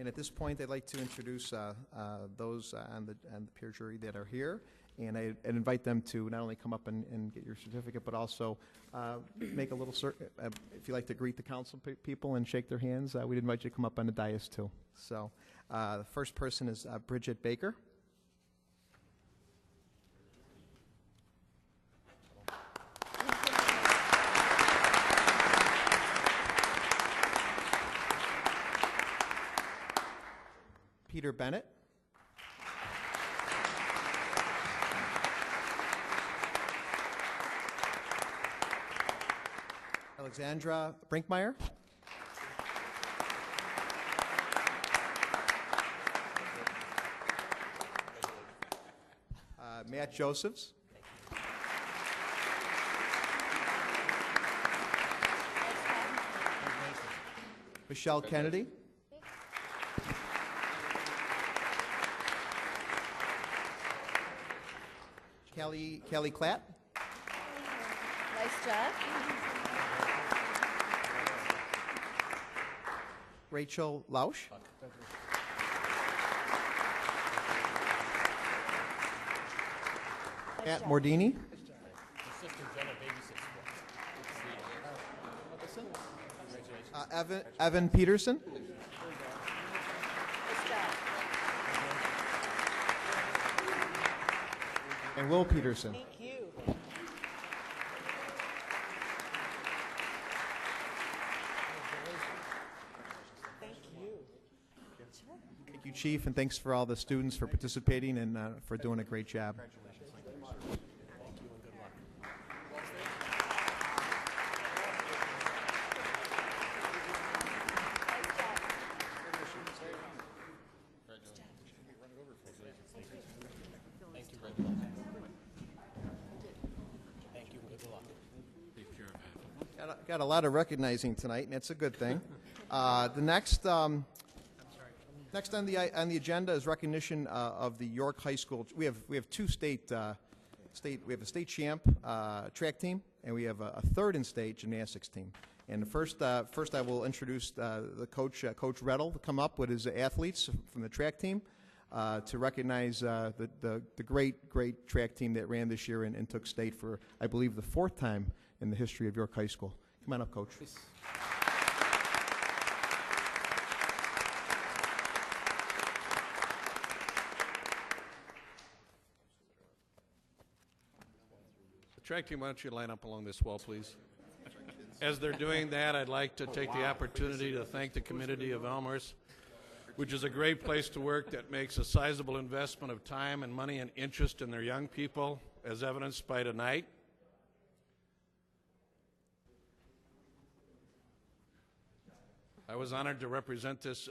And at this point, I'd like to introduce those on the peer jury that are here, and I'd invite them to not only come up and get your certificate, but also make a little if you like to greet the council people and shake their hands, we'd invite you to come up on the dais too. So the first person is Bridget Baker. Peter Bennett. Alexandra Brinkmeyer. Matt Josephs. Michelle Kennedy. Kelly Klatt. Nice job. Rachel Lausch. Matt Mordini. Evan Peterson. And Will Peterson. Thank you. Thank you. Thank you, Chief, and thanks for all the students for participating and for doing a great job. Got a lot of recognizing tonight, and it's a good thing. The next on the agenda is recognition of the York High School. We have two we have a state champ track team, and we have a third in state gymnastics team. And first I will introduce the coach, Coach Rettel, to come up with his athletes from the track team to recognize the great track team that ran this year and took state for, I believe, the fourth time in the history of York High School. Come on up, Coach. Please. The track team, why don't you line up along this wall, please? As they're doing that, I'd like to take the opportunity to thank the community of Elmhurst, which is a great place to work that makes a sizable investment of time and money and interest in their young people, as evidenced by tonight. I was honored to represent this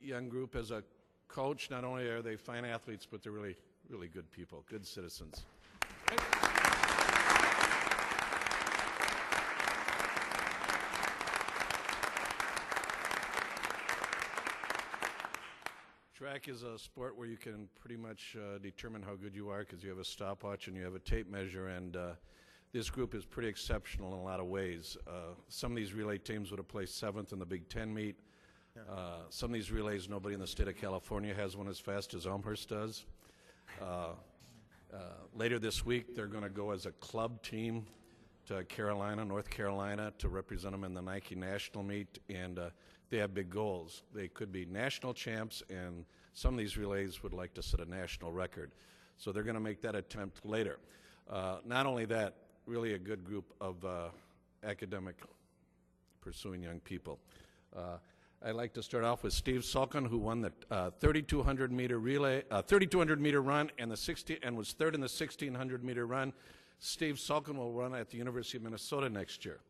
young group as a coach. Not only are they fine athletes, but they're really, really good people, good citizens. Track is a sport where you can pretty much determine how good you are because you have a stopwatch and you have a tape measure, and this group is pretty exceptional in a lot of ways. Some of these relay teams would have placed 7th in the Big Ten meet. Some of these relays, nobody in the state of California has one as fast as Elmhurst does. Later this week, they're going to go as a club team to North Carolina, to represent them in the Nike National meet, and they have big goals. They could be national champs, and some of these relays would like to set a national record. So they're going to make that attempt later. Not only that, really a good group of academic pursuing young people. I'd like to start off with Steve Sulkin, who won the 3,200 meter relay, 3,200 meter run, and was third in the 1,600 meter run. Steve Sulkin will run at the University of Minnesota next year.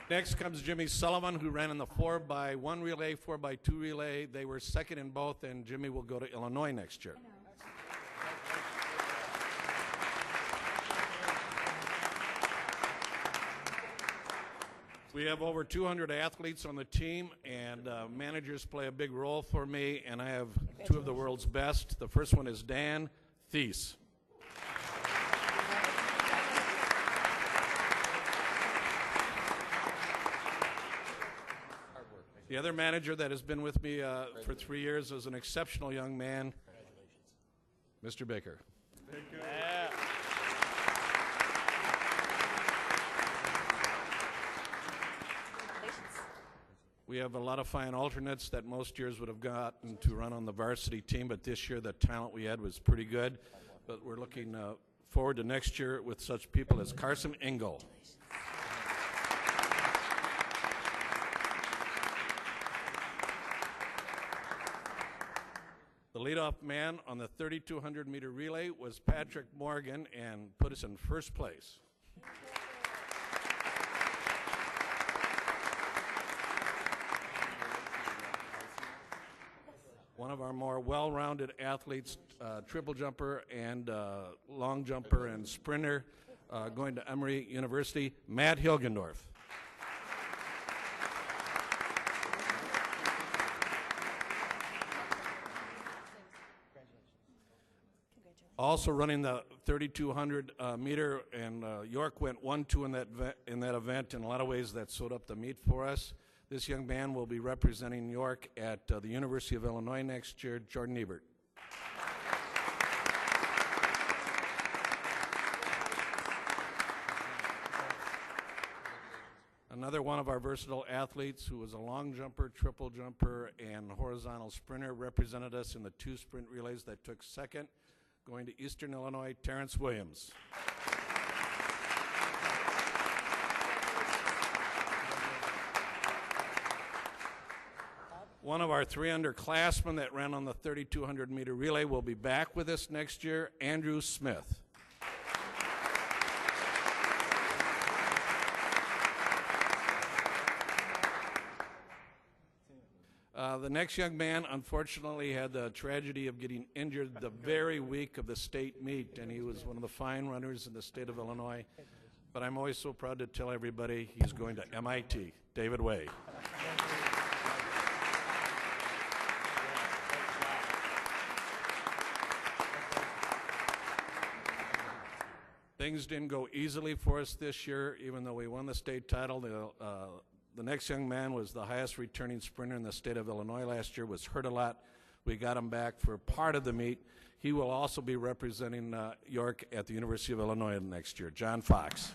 Next comes Jimmy Sullivan, who ran in the 4x1 relay, 4x2 relay. They were second in both, and Jimmy will go to Illinois next year. We have over 200 athletes on the team, and managers play a big role for me, and I have two of the world's best. The first one is Dan Thies. The other manager that has been with me for 3 years is an exceptional young man, Mr. Baker. We have a lot of fine alternates that most years would have gotten to run on the varsity team, but this year the talent we had was pretty good. But we're looking forward to next year with such people as Carson Engel. The leadoff man on the 3,200-meter relay was Patrick Morgan and put us in first place. One of our more well-rounded athletes, triple jumper and long jumper and sprinter, going to Emory University, Matt Hilgendorf. Also running the 3,200 meter, and York went 1-2 in that event. In a lot of ways, that sewed up the meet for us. This young man will be representing York at the University of Illinois next year, Jordan Ebert. Another one of our versatile athletes who was a long jumper, triple jumper, and horizontal sprinter represented us in the 2 sprint relays that took second, going to Eastern Illinois, Terrence Williams. One of our 3 underclassmen that ran on the 3,200 meter relay will be back with us next year, Andrew Smith. The next young man, unfortunately, had the tragedy of getting injured the very week of the state meet, and he was one of the fine runners in the state of Illinois. But I'm always so proud to tell everybody he's going to MIT, David Way. Things didn't go easily for us this year, even though we won the state title. The next young man was the highest returning sprinter in the state of Illinois last year, was hurt a lot. We got him back for part of the meet. He will also be representing York at the University of Illinois next year, John Fox.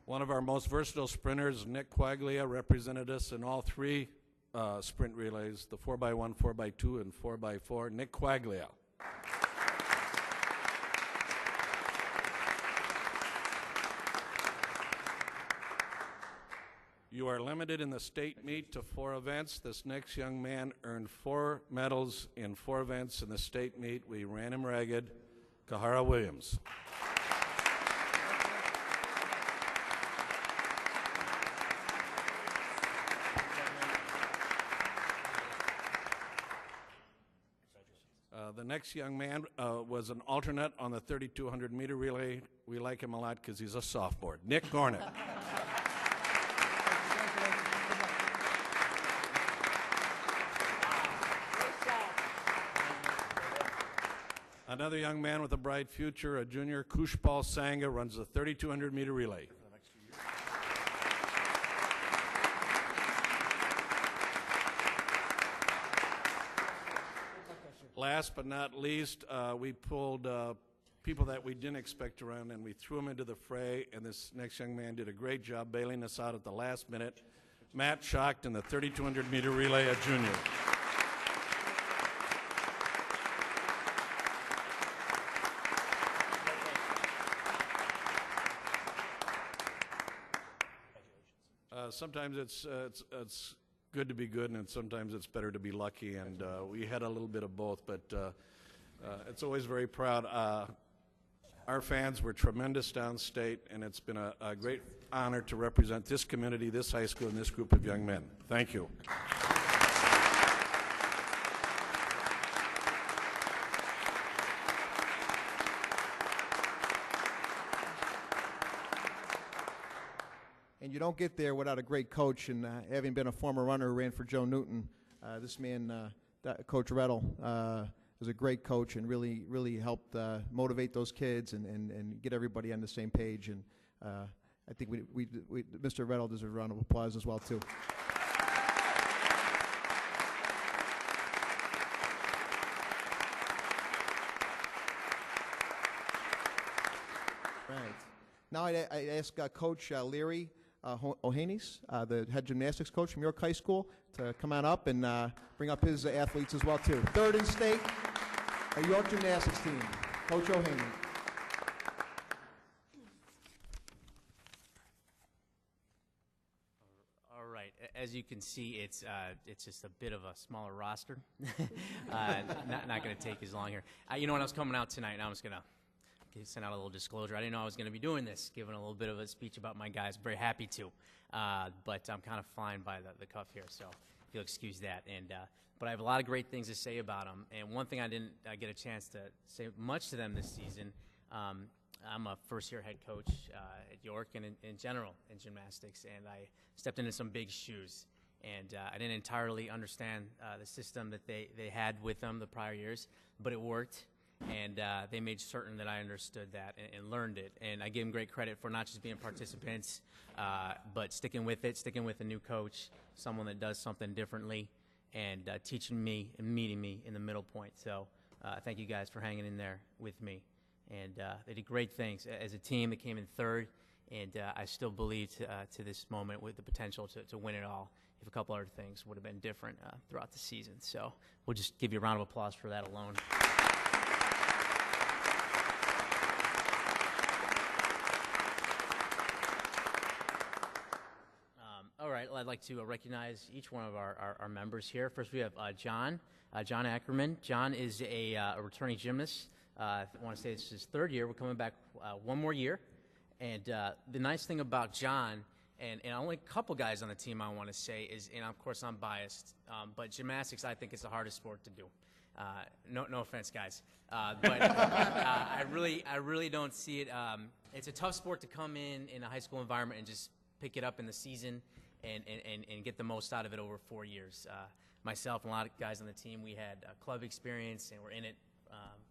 One of our most versatile sprinters, Nick Quaglia, represented us in all 3 sprint relays, the 4x1, 4x2, and 4x4. Nick Quaglia. You are limited in the state meet to 4 events. This next young man earned 4 medals in 4 events in the state meet. We ran him ragged. Kahara Williams. The next young man was an alternate on the 3,200 meter relay. We like him a lot because he's a sophomore. Nick Gornick. Another young man with a bright future, a junior, Kushpal Sangha, runs the 3,200 meter relay. Last but not least, we pulled people that we didn't expect to run, and we threw them into the fray, and this next young man did a great job bailing us out at the last minute. Matt Schacht in the 3,200 meter relay, a junior. Sometimes it's good to be good, and sometimes it's better to be lucky, and we had a little bit of both, but it's always very proud. Our fans were tremendous downstate, and it's been a great honor to represent this community, this high school, and this group of young men. Thank you. And you don't get there without a great coach, and having been a former runner who ran for Joe Newton, this man, Coach Rettel, was a great coach and really helped motivate those kids and get everybody on the same page. And I think Mr. Reddle deserves a round of applause as well too. Right. Now I ask Coach Leary Ohanes, the head gymnastics coach from York High School, to come on up and bring up his athletes as well too. Third in state, a York gymnastics team. Coach Ohanes. All right. As you can see, it's just a bit of a smaller roster. Not going to take as long here. You know, when I was coming out tonight, I was going to send out a little disclosure. I didn't know I was going to be doing this, giving a little bit of a speech about my guys. Very happy to, but I'm kind of flying by the cuff here, so if you'll excuse that. But I have a lot of great things to say about them. And one thing I didn't get a chance to say much to them this season. I'm a first-year head coach at York and in general in gymnastics, and I stepped into some big shoes. And I didn't entirely understand the system that they had with them the prior years, but it worked. And they made certain that I understood that and learned it. And I give them great credit for not just being participants, but sticking with it, sticking with a new coach, someone that does something differently, and teaching me and meeting me in the middle point. So thank you guys for hanging in there with me. And they did great things. As a team, they came in third, and I still believe to this moment with the potential to win it all if a couple other things would have been different throughout the season. So we'll just give you a round of applause for that alone. All right, well, I'd like to recognize each one of our members here. First, we have John Ackerman. John is a returning gymnast. I want to say it's his third year. We're coming back one more year. And the nice thing about John, and only a couple guys on the team I want to say is, and of course I'm biased, but gymnastics I think is the hardest sport to do. No offense, guys, but I really don't see it. It's a tough sport to come in a high school environment and just pick it up in the season and get the most out of it over 4 years. Myself and a lot of guys on the team, we had club experience and were in it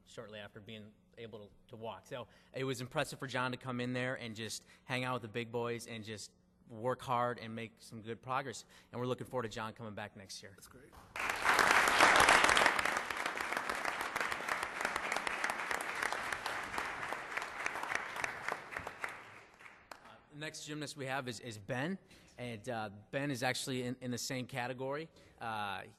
shortly after being able to walk. So it was impressive for John to come in there and just hang out with the big boys and just work hard and make some good progress. And we're looking forward to John coming back next year. That's great. The next gymnast we have is Ben, and Ben is actually in the same category.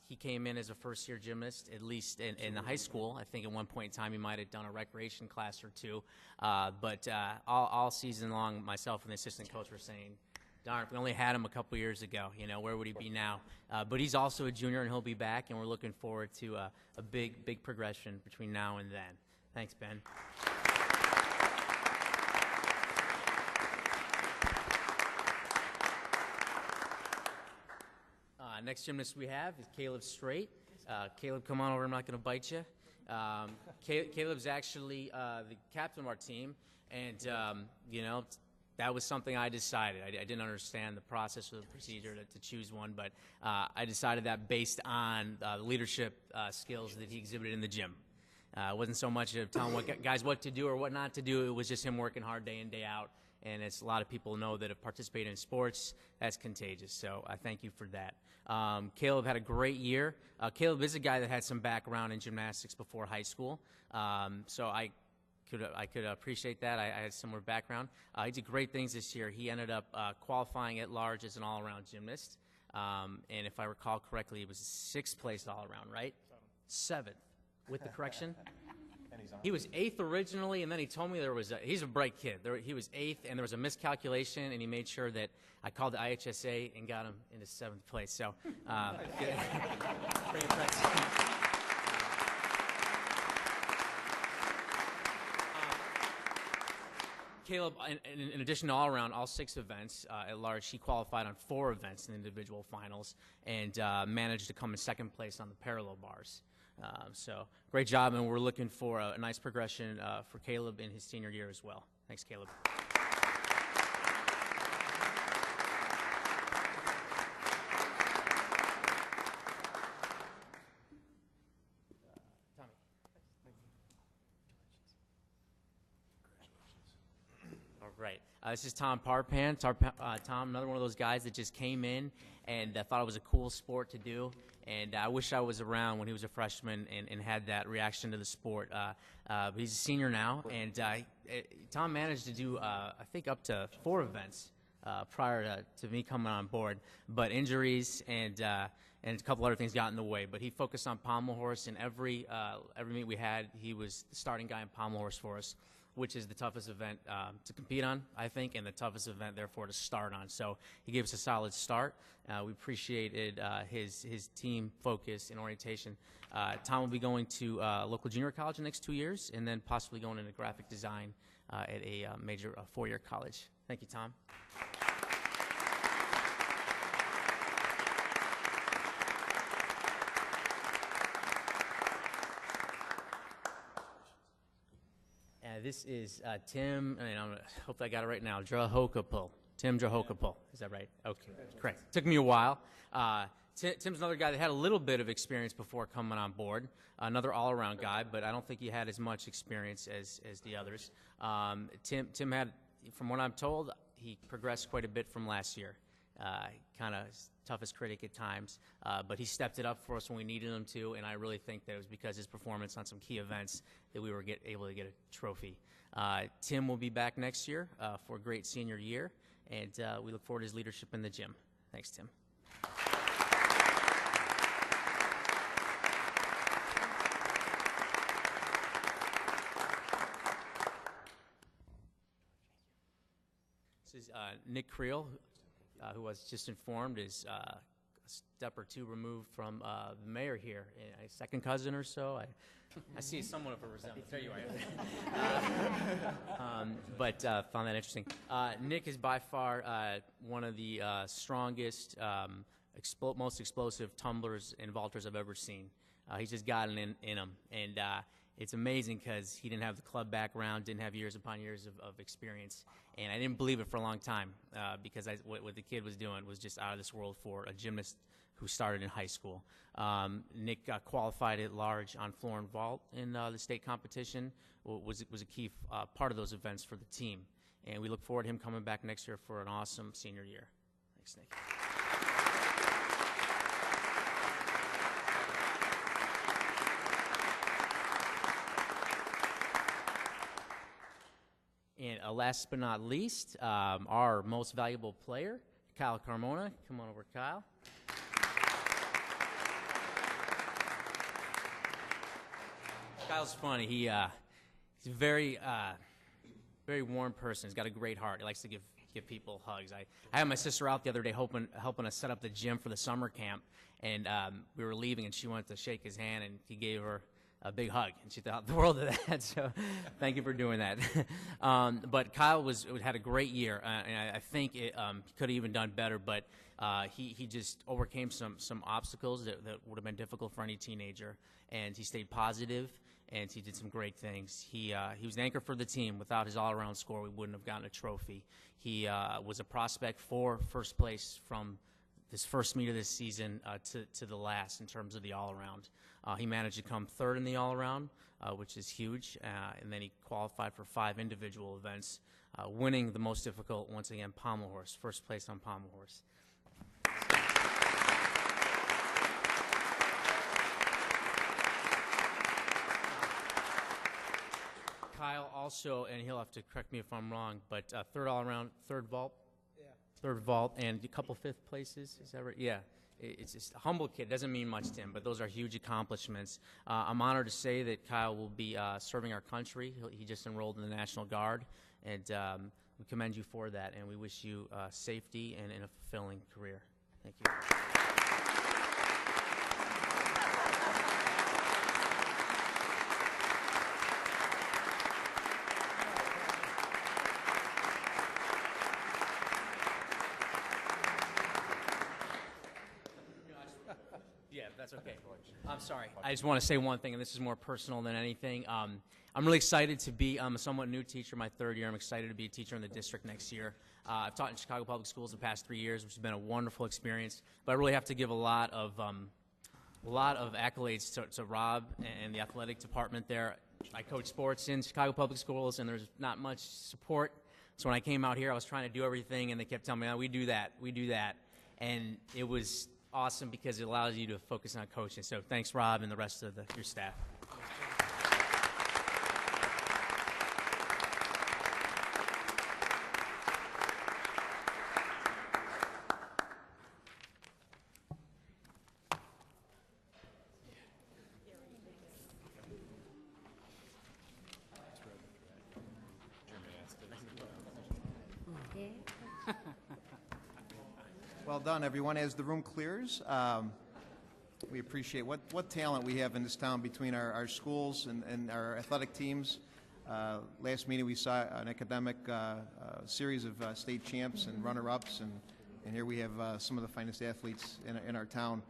He came in as a first-year gymnast, at least in the high school. I think at one point in time he might have done a recreation class or two. But all season long, myself and the assistant coach were saying, darn, if we only had him a couple years ago, where would he be now? But he's also a junior, and he'll be back, and we're looking forward to a big progression between now and then. Thanks, Ben. Next gymnast we have is Caleb Straight. Caleb, come on over. I'm not going to bite you. Caleb's actually the captain of our team, and that was something I decided. I didn't understand the process or the procedure to choose one, but I decided that based on the leadership skills that he exhibited in the gym. It wasn't so much of telling guys what to do or what not to do. It was just him working hard day in, day out. And as a lot of people know that have participated in sports, that's contagious. So I thank you for that. Caleb had a great year. Caleb is a guy that had some background in gymnastics before high school. So I could appreciate that. I had similar background. He did great things this year. He ended up qualifying at large as an all-around gymnast. And if I recall correctly, it was 6th place all-around, right? 7th, with the correction. He was 8th originally, and then he told me he's a bright kid. He was 8th, and there was a miscalculation, and he made sure that I called the IHSA and got him into 7th place. So, pretty impressive. Caleb, in addition to all-around, all 6 events at large, he qualified on 4 events in the individual finals and managed to come in 2nd place on the parallel bars. So great job, and we're looking for a nice progression for Caleb in his senior year as well. Thanks, Caleb. Tommy. This is Tom Parpan. Tom, another one of those guys that just came in and thought it was a cool sport to do. And I wish I was around when he was a freshman and had that reaction to the sport. But he's a senior now, and Tom managed to do, I think, up to 4 events prior to me coming on board. But injuries and a couple other things got in the way. But he focused on pommel horse, and every meet we had, he was the starting guy in pommel horse for us, which is the toughest event to compete on, I think, and the toughest event, therefore, to start on. So he gave us a solid start. We appreciated his team focus and orientation. Tom will be going to local junior college in the next 2 years, and then possibly going into graphic design at a major 4-year college. Thank you, Tom. This is Tim, and I hope I got it right now, Drahokapul. Tim Drahokapul. Is that right? Okay, correct. Took me a while. Tim's another guy that had a little bit of experience before coming on board. Another all-around guy, but I don't think he had as much experience as the others. Tim had, from what I'm told, he progressed quite a bit from last year. Kind of toughest critic at times, but he stepped it up for us when we needed him to, and I really think that it was because of his performance on some key events that we were able to get a trophy. Tim will be back next year for a great senior year, and we look forward to his leadership in the gym. Thanks, Tim. This is Nick Creel, who was just informed is a step or 2 removed from the mayor here, a second cousin or so. I see somewhat of a resemblance. There you are. But found that interesting. Nick is by far one of the strongest, most explosive tumblers and vaulters I've ever seen. He's just got it in him. And it's amazing because he didn't have the club background, didn't have years upon years of experience. And I didn't believe it for a long time because what the kid was doing was just out of this world for a gymnast who started in high school. Nick got qualified at large on floor and vault in the state competition, was a key part of those events for the team. And we look forward to him coming back next year for an awesome senior year. Thanks, Nick. And last but not least, our most valuable player, Kyle Carmona. Come on over, Kyle. Kyle's funny. He's a very warm person. He's got a great heart. He likes to give people hugs. I had my sister out the other day helping us set up the gym for the summer camp, and we were leaving, and she wanted to shake his hand, and he gave her a big hug, and she thought the world of that. So, thank you for doing that. But Kyle had a great year, and I think he could have even done better. But he just overcame some obstacles that would have been difficult for any teenager, and he stayed positive, and he did some great things. He was an anchor for the team. Without his all-around score, we wouldn't have gotten a trophy. He was a prospect for first place from this first meet of this season to the last in terms of the all-around. He managed to come 3rd in the all-around, which is huge, and then he qualified for 5 individual events, winning the most difficult, once again, pommel horse, first place on pommel horse. Kyle also, and he'll have to correct me if I'm wrong, but 3rd all-around, 3rd vault? Yeah. 3rd vault, and a couple 5th places, is that right? Yeah. It's just a humble kid. Doesn't mean much to him, but those are huge accomplishments. I'm honored to say that Kyle will be serving our country. He just enrolled in the National Guard, and we commend you for that, and we wish you safety and a fulfilling career. Thank you. That's okay. I'm sorry. I just want to say one thing, and this is more personal than anything. I'm really excited to be a somewhat new teacher my 3rd year. I'm excited to be a teacher in the district next year. I've taught in Chicago Public Schools the past 3 years, which has been a wonderful experience. But I really have to give a lot of accolades to Rob and the athletic department there. I coach sports in Chicago Public Schools, and there's not much support So when I came out here, I was trying to do everything, and they kept telling me, "Oh, we do that, and it was awesome because it allows you to focus on coaching. So thanks, Rob, and the rest of your staff. Well done, everyone. As the room clears, we appreciate what talent we have in this town between our schools and our athletic teams. Last meeting, we saw an academic series of state champs and runner-ups, and here we have some of the finest athletes in our town.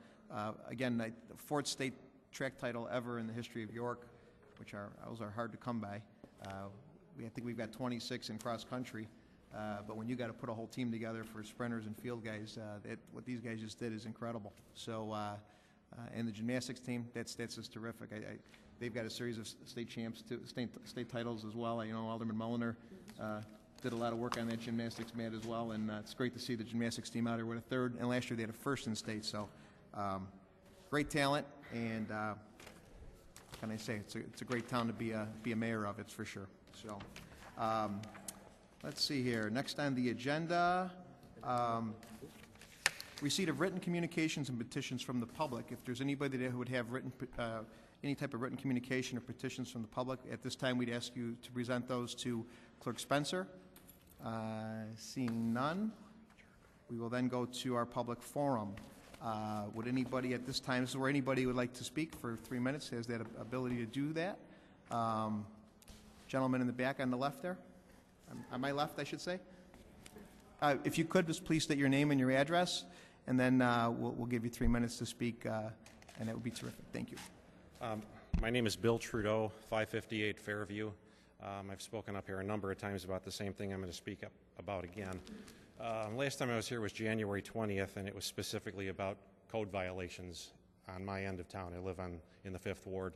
Again, the fourth state track title ever in the history of York, which those are hard to come by. I think we've got 26 in cross-country. But when you got to put a whole team together for sprinters and field guys, what these guys just did is incredible. So, and the gymnastics team, that's just terrific. They've got a series of state champs, state titles as well. I know Alderman Mulliner did a lot of work on that gymnastics mat as well, and it's great to see the gymnastics team out here with a third. And last year they had a first in state. So, great talent, and what can I say? It's a great town to be a mayor of. It's for sure. So. Let's see here. Next on the agenda, receipt of written communications and petitions from the public. If there's anybody that would have any type of written communication or petitions from the public, at this time we'd ask you to present those to Clerk Spencer. Seeing none, we will then go to our public forum. Would anybody at this time, this is where anybody would like to speak for 3 minutes, has that ability to do that. Gentleman in the back on the left there. On my left, I should say. If you could, just please state your name and your address, and then we'll give you 3 minutes to speak, and that would be terrific. Thank you. My name is Bill Trudeau, 558 Fairview. I've spoken up here a number of times about the same thing I'm going to speak up about again. Last time I was here was January 20th, and it was specifically about code violations on my end of town. I live in the 5th Ward.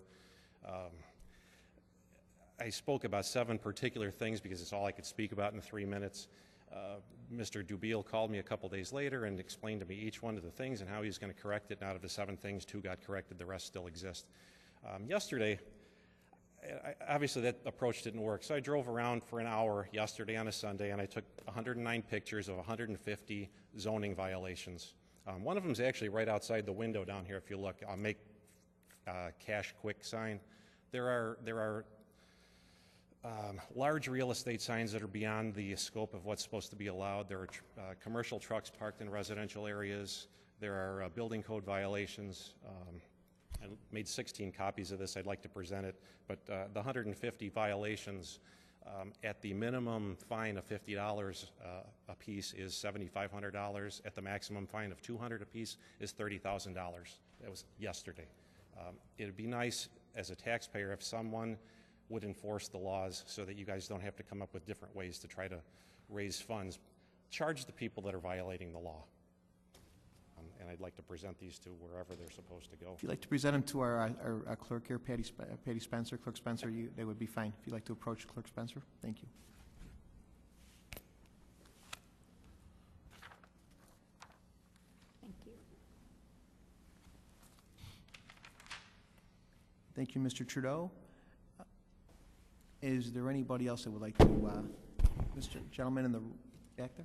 I spoke about 7 particular things because it's all I could speak about in 3 minutes. Mr. Dubiel called me a couple days later and explained to me each one of the things and how he was going to correct it. And out of the 7 things, 2 got corrected. The rest still exist. Yesterday, obviously that approach didn't work. So I drove around for an hour yesterday on a Sunday, and I took 109 pictures of 150 zoning violations. One of them is actually right outside the window down here. If you look, I'll make cash quick sign. There are large real estate signs that are beyond the scope of what's supposed to be allowed. There are commercial trucks parked in residential areas. There are building code violations. I made 16 copies of this. I'd like to present it. But the 150 violations at the minimum fine of $50 a piece is $7,500. At the maximum fine of $200 a piece is $30,000. That was yesterday. It would be nice as a taxpayer if someone would enforce the laws so that you guys don't have to come up with different ways to try to raise funds. Charge the people that are violating the law. And I'd like to present these to wherever they're supposed to go. If you'd like to present them to our clerk here, Patty Spencer, Clerk Spencer, they would be fine. If you'd like to approach Clerk Spencer, thank you. Thank you. Thank you, Mr. Trudeau. Is there anybody else that would like to, Mr. Gentleman in the back there?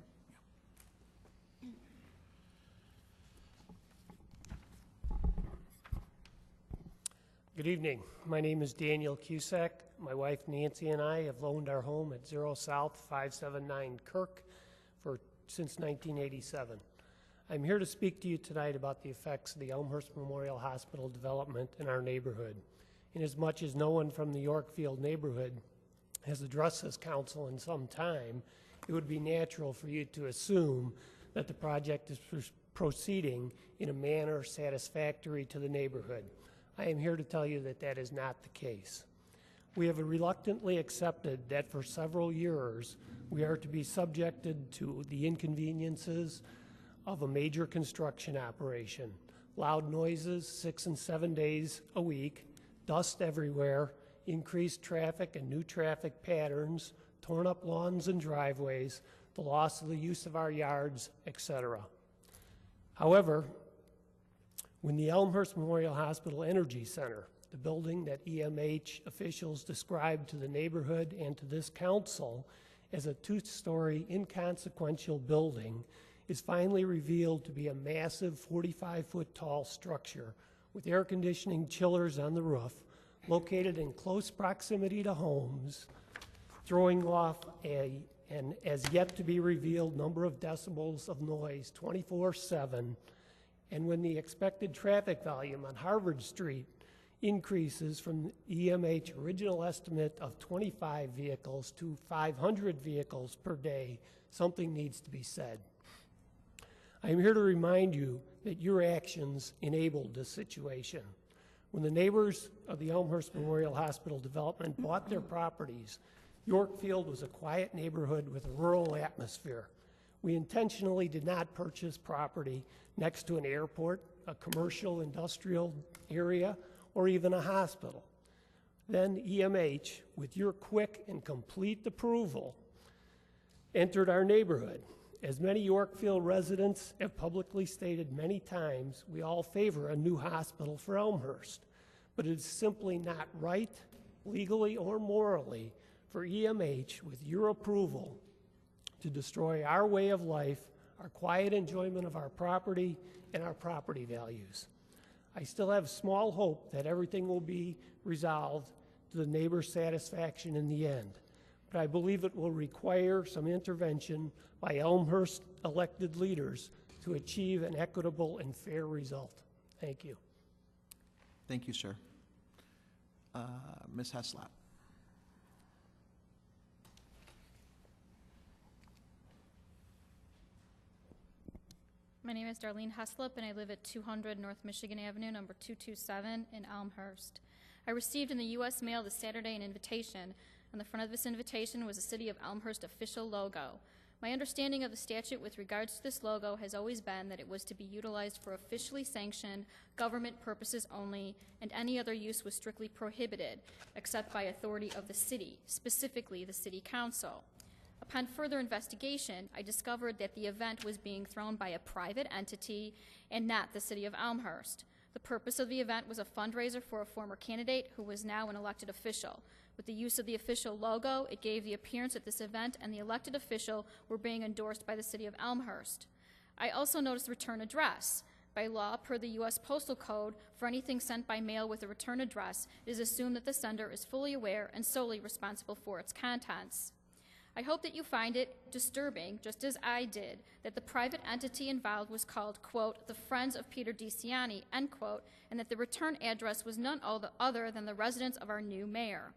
Good evening. My name is Daniel Cusack. My wife Nancy and I have owned our home at 0 South 579 Kirk since 1987. I'm here to speak to you tonight about the effects of the Elmhurst Memorial Hospital development in our neighborhood. Inasmuch as no one from the Yorkfield neighborhood has addressed this council in some time, it would be natural for you to assume that the project is proceeding in a manner satisfactory to the neighborhood. I am here to tell you that that is not the case. We have reluctantly accepted that for several years we are to be subjected to the inconveniences of a major construction operation. Loud noises 6 and 7 days a week, dust everywhere, increased traffic and new traffic patterns, torn up lawns and driveways, the loss of the use of our yards, etc. However, when the Elmhurst Memorial Hospital Energy Center, the building that EMH officials described to the neighborhood and to this council as a two-story inconsequential building, is finally revealed to be a massive 45-foot tall structure with air conditioning chillers on the roof, located in close proximity to homes, throwing off an as yet to be revealed number of decibels of noise 24/7, and when the expected traffic volume on Harvard Street increases from the EMH original estimate of 25 vehicles to 500 vehicles per day, something needs to be said. I am here to remind you that your actions enabled this situation. When the neighbors of the Elmhurst Memorial Hospital development bought their properties, Yorkfield was a quiet neighborhood with a rural atmosphere. We intentionally did not purchase property next to an airport, a commercial industrial area, or even a hospital. Then EMH, with your quick and complete approval, entered our neighborhood. As many Yorkfield residents have publicly stated many times, we all favor a new hospital for Elmhurst, but it is simply not right, legally or morally, for EMH, with your approval, to destroy our way of life, our quiet enjoyment of our property, and our property values. I still have small hope that everything will be resolved to the neighbor's satisfaction in the end, but I believe it will require some intervention by Elmhurst elected leaders to achieve an equitable and fair result. Thank you. Thank you, sir. Ms. Heslop. My name is Darlene Heslop, and I live at 200 North Michigan Avenue, number 227 in Elmhurst. I received in the U.S. mail this Saturday an invitation. On the front of this invitation was the City of Elmhurst official logo. My understanding of the statute with regards to this logo has always been that it was to be utilized for officially sanctioned government purposes only, and any other use was strictly prohibited, except by authority of the city, specifically the City Council. Upon further investigation, I discovered that the event was being thrown by a private entity and not the City of Elmhurst. The purpose of the event was a fundraiser for a former candidate who was now an elected official. With the use of the official logo, it gave the appearance that this event and the elected official were being endorsed by the City of Elmhurst. I also noticed return address. By law, per the U.S. Postal Code, for anything sent by mail with a return address, it is assumed that the sender is fully aware and solely responsible for its contents. I hope that you find it disturbing, just as I did, that the private entity involved was called, quote, the Friends of Peter DiCiani, end quote, and that the return address was none other than the residence of our new mayor.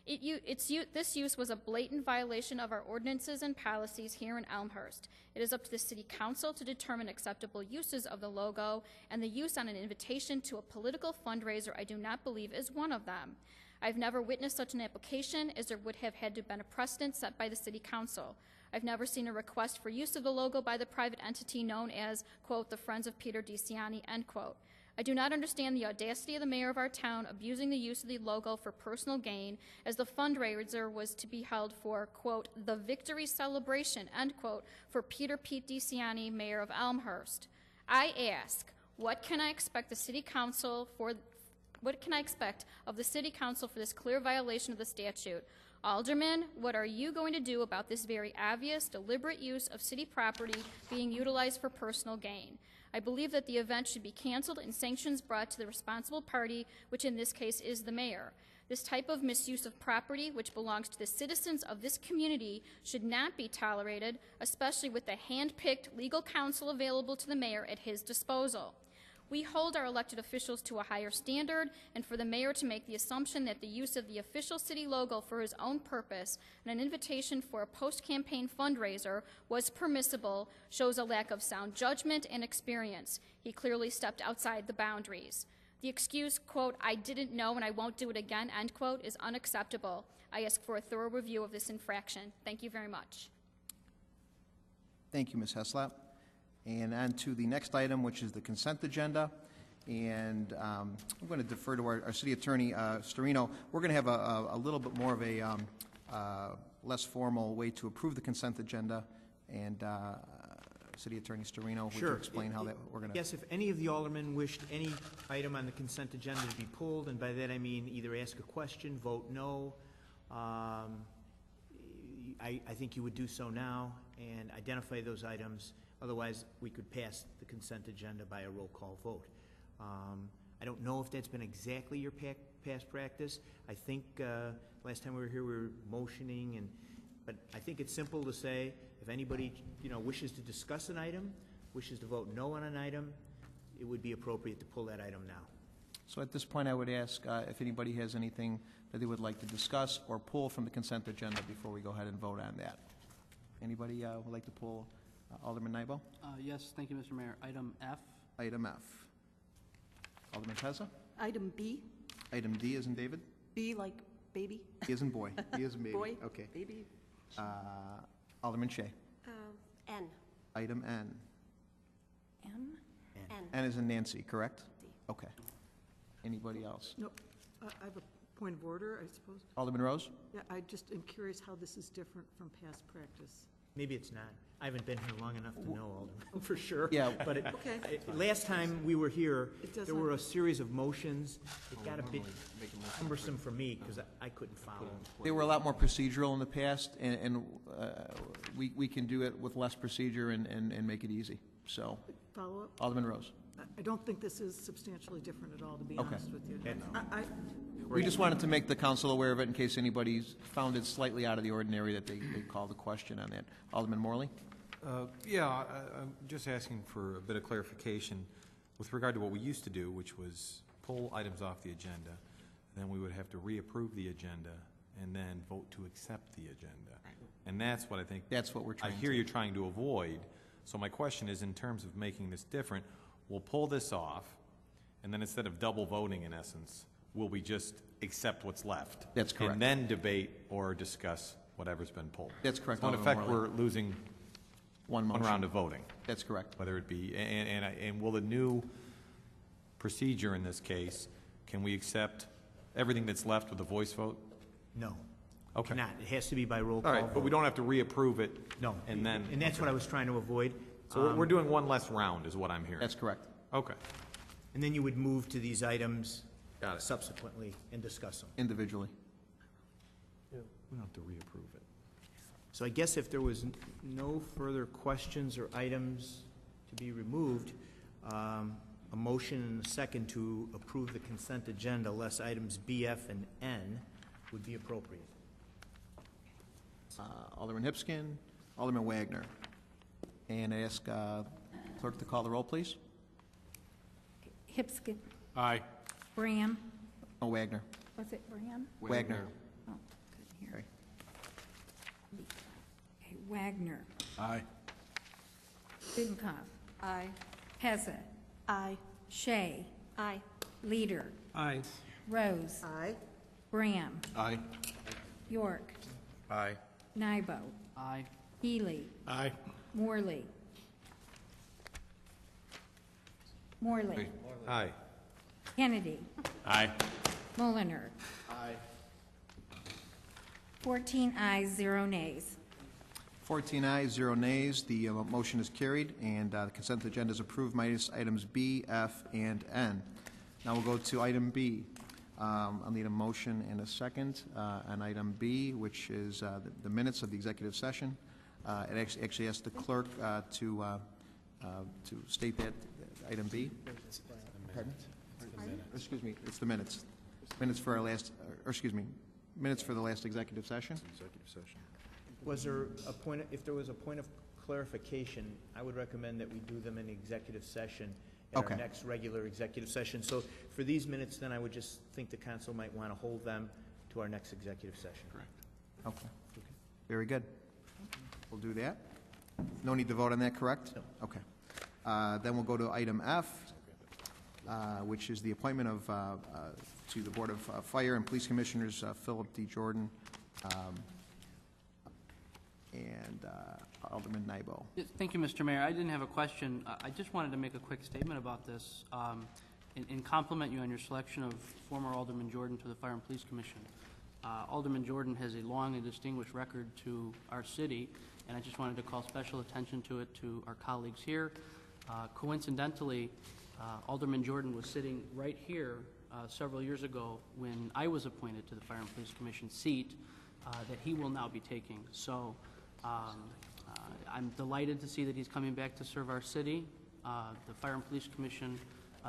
This use was a blatant violation of our ordinances and policies here in Elmhurst. It is up to the City Council to determine acceptable uses of the logo, and the use on an invitation to a political fundraiser I do not believe is one of them. I've never witnessed such an application, as there would have had to have been a precedent set by the City Council. I've never seen a request for use of the logo by the private entity known as, quote, the Friends of Peter DiCiani, end quote. I do not understand the audacity of the mayor of our town abusing the use of the logo for personal gain, as the fundraiser was to be held for, quote, the victory celebration, end quote, for Peter Pete DiCiani, mayor of Elmhurst. I ask, what can I expect of the City Council for this clear violation of the statute? Alderman, what are you going to do about this very obvious, deliberate use of city property being utilized for personal gain? I believe that the event should be canceled and sanctions brought to the responsible party, which in this case is the mayor. This type of misuse of property, which belongs to the citizens of this community, should not be tolerated, especially with the hand-picked legal counsel available to the mayor at his disposal. We hold our elected officials to a higher standard, and for the mayor to make the assumption that the use of the official city logo for his own purpose and an invitation for a post-campaign fundraiser was permissible shows a lack of sound judgment and experience. He clearly stepped outside the boundaries. The excuse, quote, I didn't know and I won't do it again, end quote, is unacceptable. I ask for a thorough review of this infraction. Thank you very much. Thank you, Ms. Heslop. And on to the next item, which is the consent agenda. And I'm going to defer to our city attorney, Storino. We're going to have a little bit more of a less formal way to approve the consent agenda, and City Attorney Storino, would you Sure. explain how that we're going to... Yes, if any of the aldermen wished any item on the consent agenda to be pulled, and by that I mean either ask a question, vote no, I think you would do so now and identify those items. Otherwise, we could pass the consent agenda by a roll call vote. I don't know if that's been exactly your past practice. I think last time we were here, we were motioning, but I think it's simple to say, if anybody, wishes to discuss an item, wishes to vote no on an item, it would be appropriate to pull that item now. So at this point, I would ask if anybody has anything that they would like to discuss or pull from the consent agenda before we go ahead and vote on that. Anybody would like to pull Alderman Nybo? Yes, thank you, Mr. Mayor. Item F. Item F. Alderman Pezza? Item B, Item D is in David? B like baby. B is in boy. B is in baby. Boy, Okay. baby. Alderman Shea. N. Item N. M? N. N is in Nancy, correct? Okay. Anybody else? No, I have a point of order, I suppose. Alderman Rose? Yeah, I just am curious how this is different from past practice. Maybe it's not. I haven't been here long enough to know, Alderman, for sure. Yeah. But Okay. last time we were here, It there doesn't- were a series of motions. It got a bit cumbersome for me because I couldn't follow. They were a lot more procedural in the past, and we can do it with less procedure and make it easy. So, Follow-up? Alderman Rose. I don't think this is substantially different at all, to be Okay. honest with you. Okay. We just wanted to make the council aware of it in case anybody's found it slightly out of the ordinary that they call the question on that. Alderman Morley? I'm just asking for a bit of clarification with regard to what we used to do, which was pull items off the agenda, then we would have to reapprove the agenda and then vote to accept the agenda. And that's what I think. That's what we're trying I hear to- you're trying to avoid. So my question is, in terms of making this different, we'll pull this off, and then instead of double voting, in essence, will we just accept what's left? That's correct. And then debate or discuss whatever's been pulled. That's correct, So in Alderman effect, Morley. we're losing One one motion. round of voting. That's correct. Whether it be, and will the new procedure in this case, can we accept everything that's left with a voice vote? No. Okay. Cannot. It has to be by roll All call. right, but we don't have to reapprove it? No. And then? And that's what I was trying to avoid. So we're doing one less round, is what I'm hearing? That's correct. Okay. And then you would move to these items Got it. subsequently and discuss them. Individually. We don't have to reapprove it. So I guess if there was no further questions or items to be removed, a motion and a second to approve the consent agenda, less items B, F, and N, would be appropriate. Alderman Hipskin, Alderman Wagner. And I ask clerk to call the roll, please. Hipskin. Aye. Bram. Oh, Wagner. Was it Bram? Wagner. Oh, couldn't hear. Okay. Okay, Wagner. Aye. Bidenkopf. Aye. Pezza. Aye. Shea. Aye. Leader. Aye. Rose. Aye. Bram. Aye. York. Aye. Nybo. Aye. Healy. Aye. Morley. Morley. Aye. Kennedy. Aye. Mulliner. Aye. 14 ayes, 0 nays. 14 ayes, 0 nays. The motion is carried, and the consent agenda is approved minus items B, F, and N. Now we'll go to item B. I'll need a motion and a second on item B, which is the minutes of the executive session. It actually asks the clerk to state that item B. Pardon? Excuse me, it's the minutes. Minutes for our last, minutes for the last executive session. Was there a point, if there was a point of clarification, I would recommend that we do them in executive session at Okay. our next regular executive session. So for these minutes, then I would just think the council might want to hold them to our next executive session. Correct. Okay. Very good. We'll do that. No need to vote on that, correct? No. Okay. Then we'll go to item F, which is the appointment of, to the Board of Fire and Police Commissioners, Philip D. Jordan and Alderman Nybo. Yes, thank you, Mr. Mayor. I didn't have a question. I just wanted to make a quick statement about this and compliment you on your selection of former Alderman Jordan to the Fire and Police Commission. Alderman Jordan has a long and distinguished record to our city, and I just wanted to call special attention to it to our colleagues here. Coincidentally, Alderman Jordan was sitting right here several years ago when I was appointed to the Fire and Police Commission seat that he will now be taking. So I'm delighted to see that he's coming back to serve our city. The Fire and Police Commission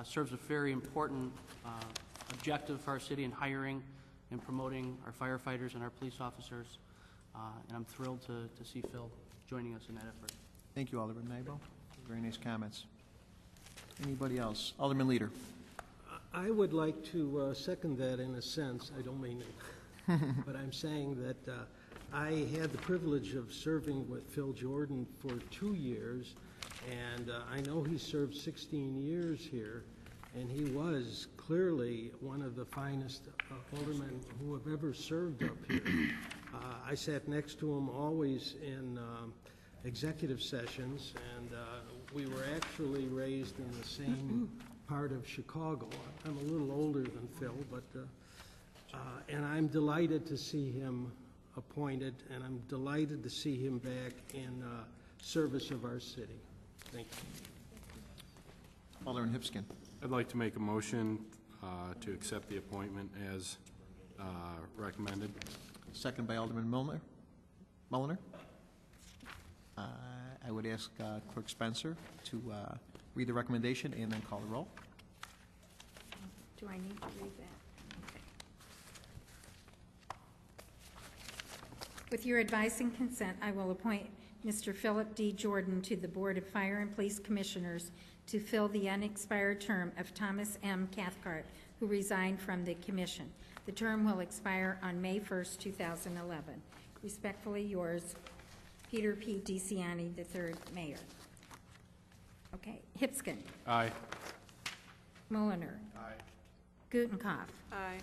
serves a very important objective for our city in hiring and promoting our firefighters and our police officers. And I'm thrilled to see Phil joining us in that effort. Thank you, Alderman Nybo. Very nice comments. Anybody else? Alderman Leader. I would like to second that in a sense. I don't mean it, but I'm saying that I had the privilege of serving with Phil Jordan for 2 years, and I know he served 16 years here, and he was clearly one of the finest aldermen who have ever served up here. I sat next to him always in executive sessions, and we were actually raised in the same part of Chicago. I'm a little older than Phil, but and I'm delighted to see him appointed, and I'm delighted to see him back in service of our city. Thank you. Alderman Hipskin. I'd like to make a motion to accept the appointment as recommended. Second by Alderman Mulliner. I would ask Clerk Spencer to read the recommendation and then call the roll. Do I need to read that? Okay. With your advice and consent, I will appoint Mr. Philip D. Jordan to the Board of Fire and Police Commissioners to fill the unexpired term of Thomas M. Cathcart, who resigned from the commission. The term will expire on May 1st, 2011. Respectfully yours, Peter P. DeCiani, III, Mayor. Okay. Hipskin. Aye. Mulliner. Aye. Gutenkopf. Aye.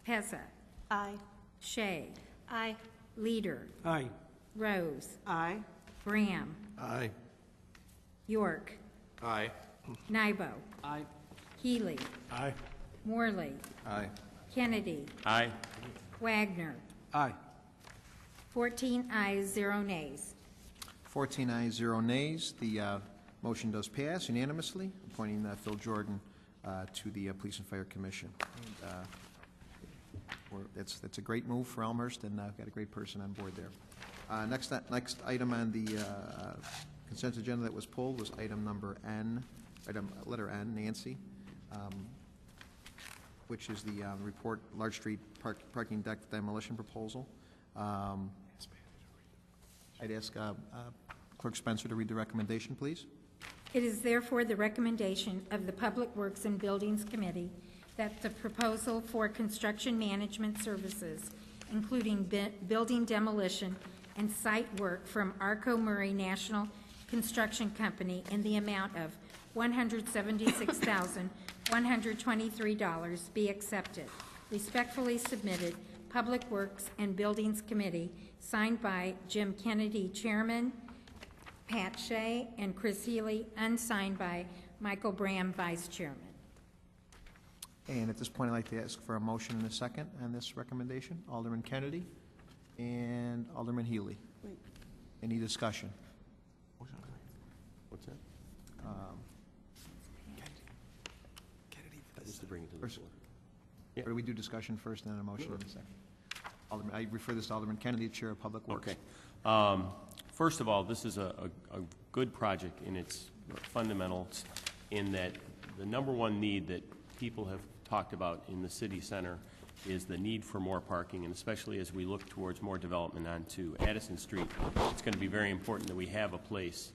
Pezza. Aye. Shea. Aye. Leader. Aye. Rose. Aye. Graham. Aye. York. Aye. Nybo. Aye. Healy. Aye. Morley. Aye. Kennedy. Aye. Wagner. Aye. 14 ayes, 0 nays. 14 ayes, 0 nays. The motion does pass unanimously, appointing Phil Jordan to the Police and Fire Commission. And, that's a great move for Elmhurst, and I've got a great person on board there. Next item on the consent agenda that was pulled was item number N, letter N, Nancy, which is the report Large Street parking deck demolition proposal. I'd ask Clerk Spencer to read the recommendation, please. It is therefore the recommendation of the Public Works and Buildings Committee that the proposal for construction management services, including building demolition and site work from Arco Murray National Construction Company in the amount of $176,123 be accepted. Respectfully submitted, Public Works and Buildings Committee, signed by Jim Kennedy, Chairman, Pat Shea, and Chris Healy, unsigned by Michael Bram, Vice Chairman. And at this point, I'd like to ask for a motion and a second on this recommendation. Alderman Kennedy and Alderman Healy. Wait. Any discussion? What's that? Just to bring it to the First, floor. or do we do discussion first and then a motion in a second? Alderman, I refer this to Alderman Kennedy, Chair of Public Works. Okay. First of all, this is a good project in its fundamentals, in that the number one need that people have talked about in the city center is the need for more parking, and especially as we look towards more development onto Addison Street, it's going to be very important that we have a place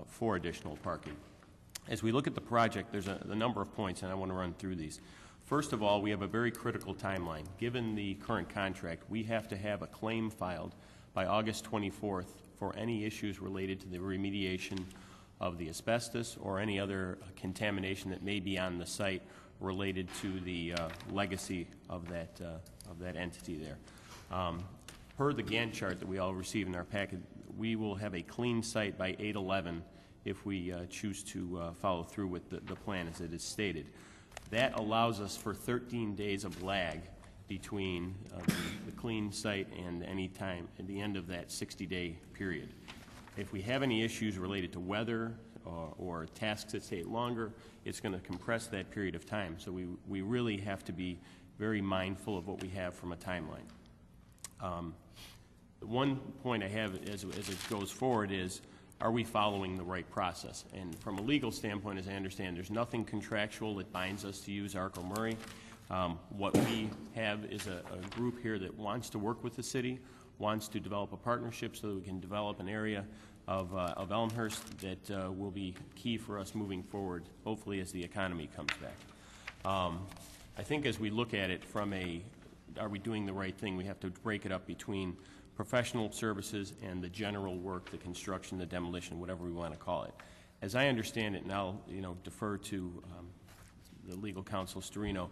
for additional parking. As we look at the project, there's a number of points, and I want to run through these. First of all, we have a very critical timeline. Given the current contract, we have to have a claim filed by August 24th for any issues related to the remediation of the asbestos or any other contamination that may be on the site related to the legacy of that entity there. Per the Gantt chart that we all receive in our packet, we will have a clean site by 8/11 if we choose to follow through with the plan as it is stated. That allows us for 13 days of lag between the clean site and any time at the end of that 60-day period. If we have any issues related to weather or tasks that take longer, it's going to compress that period of time. So we really have to be very mindful of what we have from a timeline. The one point I have as it goes forward is, are we following the right process? And from a legal standpoint, as I understand, there's nothing contractual that binds us to use ARCO Murray. What we have is a group here that wants to work with the city, wants to develop a partnership so that we can develop an area of Elmhurst that will be key for us moving forward, hopefully as the economy comes back. I think as we look at it from are we doing the right thing, we have to break it up between professional services and the general work, the construction, the demolition, whatever we want to call it. As I understand it, and I'll defer to the legal counsel, Storino,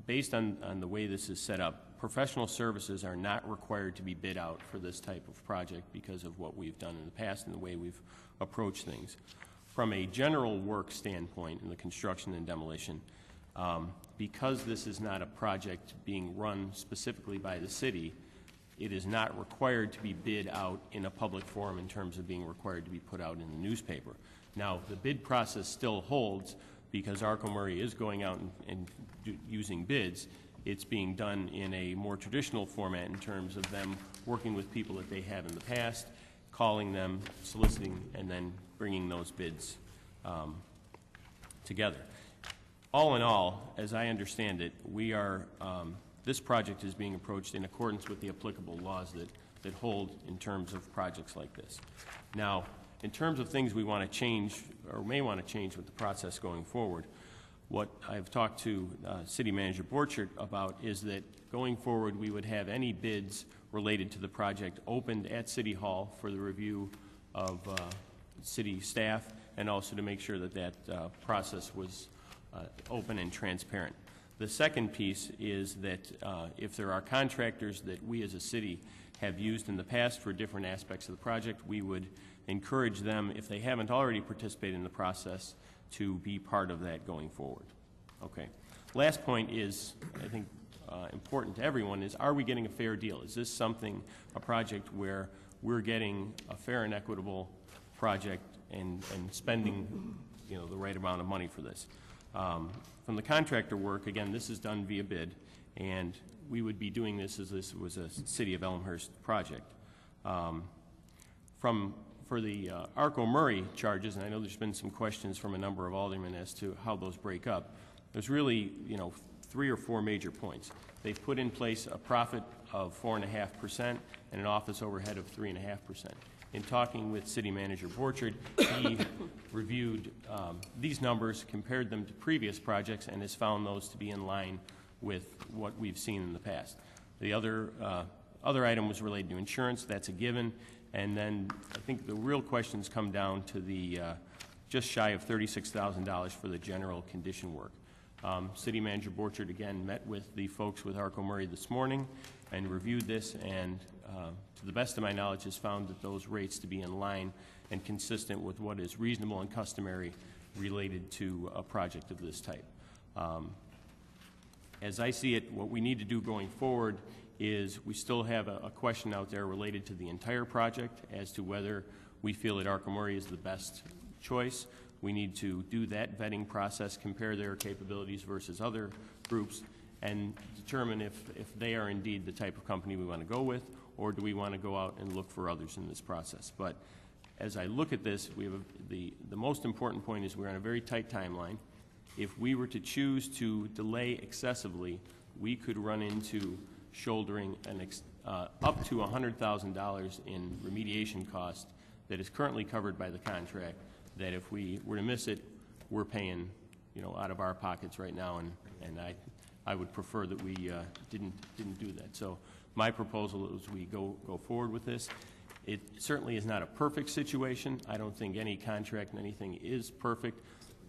based on the way this is set up, professional services are not required to be bid out for this type of project because of what we've done in the past and the way we've approached things. From a general work standpoint in the construction and demolition, because this is not a project being run specifically by the city, it is not required to be bid out in a public forum in terms of being required to be put out in the newspaper. Now, the bid process still holds because ARCO Murray is going out and using bids. It's being done in a more traditional format in terms of them working with people that they have in the past, calling them, soliciting, and then bringing those bids together. All in all, as I understand it, we are this project is being approached in accordance with the applicable laws that hold in terms of projects like this. Now, in terms of things we want to change or may want to change with the process going forward, what I've talked to City Manager Borchert about is that going forward we would have any bids related to the project opened at City Hall for the review of city staff and also to make sure that that process was open and transparent. The second piece is that if there are contractors that we as a city have used in the past for different aspects of the project, we would encourage them, if they haven't already participated in the process, to be part of that going forward. Okay. Last point is, I think, important to everyone is, are we getting a fair deal? Is this something, a project where we're getting a fair and equitable project and spending, the right amount of money for this? From the contractor work, again, this is done via bid, and we would be doing this as this was a City of Elmhurst project. For the ARCO Murray charges, and I know there's been some questions from a number of aldermen as to how those break up, there's really, 3 or 4 major points. They've put in place a profit of 4.5% and an office overhead of 3.5%. In talking with City Manager Borchert, he reviewed these numbers, compared them to previous projects, and has found those to be in line with what we've seen in the past. The other item was related to insurance. That's a given. And then I think the real questions come down to the just shy of $36,000 for the general condition work. City Manager Borchert again met with the folks with ARCO Murray this morning and reviewed this, and to the best of my knowledge has found that those rates to be in line and consistent with what is reasonable and customary related to a project of this type. As I see it, what we need to do going forward is we still have a question out there related to the entire project as to whether we feel that ARCO Murray is the best choice. We need to do that vetting process, compare their capabilities versus other groups, and determine if they are indeed the type of company we want to go with, or do we want to go out and look for others in this process. But as I look at this, we have the most important point is we're on a very tight timeline. If we were to choose to delay excessively, we could run into shouldering up to $100,000 in remediation cost that is currently covered by the contract, that if we were to miss it, we're paying, out of our pockets right now, and I would prefer that we didn't do that. So my proposal is we go forward with this. It certainly is not a perfect situation. I don't think any contract and anything is perfect.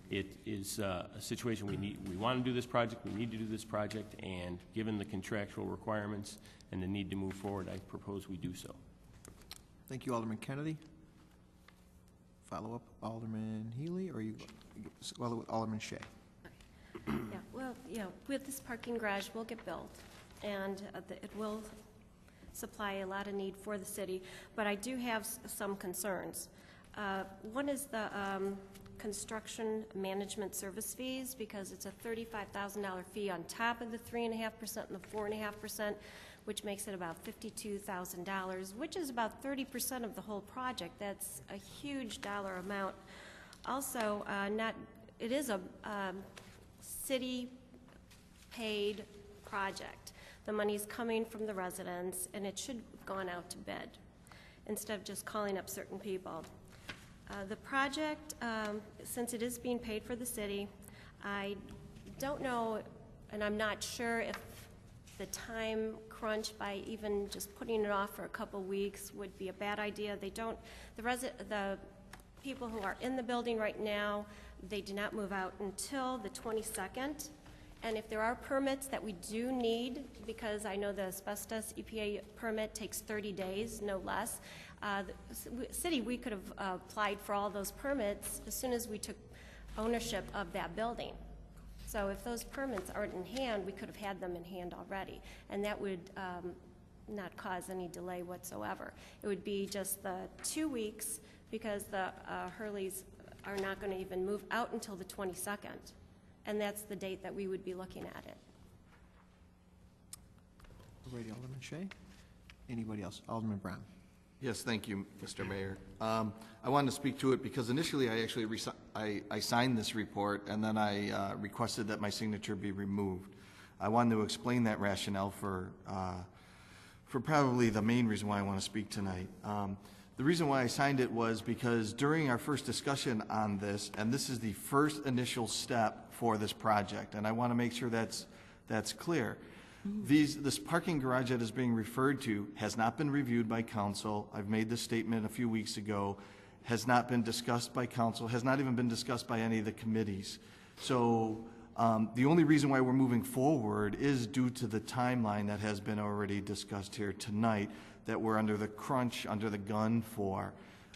It is a situation we want to do this project, we need to do this project, and given the contractual requirements and the need to move forward, I propose we do so. Thank you, Alderman Kennedy. Follow up, Alderman Healy, or you follow with Alderman Shea? Yeah, well, with this parking garage, will get built. and it will supply a lot of need for the city, but I do have some concerns. One is the construction management service fees, because it's a $35,000 fee on top of the 3.5% and the 4.5%, which makes it about $52,000, which is about 30% of the whole project. That's a huge dollar amount. Also, it is a city-paid project. The money's coming from the residents, and it should have gone out to bid instead of just calling up certain people. The project, since it is being paid for the city, I don't know, and I'm not sure if the time crunch by even just putting it off for a couple weeks would be a bad idea. They don't, the people who are in the building right now, they do not move out until the 22nd. And if there are permits that we do need, because I know the asbestos EPA permit takes 30 days, no less, the city, we could have applied for all those permits as soon as we took ownership of that building. So if those permits aren't in hand, we could have had them in hand already, and that would not cause any delay whatsoever. It would be just the 2 weeks, because the Hurleys are not going to even move out until the 22nd. And that's the date that we would be looking at it. Alrighty, Alderman Shea. Anybody else? Alderman Brown. Yes, thank you, Mr. Mayor. I wanted to speak to it because initially I actually I signed this report, and then I requested that my signature be removed. I wanted to explain that rationale for probably the main reason why I want to speak tonight. The reason why I signed it was because during our first discussion on this, and this is the first initial step for this project, and I want to make sure that's clear. This parking garage that is being referred to has not been reviewed by council. I've made this statement a few weeks ago. Has not been discussed by council, has not even been discussed by any of the committees. So the only reason why we're moving forward is due to the timeline that has been already discussed here tonight, that we're under the crunch, under the gun for.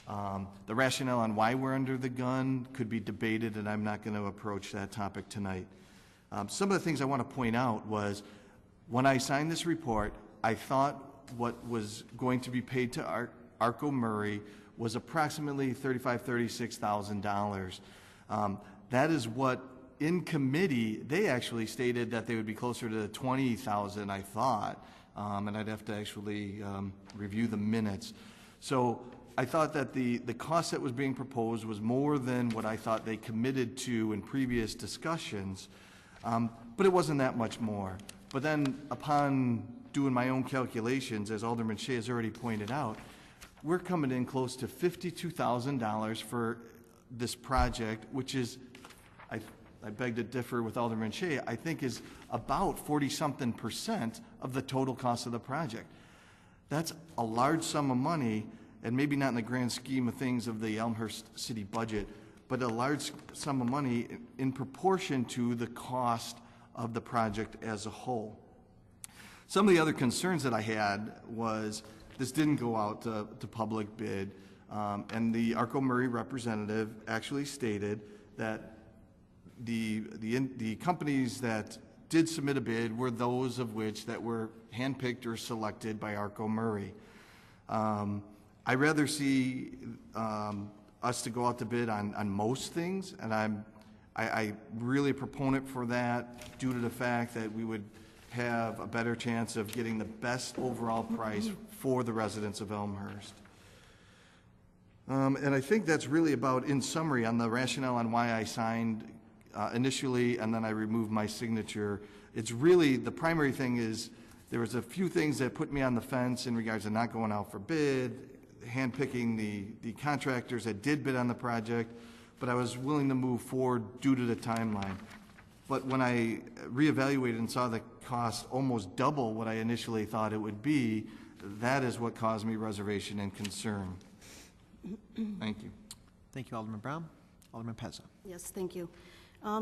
The rationale on why we're under the gun could be debated, and I'm not going to approach that topic tonight. Some of the things I want to point out was, when I signed this report, I thought what was going to be paid to Arco Murray was approximately $35,000, $36,000. That is what, in committee, they actually stated that they would be closer to $20,000, I thought, and I'd have to actually review the minutes. So I thought that the cost that was being proposed was more than what I thought they committed to in previous discussions, but it wasn't that much more. But then, upon doing my own calculations, as Alderman Shea has already pointed out, we're coming in close to $52,000 for this project, which is, I beg to differ with Alderman Shea, I think is about 40-something% of the total cost of the project. That's a large sum of money, and maybe not in the grand scheme of things of the Elmhurst city budget, but a large sum of money in proportion to the cost of the project as a whole. Some of the other concerns that I had was this didn't go out to public bid, and the Arco Murray representative actually stated that the companies that did submit a bid were those of which that were handpicked or selected by Arco Murray. I rather see us to go out to bid on most things, and I really a proponent for that due to the fact that we would have a better chance of getting the best overall price for the residents of Elmhurst. And I think that's really about, in summary, on the rationale on why I signed initially and then I removed my signature. It's really, the primary thing is there was a few things that put me on the fence in regards to not going out for bid, handpicking the contractors that did bid on the project, but I was willing to move forward due to the timeline. But when I reevaluated and saw the cost almost double what I initially thought it would be, that is what caused me reservation and concern. Thank you. Thank you, Alderman Brown. Alderman Pezza. Yes, thank you. I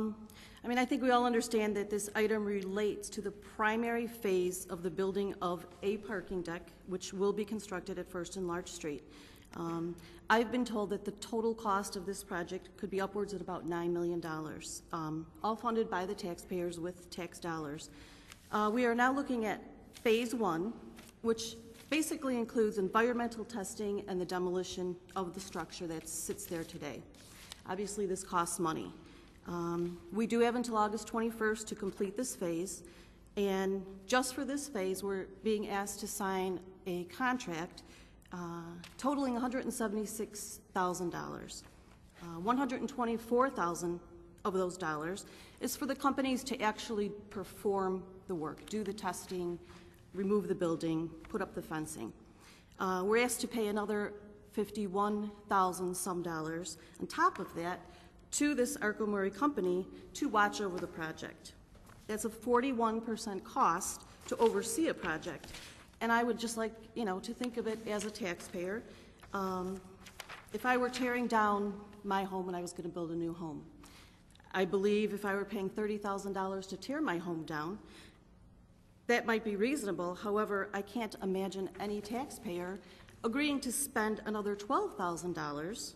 mean, I think we all understand that this item relates to the primary phase of the building of a parking deck, which will be constructed at First and Larch Street. I've been told that the total cost of this project could be upwards of about $9 million, all funded by the taxpayers with tax dollars. We are now looking at Phase 1, which basically includes environmental testing and the demolition of the structure that sits there today. Obviously, this costs money. We do have until August 21st to complete this phase, and just for this phase, we're being asked to sign a contract totaling $176,000. $124,000 of those dollars is for the companies to actually perform the work, do the testing, remove the building, put up the fencing. We're asked to pay another $51,000 some dollars on top of that to this Arco Murray company to watch over the project. That's a 41% cost to oversee a project. And I would just like, to think of it as a taxpayer. If I were tearing down my home and I was going to build a new home, I believe if I were paying $30,000 to tear my home down, that might be reasonable. However, I can't imagine any taxpayer agreeing to spend another $12,000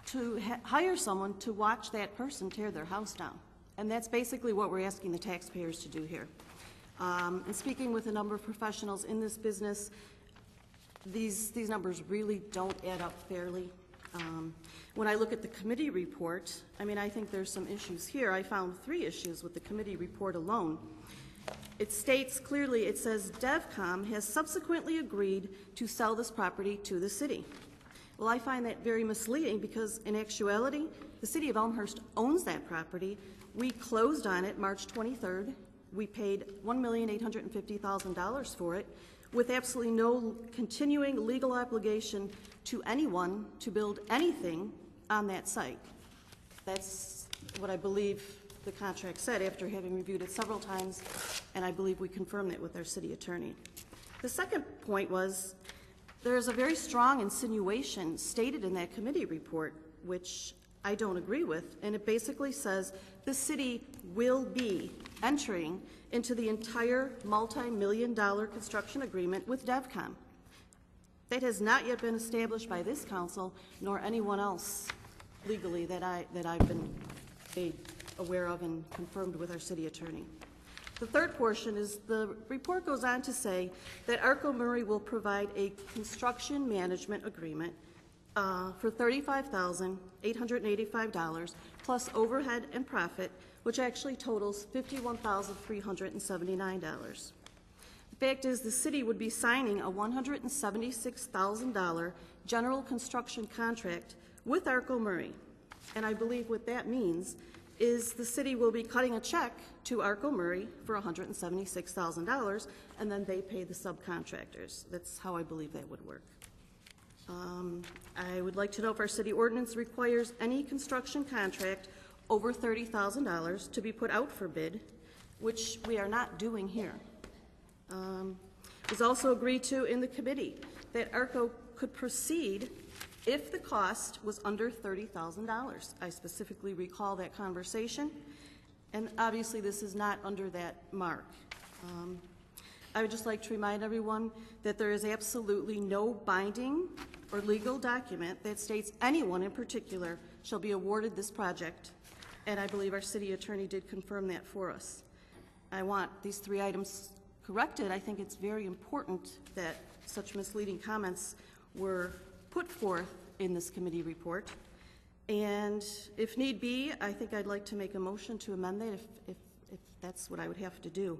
to hire someone to watch that person tear their house down. And that's basically what we're asking the taxpayers to do here. And speaking with a number of professionals in this business, these numbers really don't add up fairly. When I look at the committee report, I think there's some issues here. I found 3 issues with the committee report alone. It states clearly, it says DevCom has subsequently agreed to sell this property to the city. Well, I find that very misleading because in actuality, the city of Elmhurst owns that property. We closed on it March 23rd. We paid $1,850,000 for it with absolutely no continuing legal obligation to anyone to build anything on that site. That's what I believe the contract said after having reviewed it several times, and I believe we confirmed that with our city attorney. The second point was there's a very strong insinuation stated in that committee report, which I don't agree with, and it basically says the city will be entering into the entire multi-million-dollar construction agreement with DevCom. That has not yet been established by this council nor anyone else legally that I've been made aware of and confirmed with our city attorney. The third portion is the report goes on to say that Arco Murray will provide a construction management agreement for $35,885 plus overhead and profit, which actually totals $51,379. The fact is the city would be signing a $176,000 general construction contract with Arco Murray. And I believe what that means is the city will be cutting a check to Arco Murray for $176,000, and then they pay the subcontractors. That's how I believe that would work. I would like to know if our city ordinance requires any construction contract over $30,000 to be put out for bid, which we are not doing here. It was also agreed to in the committee that Arco could proceed if the cost was under $30,000. I specifically recall that conversation, and obviously this is not under that mark. I would just like to remind everyone that there is absolutely no binding or legal document that states anyone in particular shall be awarded this project, and I believe our city attorney did confirm that for us. I want these 3 items corrected. I think it's very important that such misleading comments were put forth in this committee report. And if need be, I think I'd like to make a motion to amend that if that's what I would have to do.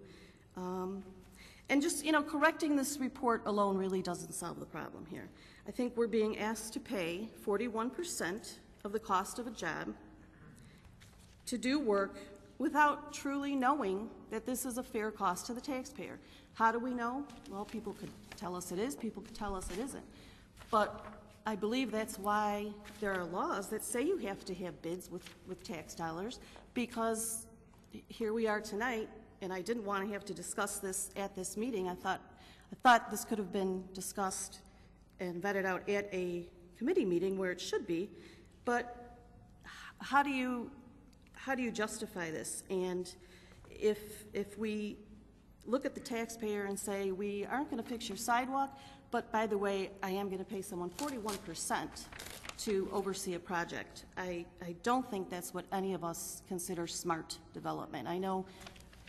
And just, correcting this report alone really doesn't solve the problem here. I think we're being asked to pay 41% of the cost of a job to do work without truly knowing that this is a fair cost to the taxpayer. How do we know? Well, people could tell us it is, people could tell us it isn't. But I believe that's why there are laws that say you have to have bids with tax dollars, because here we are tonight, and I didn't want to have to discuss this at this meeting. I thought this could have been discussed and vetted out at a committee meeting where it should be, but how do you justify this? And if we look at the taxpayer and say, we aren't going to fix your sidewalk, but by the way, I am going to pay someone 41% to oversee a project, I don't think that's what any of us consider smart development. I know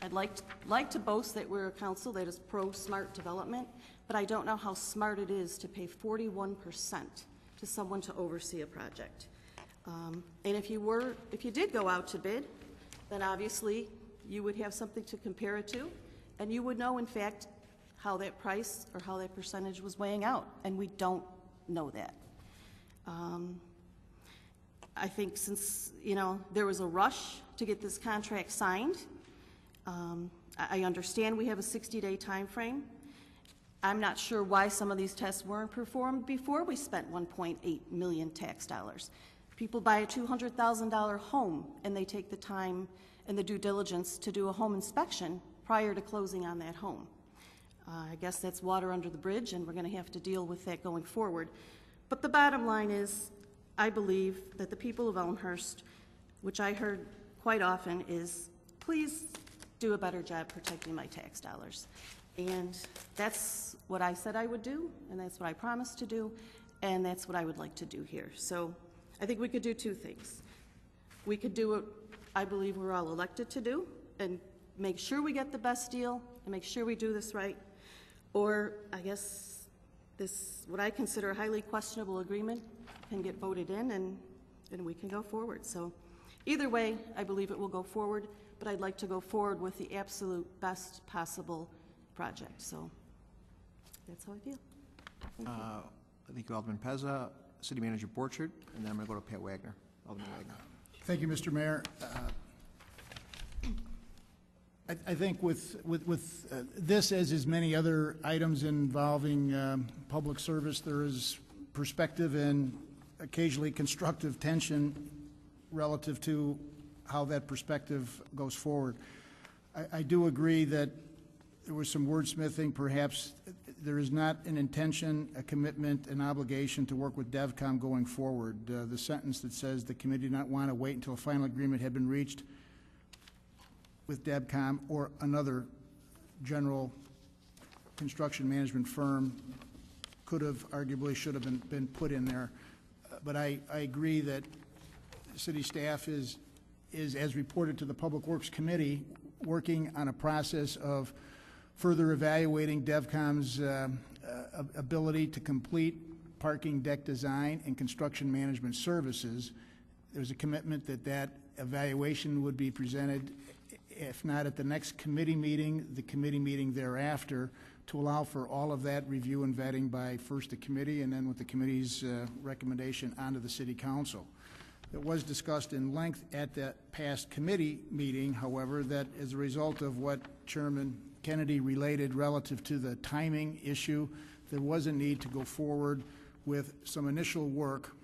I'd like to boast that we're a council that is pro-smart development, but I don't know how smart it is to pay 41% to someone to oversee a project. And if you did go out to bid, then obviously you would have something to compare it to, and you would know, in fact, how that price or how that percentage was weighing out, and we don't know that. I think since, there was a rush to get this contract signed, I understand we have a 60-day time frame. I'm not sure why some of these tests weren't performed before we spent 1.8 million tax dollars. People buy a $200,000 home and they take the time and the due diligence to do a home inspection prior to closing on that home. I guess that's water under the bridge, and we're going to have to deal with that going forward. But the bottom line is, I believe that the people of Elmhurst, which I heard quite often, is please do a better job protecting my tax dollars. And that's what I said I would do, and that's what I promised to do, and that's what I would like to do here. So I think we could do two things. We could do what I believe we're all elected to do, and make sure we get the best deal, and make sure we do this right. Or I guess this, what I consider a highly questionable agreement, can get voted in, and we can go forward. So either way, I believe it will go forward, but I'd like to go forward with the absolute best possible project. So that's how I feel. Thank you. Thank you, Alderman Pezza. City Manager Borchert, and then I'm going to go to Pat Wagner. Alderman Wagner. Thank you, Mr. Mayor. I think with this, as is many other items involving public service, there is perspective and occasionally constructive tension relative to how that perspective goes forward. I do agree that there was some wordsmithing. Perhaps there is not an intention, a commitment, an obligation to work with DevCom going forward. The sentence that says the committee did not want to wait until a final agreement had been reached with DevCom or another general construction management firm could have, arguably should have been put in there. But I agree that city staff is, as reported to the Public Works Committee, working on a process of further evaluating DevCom's ability to complete parking deck design and construction management services. There's a commitment that that evaluation would be presented, if not at the next committee meeting, the committee meeting thereafter, to allow for all of that review and vetting by first the committee and then with the committee's recommendation onto the city council. It was discussed in length at that past committee meeting, however, that as a result of what Chairman Kennedy related relative to the timing issue, there was a need to go forward with some initial work.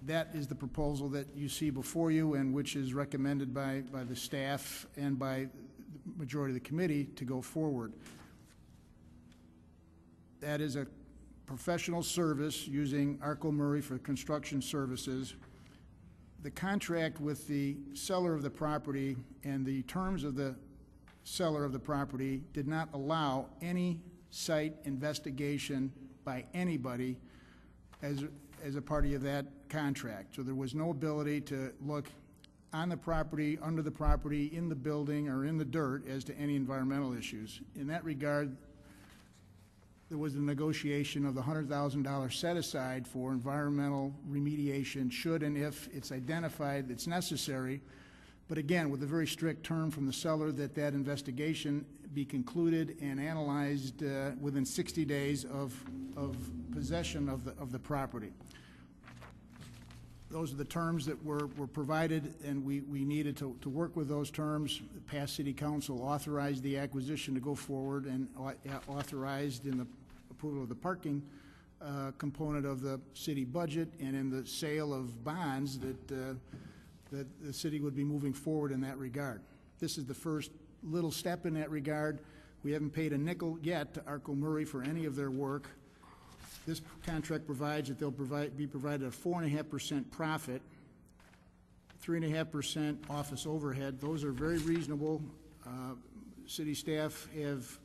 That is the proposal that you see before you and which is recommended by the staff and by the majority of the committee to go forward. That is a professional service using Arco Murray for construction services. The contract with the seller of the property and the terms of the seller of the property did not allow any site investigation by anybody as a party of that contract. So there was no ability to look on the property, under the property, in the building, or in the dirt as to any environmental issues. In that regard, there was a negotiation of the $100,000 set aside for environmental remediation should and if it's identified that's necessary, but again, with a very strict term from the seller that that investigation be concluded and analyzed within 60 days of possession of the property. Those are the terms that were provided, and we needed to work with those terms. The past city council authorized the acquisition to go forward and authorized in the approval of the parking component of the city budget and in the sale of bonds that the city would be moving forward in that regard. This is the first little step in that regard. We haven't paid a nickel yet to Arco Murray for any of their work. This contract provides that they'll be provided a 4.5% profit, 3.5% office overhead. Those are very reasonable. City staff have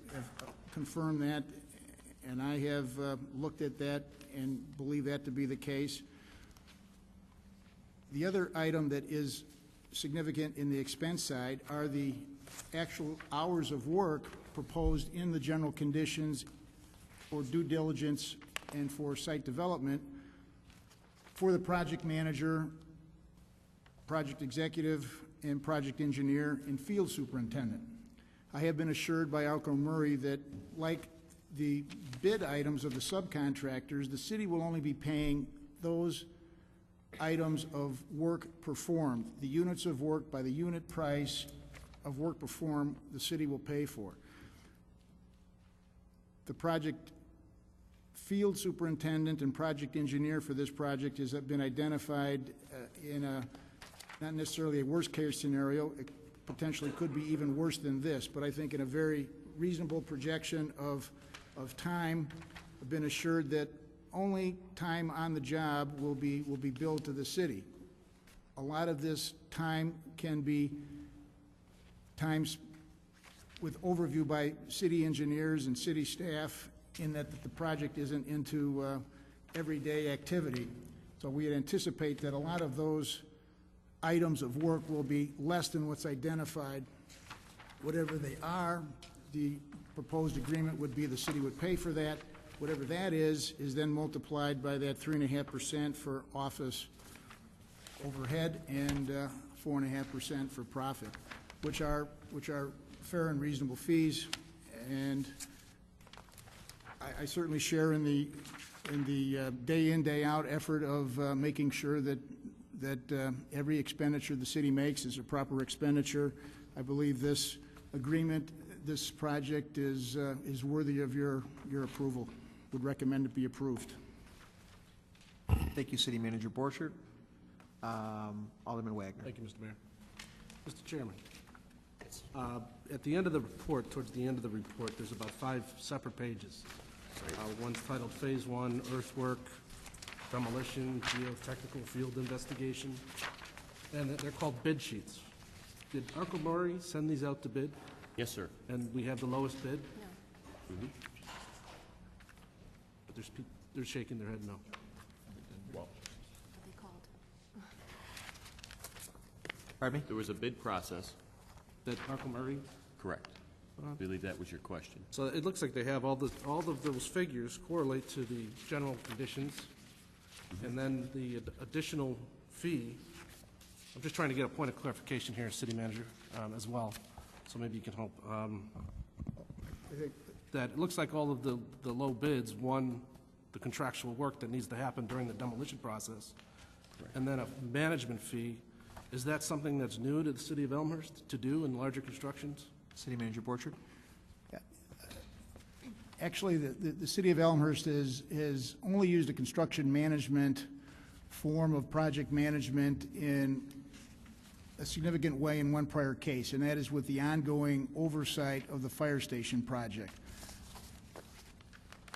confirmed that, and I have looked at that and believe that to be the case. The other item that is significant in the expense side are the actual hours of work proposed in the general conditions for due diligence and for site development for the project manager, project executive, and project engineer and field superintendent. I have been assured by Alco Murray that, like the bid items of the subcontractors, the city will only be paying those items of work performed. The units of work by the unit price of work performed, the city will pay for. The project field superintendent and project engineer for this project has been identified in a, not necessarily a worst case scenario, it potentially could be even worse than this, but I think in a very reasonable projection of time, I've been assured that only time on the job will be billed to the city. A lot of this time can be times with overview by city engineers and city staff in that the project isn't into everyday activity. So we anticipate that a lot of those items of work will be less than what's identified. Whatever they are, the proposed agreement would be the city would pay for that. Whatever that is then multiplied by that 3.5% for office overhead and 4.5% for profit, which are fair and reasonable fees. And I certainly share in the day in, day out effort of making sure that every expenditure the city makes is a proper expenditure. I believe this agreement, this project is worthy of your approval. Would recommend it be approved. Thank you, City Manager Borchert. Alderman Wagner. Thank you, Mr. Mayor. Mr. Chairman, at the end of the report, towards the end of the report, there's about 5 separate pages. One's titled Phase 1, Earthwork, Demolition, Geotechnical Field Investigation, and they're called bid sheets. Did Arco Murray send these out to bid? Yes, sir. And we have the lowest bid? No. Mm-hmm. But they're shaking their head no. Well, They called. Pardon me? there was a bid process. That Arco Murray? Correct. I believe that was your question. So it looks like they have all of those figures correlate to the general conditions, and then the additional fee. I'm just trying to get a point of clarification here, City Manager, as well. So maybe you can help. That it looks like all of the low bids, one, the contractual work that needs to happen during the demolition process, and then a management fee. Is that something that's new to the City of Elmhurst to do in larger constructions? City Manager Borchert. Yeah. Actually, the City of Elmhurst has only used a construction management form of project management in a significant way in one prior case, and that is with the ongoing oversight of the fire station project.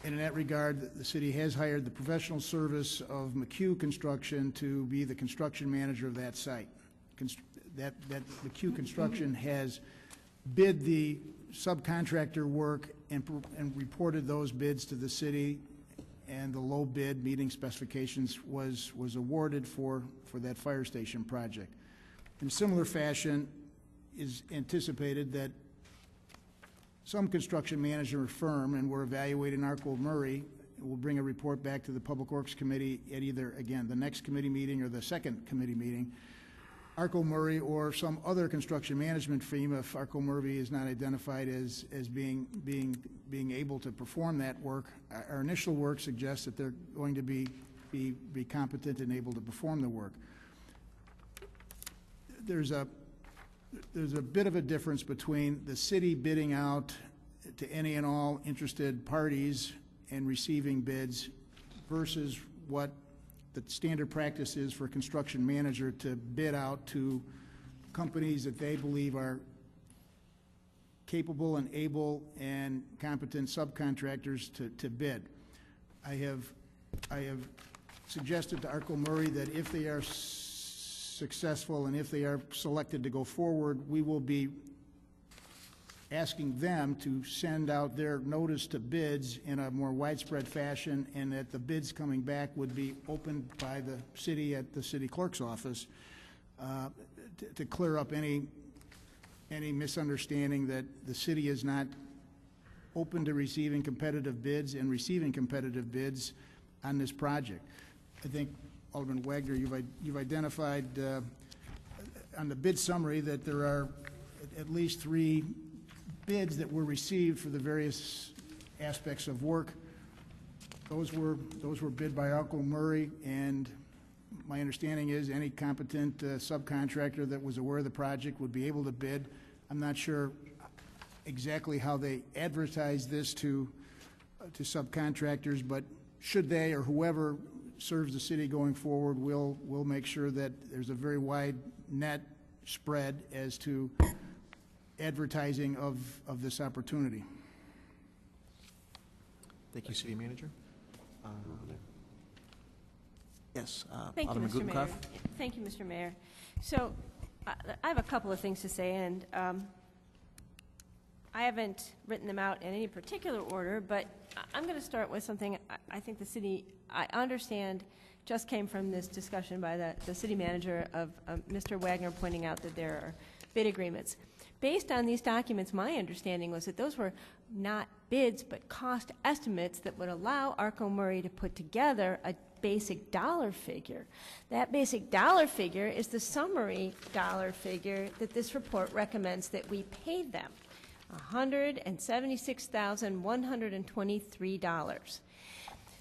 And in that regard, the city has hired the professional service of McHugh Construction to be the construction manager of that site. That McHugh Construction has bid the subcontractor work and reported those bids to the city, and the low bid meeting specifications was awarded for that fire station project. In a similar fashion, is anticipated that some construction management firm, and we're evaluating Arco Murray, will bring a report back to the Public Works Committee at either, again, the next committee meeting or the second committee meeting. Arco Murray or some other construction management firm, if Arco Murray is not identified as being able to perform that work. Our initial work suggests that they're going to be competent and able to perform the work. There's a bit of a difference between the city bidding out to any and all interested parties and receiving bids versus what the standard practice is for a construction manager to bid out to companies that they believe are capable and able and competent subcontractors to bid. I have suggested to Arco Murray that if they are successful and if they are selected to go forward, we will be asking them to send out their notice to bids in a more widespread fashion, and that the bids coming back would be opened by the city at the city clerk's office to clear up any any misunderstanding that the city is not open to receiving competitive bids and receiving competitive bids on this project. I think, Alderman Wagner, you've identified on the bid summary that there are at least 3 bids that were received for the various aspects of work. Those were bid by Uncle Murray, and my understanding is any competent subcontractor that was aware of the project would be able to bid. I'm not sure exactly how they advertise this to subcontractors, but should they or whoever serves the city going forward, we'll make sure that there's a very wide net spread as to advertising of this opportunity. Thank you, City Manager. Yes, Thank you, Alderman Mr. Mayor. Gutenkopf. Thank you, Mr. Mayor. So I have a couple of things to say, and I haven't written them out in any particular order, but I'm going to start with something I think the city, I understand, just came from this discussion by the city manager of Mr. Wagner pointing out that there are bid agreements. Based on these documents, my understanding was that those were not bids, but cost estimates that would allow Arco Murray to put together a basic dollar figure. That basic dollar figure is the summary dollar figure that this report recommends that we pay them, $176,123.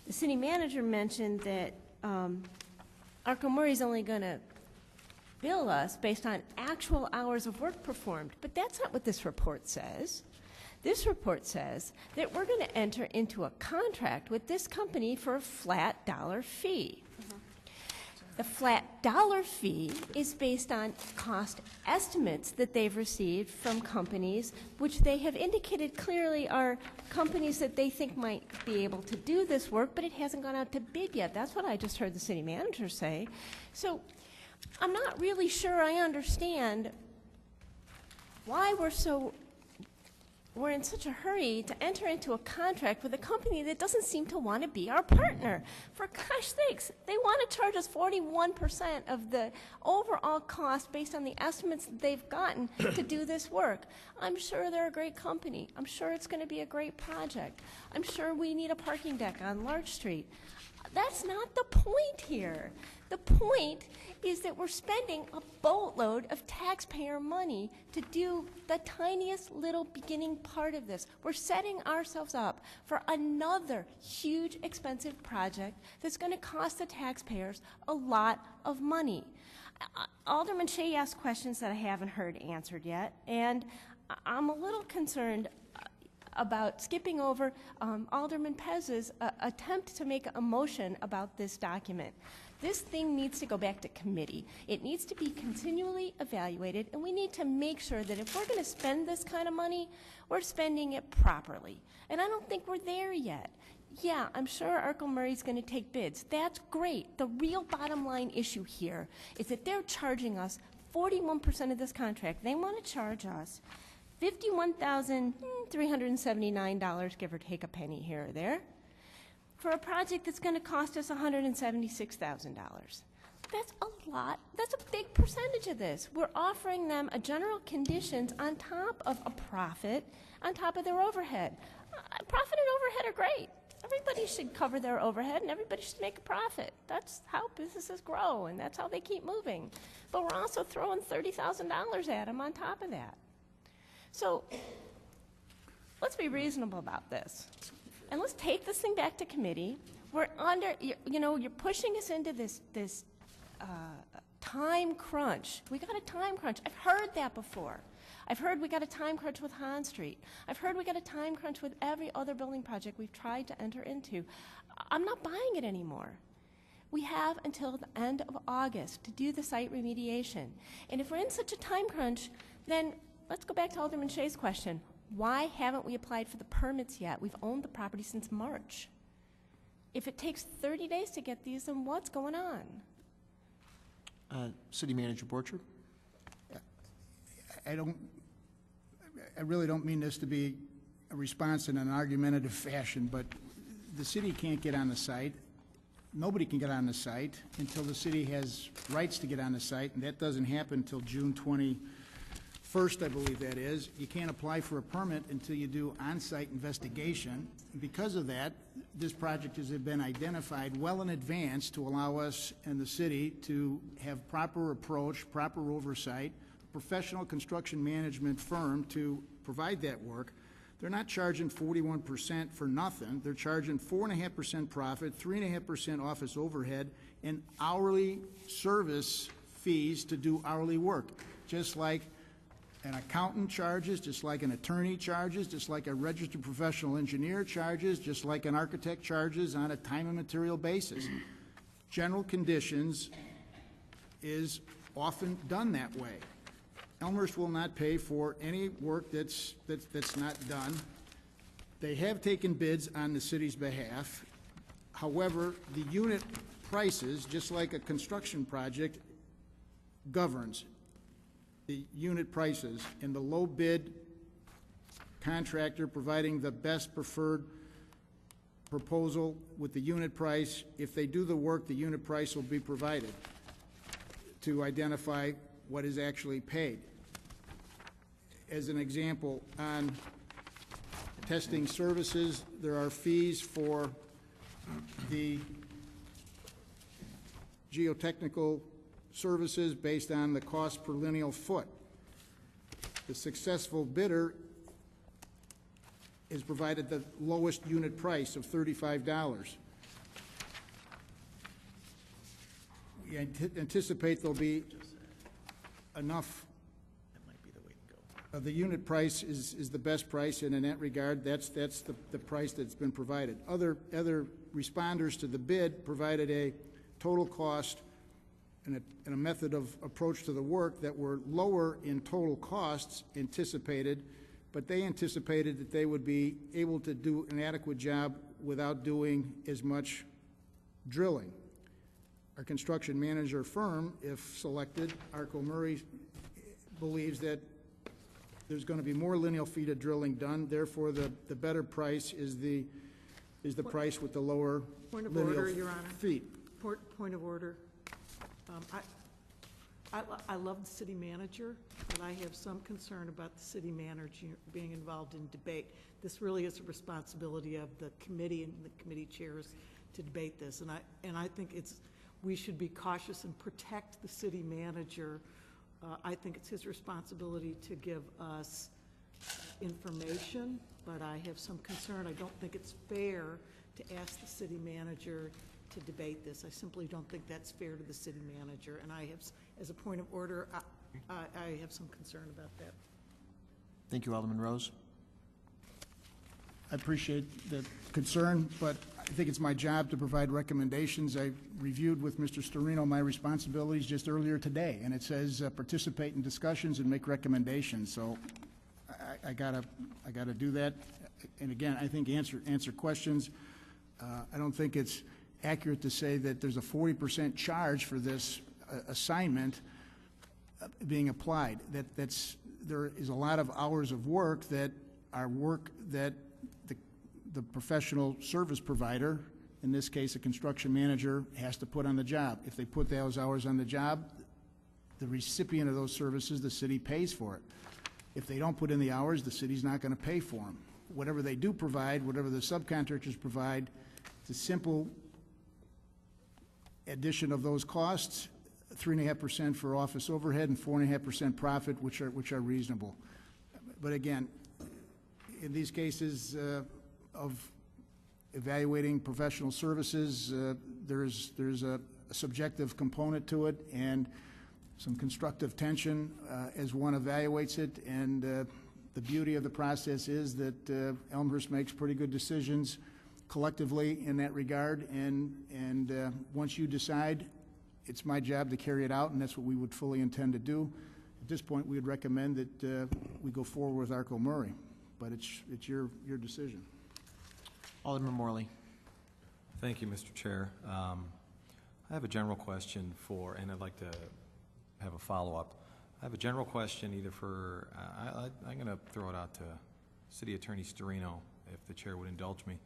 The city manager mentioned that Arco Murray is only going to bill us based on actual hours of work performed, but that's not what this report says. This report says that we're going to enter into a contract with this company for a flat dollar fee. The flat dollar fee is based on cost estimates that they've received from companies, which they have indicated clearly are companies that they think might be able to do this work, but it hasn't gone out to bid yet. That's what I just heard the city manager say. So I'm not really sure I understand why we're in such a hurry to enter into a contract with a company that doesn't seem to want to be our partner. For gosh sakes, they want to charge us 41% of the overall cost based on the estimates that they've gotten to do this work. I'm sure they're a great company. I'm sure it's going to be a great project. I'm sure we need a parking deck on Larch Street. That's not the point here. The point is that we're spending a boatload of taxpayer money to do the tiniest little beginning part of this. We're setting ourselves up for another huge expensive project that's going to cost the taxpayers a lot of money. Alderman Shea asked questions that I haven't heard answered yet, and I'm a little concerned about skipping over Alderman Pez's attempt to make a motion about this document. This thing needs to go back to committee. It needs to be continually evaluated, and we need to make sure that if we're going to spend this kind of money, we're spending it properly. And I don't think we're there yet. Yeah, I'm sure Arco Murray's going to take bids. That's great. The real bottom line issue here is that they're charging us 41% of this contract. They want to charge us $51,379, give or take a penny here or there, for a project that's going to cost us $176,000. That's a lot. That's a big percentage of this. We're offering them a general conditions on top of a profit, on top of their overhead. Profit and overhead are great. Everybody should cover their overhead, and everybody should make a profit. That's how businesses grow, and that's how they keep moving. But we're also throwing $30,000 at them on top of that. So let's be reasonable about this. And let's take this thing back to committee. We're under, you're pushing us into this time crunch. We got a time crunch. I've heard that before. I've heard we got a time crunch with Han Street. I've heard we got a time crunch with every other building project we've tried to enter into. I'm not buying it anymore. We have until the end of August to do the site remediation. And if we're in such a time crunch, then let's go back to Alderman Shea's question. Why haven't we applied for the permits yet? We've owned the property since March. If it takes 30 days to get these, then what's going on? City Manager Borchard. I really don't mean this to be a response in an argumentative fashion, but the city can't get on the site. Nobody can get on the site until the city has rights to get on the site, and that doesn't happen until June 23rd, First, I believe that is, you can't apply for a permit until you do on-site investigation. Because of that, this project has been identified well in advance to allow us and the city to have proper approach, proper oversight, a professional construction management firm to provide that work. They're not charging 41% for nothing. They're charging 4.5% profit, 3.5% office overhead, and hourly service fees to do hourly work, just like an accountant charges, just like an attorney charges, just like a registered professional engineer charges, just like an architect charges on a time and material basis. General conditions is often done that way. Elmhurst will not pay for any work that's not done. They have taken bids on the city's behalf. However, the unit prices, just like a construction project, governs the unit prices, and the low bid contractor providing the best preferred proposal with the unit price. If they do the work, the unit price will be provided to identify what is actually paid. As an example, on testing services, there are fees for the geotechnical services based on the cost per lineal foot. The successful bidder is provided the lowest unit price of $35. We anticipate there'll be enough. That might be the way to go. The unit price is the best price, and in that regard, that's the price that's been provided. Other responders to the bid provided a total cost and a method of approach to the work that were lower in total costs anticipated, but they anticipated that they would be able to do an adequate job without doing as much drilling. Our construction manager firm, if selected, Arco Murray, believes that there's going to be more lineal feet of drilling done. Therefore, the better price is the price with the lower Point of lineal order, Your Honor. feet. Point of order. I love the city manager, but I have some concern about the city manager being involved in debate. This really is a responsibility of the committee and the committee chairs to debate this, and I think we should be cautious and protect the city manager. I think it's his responsibility to give us information, but I have some concern. I don't think it's fair to ask the city manager to debate this. I simply don't think that's fair to the city manager, and I have, as a point of order, I have some concern about that. Thank you, Alderman Rose. I appreciate the concern, but I think it's my job to provide recommendations. I reviewed with Mr. Storino my responsibilities just earlier today, and it says participate in discussions and make recommendations. So I gotta do that. And again, I think answer questions. I don't think it's accurate to say that there's a 40% charge for this assignment being applied. There is a lot of hours of work that are work that the professional service provider, in this case a construction manager, has to put on the job. If they put those hours on the job, the recipient of those services, the city pays for it. If they don't put in the hours, the city's not going to pay for them. Whatever they do provide, whatever the subcontractors provide, it's a simple addition of those costs, 3.5% for office overhead and 4.5% profit, which are reasonable. But again, in these cases of evaluating professional services, there's a subjective component to it and some constructive tension as one evaluates it. And the beauty of the process is that Elmhurst makes pretty good decisions collectively in that regard, and once you decide, it's my job to carry it out, and that's what we would fully intend to do. At this point, we would recommend that we go forward with Arco Murray, but it's your decision. Alderman Morley. Thank you, Mr. Chair. I have a general question and I'd like to have a follow-up. I have a general question either for, I'm going to throw it out to City Attorney Storino, if the chair would indulge me.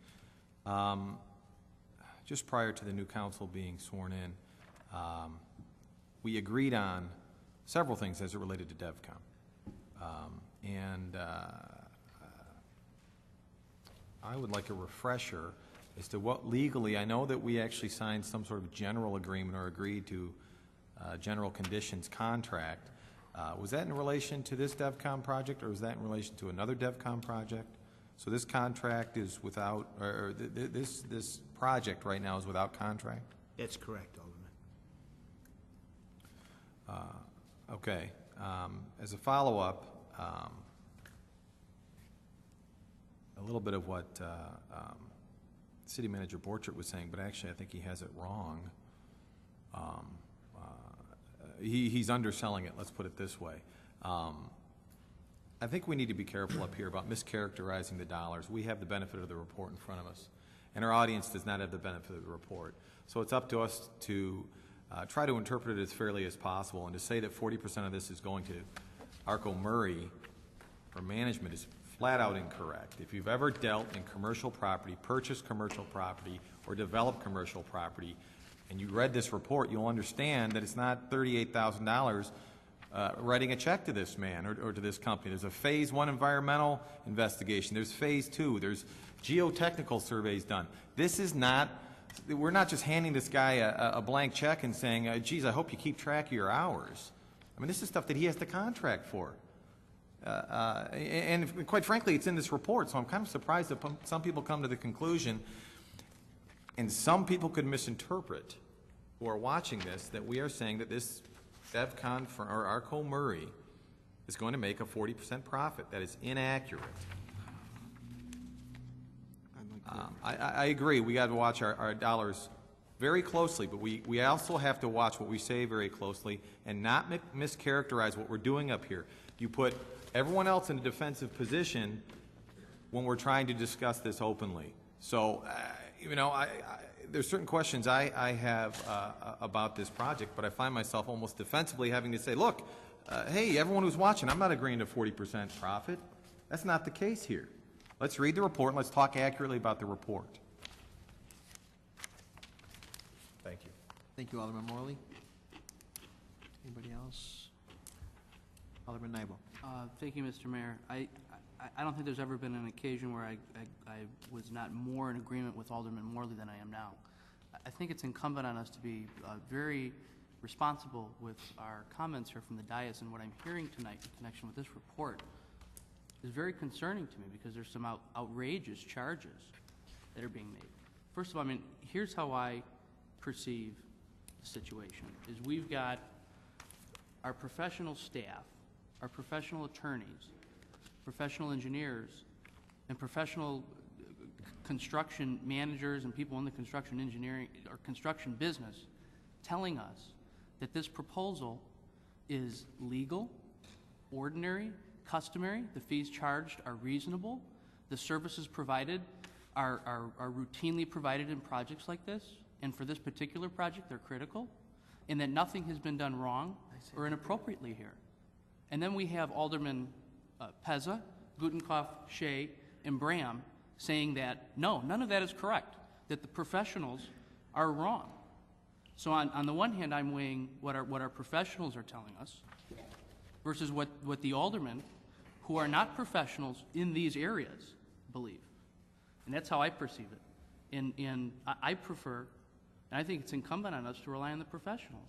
Just prior to the new council being sworn in, we agreed on several things as it related to DevCom. And I would like a refresher as to what legally, I know that we actually signed some sort of general agreement or agreed to general conditions contract. Was that in relation to this DevCom project, or was that in relation to another DevCom project? So this contract is without, or this project right now is without contract? That's correct, Alderman. Okay. As a follow-up, a little bit of what City Manager Borchert was saying, but actually I think he has it wrong. He's underselling it, let's put it this way. I think we need to be careful up here about mischaracterizing the dollars. We have the benefit of the report in front of us, and our audience does not have the benefit of the report. So it's up to us to try to interpret it as fairly as possible, and to say that 40% of this is going to Arco Murray for management is flat out incorrect. If you've ever dealt in commercial property, purchased commercial property, or developed commercial property, and you read this report, you'll understand that it's not $38,000 writing a check to this man or to this company. There's a phase 1 environmental investigation. There's phase 2. There's geotechnical surveys done. This is not, we're not just handing this guy a blank check and saying, geez, I hope you keep track of your hours. I mean, this is stuff that he has to contract for. And quite frankly, it's in this report, so I'm kind of surprised that some people come to the conclusion, and some people could misinterpret who are watching this, that we are saying that this DevCon for Arco Murray is going to make a 40% profit. That is inaccurate. I agree. We got to watch our dollars very closely, but we also have to watch what we say very closely and not mischaracterize what we're doing up here. You put everyone else in a defensive position when we're trying to discuss this openly. So, you know, there's certain questions I have about this project, but I find myself almost defensively having to say, look, hey, everyone who's watching, I'm not agreeing to 40% profit. That's not the case here. Let's read the report and let's talk accurately about the report. Thank you. Thank you, Alderman Morley. Anybody else? Alderman Nybo. Thank you, Mr. Mayor. I don't think there's ever been an occasion where I was not more in agreement with Alderman Morley than I am now. I think it's incumbent on us to be very responsible with our comments here from the dais, and what I'm hearing tonight in connection with this report is very concerning to me because there's some outrageous charges that are being made. First of all, I mean, here's how I perceive the situation, is we've got our professional staff, our professional attorneys, professional engineers, and professional construction managers and people in the construction engineering or construction business telling us that this proposal is legal, ordinary, customary, the fees charged are reasonable, the services provided are routinely provided in projects like this, and for this particular project they're critical, and that nothing has been done wrong or inappropriately here. And then we have Alderman Pezza, Gutenkopf, Shea, and Bram saying that, no, none of that is correct, that the professionals are wrong. So on the one hand, I'm weighing what our professionals are telling us versus what the aldermen, who are not professionals in these areas, believe. And that's how I perceive it. And I prefer, and I think it's incumbent on us to rely on the professionals.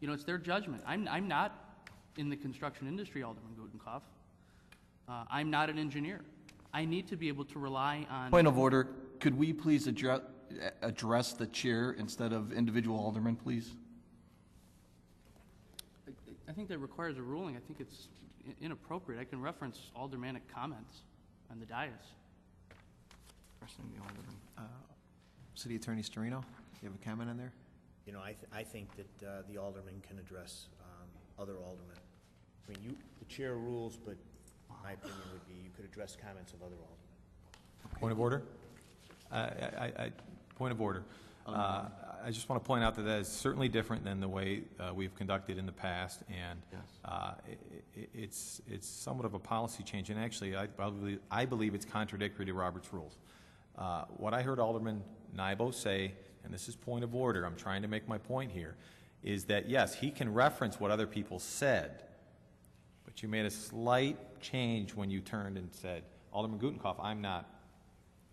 You know, it's their judgment. I'm not in the construction industry, Alderman Gutenkopf. I'm not an engineer. I need to be able to rely on... Point of order. Could we please address the chair instead of individual aldermen, please? I think that requires a ruling. I think it's inappropriate. I can reference aldermanic comments on the dais. City Attorney Storino, you have a comment on there? You know, I think that the alderman can address other aldermen. I mean, the chair rules, but my opinion would be you could address comments of other aldermen. Point of order? Point of order. I just want to point out that that is certainly different than the way we've conducted in the past, and it's somewhat of a policy change. And actually, I believe it's contradictory to Robert's rules. What I heard Alderman Nybo say, and this is point of order, I'm trying to make my point here, is that yes, he can reference what other people said, but But you made a slight change when you turned and said, Alderman Gutenkopf, I'm not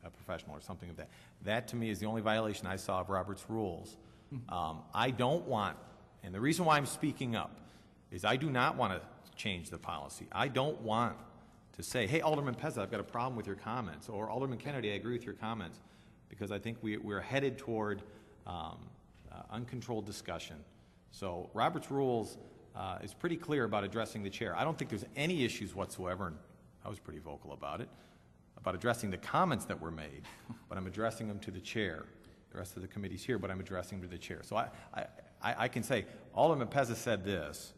a professional, or something of that. That, to me, is the only violation I saw of Robert's rules. I don't want, and the reason why I'm speaking up is I do not want to change the policy. I don't want to say, hey, Alderman Pezza, I've got a problem with your comments, or Alderman Kennedy, I agree with your comments, because I think we're headed toward uncontrolled discussion. So Robert's rules is pretty clear about addressing the chair. I don't think there's any issues whatsoever, and I was pretty vocal about it, about addressing the comments that were made, but I'm addressing them to the chair. The rest of the committee's here, but I'm addressing them to the chair. So I can say, Alderman Pezza said this,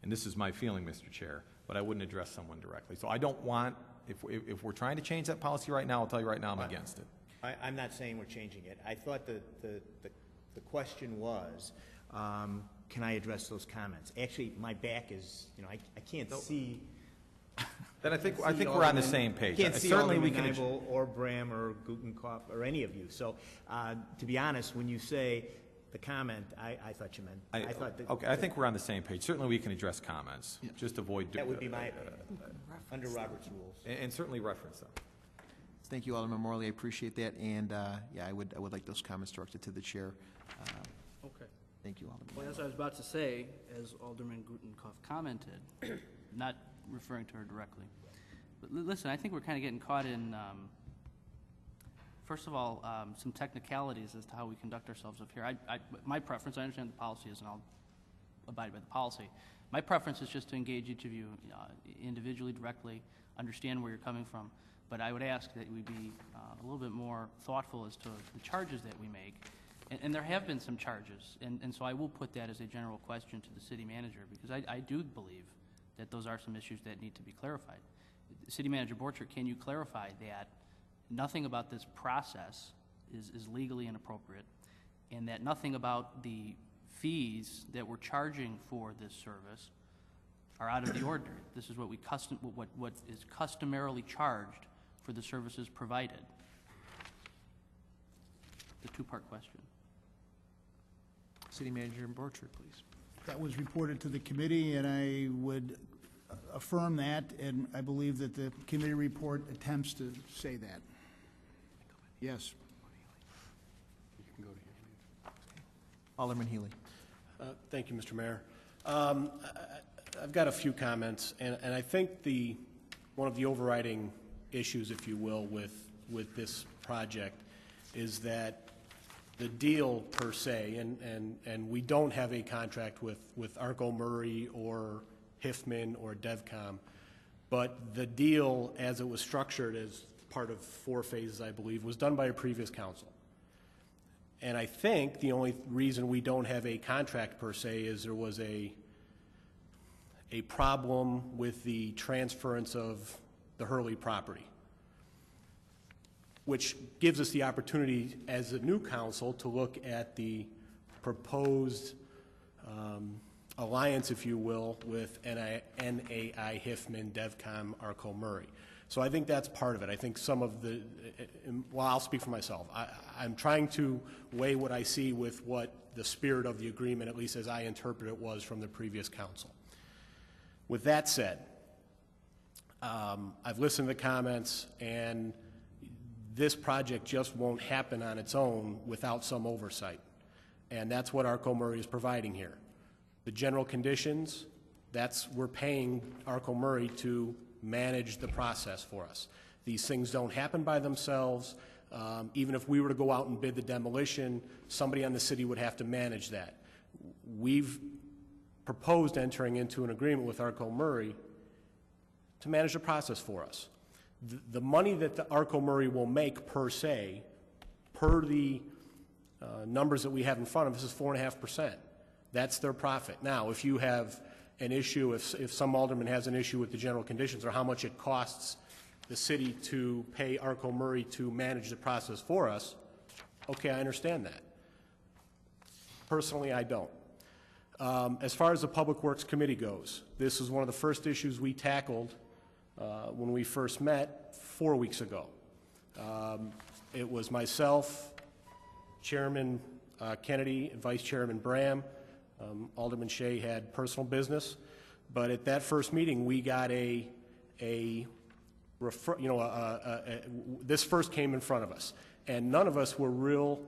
and this is my feeling, Mr. Chair, but I wouldn't address someone directly. So I don't want, if we're trying to change that policy right now, I'll tell you right now I'm against it. I'm not saying we're changing it. I thought the question was, can I address those comments? Actually, my back is, I can't see. Then I think we're on the same page. Can't see certainly we Alderman can Nibel or Bram or Gutenkopf or any of you. So, to be honest, when you say the comment, I thought you meant. I thought that. Okay, I think we're on the same page. Certainly we can address comments. Yeah. Just avoid. That would be my under Robert's rules. And certainly reference them. Thank you, Alderman Morley. I appreciate that. And yeah, I would like those comments directed to the chair. Okay. Thank you, Alderman. Well, as I was about to say, as Alderman Gutenkopf commented, not referring to her directly, but listen, I think we're kind of getting caught in, first of all, some technicalities as to how we conduct ourselves up here. My preference, I understand the policy is, and I'll abide by the policy. My preference is just to engage each of you individually, directly, understand where you're coming from. But I would ask that we be a little bit more thoughtful as to the charges that we make. And there have been some charges, and so I will put that as a general question to the city manager, because I do believe that those are some issues that need to be clarified. City Manager Borchert, can you clarify that nothing about this process is legally inappropriate, and that nothing about the fees that we're charging for this service are out of the ordinary? This is what what is customarily charged for the services provided. The two-part question. City Manager Borchert, please. That was reported to the committee, and I would affirm that, and I believe that the committee report attempts to say that. Yes. Alderman Healy. Thank you, Mr. Mayor. I've got a few comments, and I think one of the overriding issues, if you will, with this project is that the deal per se, and we don't have a contract with Arco Murray or Hiffman or DevCom, but the deal as it was structured as part of 4 phases, I believe, was done by a previous council. And I think the only reason we don't have a contract per se is there was a problem with the transference of the Hurley property, which gives us the opportunity as a new council to look at the proposed alliance, if you will, with NAI, Hiffman, DevCom, Arco Murray. So I think that's part of it. I think some of the, well, I'll speak for myself. I'm trying to weigh what I see with what the spirit of the agreement, at least as I interpret it, was from the previous council. With that said, I've listened to the comments, and this project just won't happen on its own without some oversight. And that's what Arco Murray is providing here. The general conditions, we're paying Arco Murray to manage the process for us. These things don't happen by themselves. Even if we were to go out and bid the demolition, somebody on the city would have to manage that. We've proposed entering into an agreement with Arco Murray to manage the process for us. The money that the Arco Murray will make per se, per the numbers that we have in front of us, is 4.5%. That's their profit. Now, if you have an issue, if some alderman has an issue with the general conditions or how much it costs the city to pay Arco Murray to manage the process for us, okay, I understand that. Personally, I don't. As far as the Public Works Committee goes, this is one of the first issues we tackled when we first met 4 weeks ago. It was myself, Chairman Kennedy, and Vice Chairman Bram. Alderman Shea had personal business, But at that first meeting, we got this first came in front of us, and none of us were real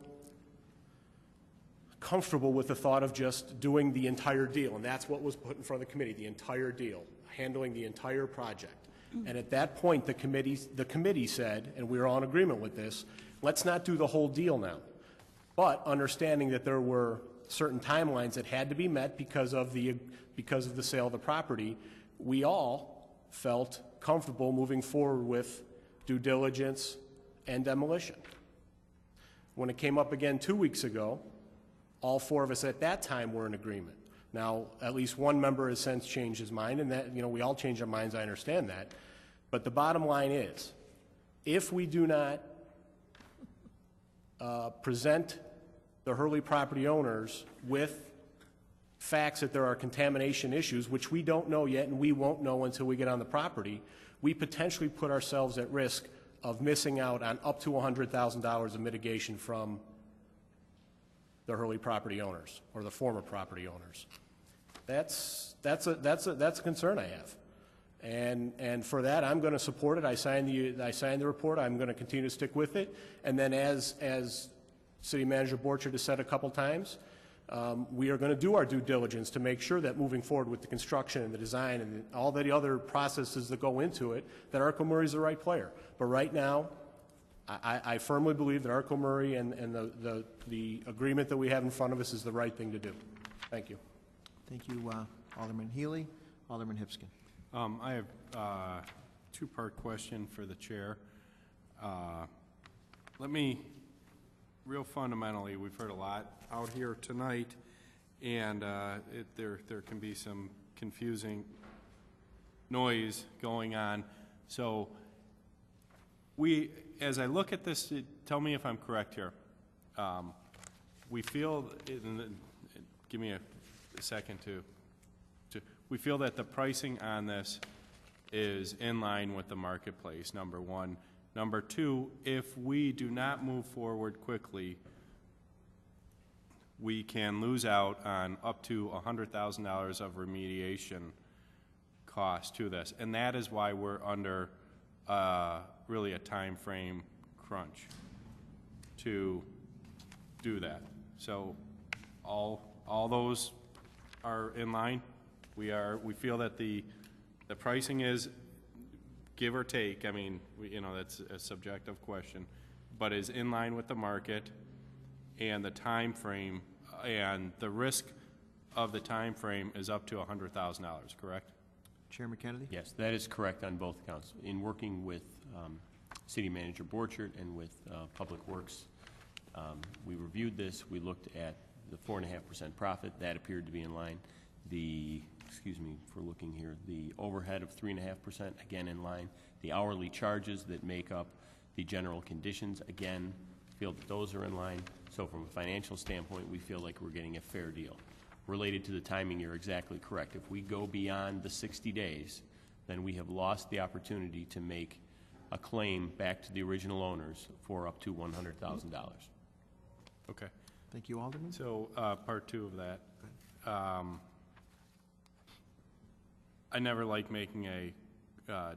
comfortable with the thought of just doing the entire deal, and that's what was put in front of the committee, the entire deal, handling the entire project. And at that point, the committee said, and we were all in agreement with this, let's not do the whole deal now. But understanding that there were certain timelines that had to be met because of the sale of the property, we all felt comfortable moving forward with due diligence and demolition. When it came up again 2 weeks ago, all four of us at that time were in agreement. Now, at least one member has since changed his mind, and that, we all change our minds, I understand that. But the bottom line is, if we do not present the Hurley property owners with facts that there are contamination issues, which we don't know yet and we won't know until we get on the property, we potentially put ourselves at risk of missing out on up to $100,000 of mitigation from the Hurley property owners or the former property owners. That's a concern I have, and for that I'm going to support it. I signed the report. I'm going to continue to stick with it, and then as City Manager Borchert has said a couple times, we are going to do our due diligence to make sure that moving forward with the construction and the design and all the other processes that go into it, that Arco Murray is the right player. But right now, I firmly believe that Arco Murray and the agreement that we have in front of us is the right thing to do. Thank you. Thank you, Alderman Healy. Alderman Hipskin. I have a two-part question for the chair. Let me, real fundamentally, we've heard a lot out here tonight, and there can be some confusing noise going on. So as I look at this, tell me if I'm correct here. We feel, give me a second we feel that the pricing on this is in line with the marketplace, number one. Number two, if we do not move forward quickly, we can lose out on up to $100,000 of remediation cost to this. And that is why we're under really a time frame crunch to do that. So all those are in line. We feel that the pricing is give or take. I mean, that's a subjective question, but is in line with the market, and the time frame and the risk of the time frame is up to $100,000. Correct? Chairman Kennedy. Yes, that is correct on both counts. In working with City Manager Borchert and with Public Works, we reviewed this. We looked at the 4.5% profit. That appeared to be in line. The overhead of 3.5%, again in line. The hourly charges that make up the general conditions, again, feel that those are in line. So from a financial standpoint, we feel like we're getting a fair deal. Related to the timing, you're exactly correct. If we go beyond the 60 days, then we have lost the opportunity to make a claim back to the original owners for up to $100,000. Okay. Thank you, Alderman. So part two of that. I never like making a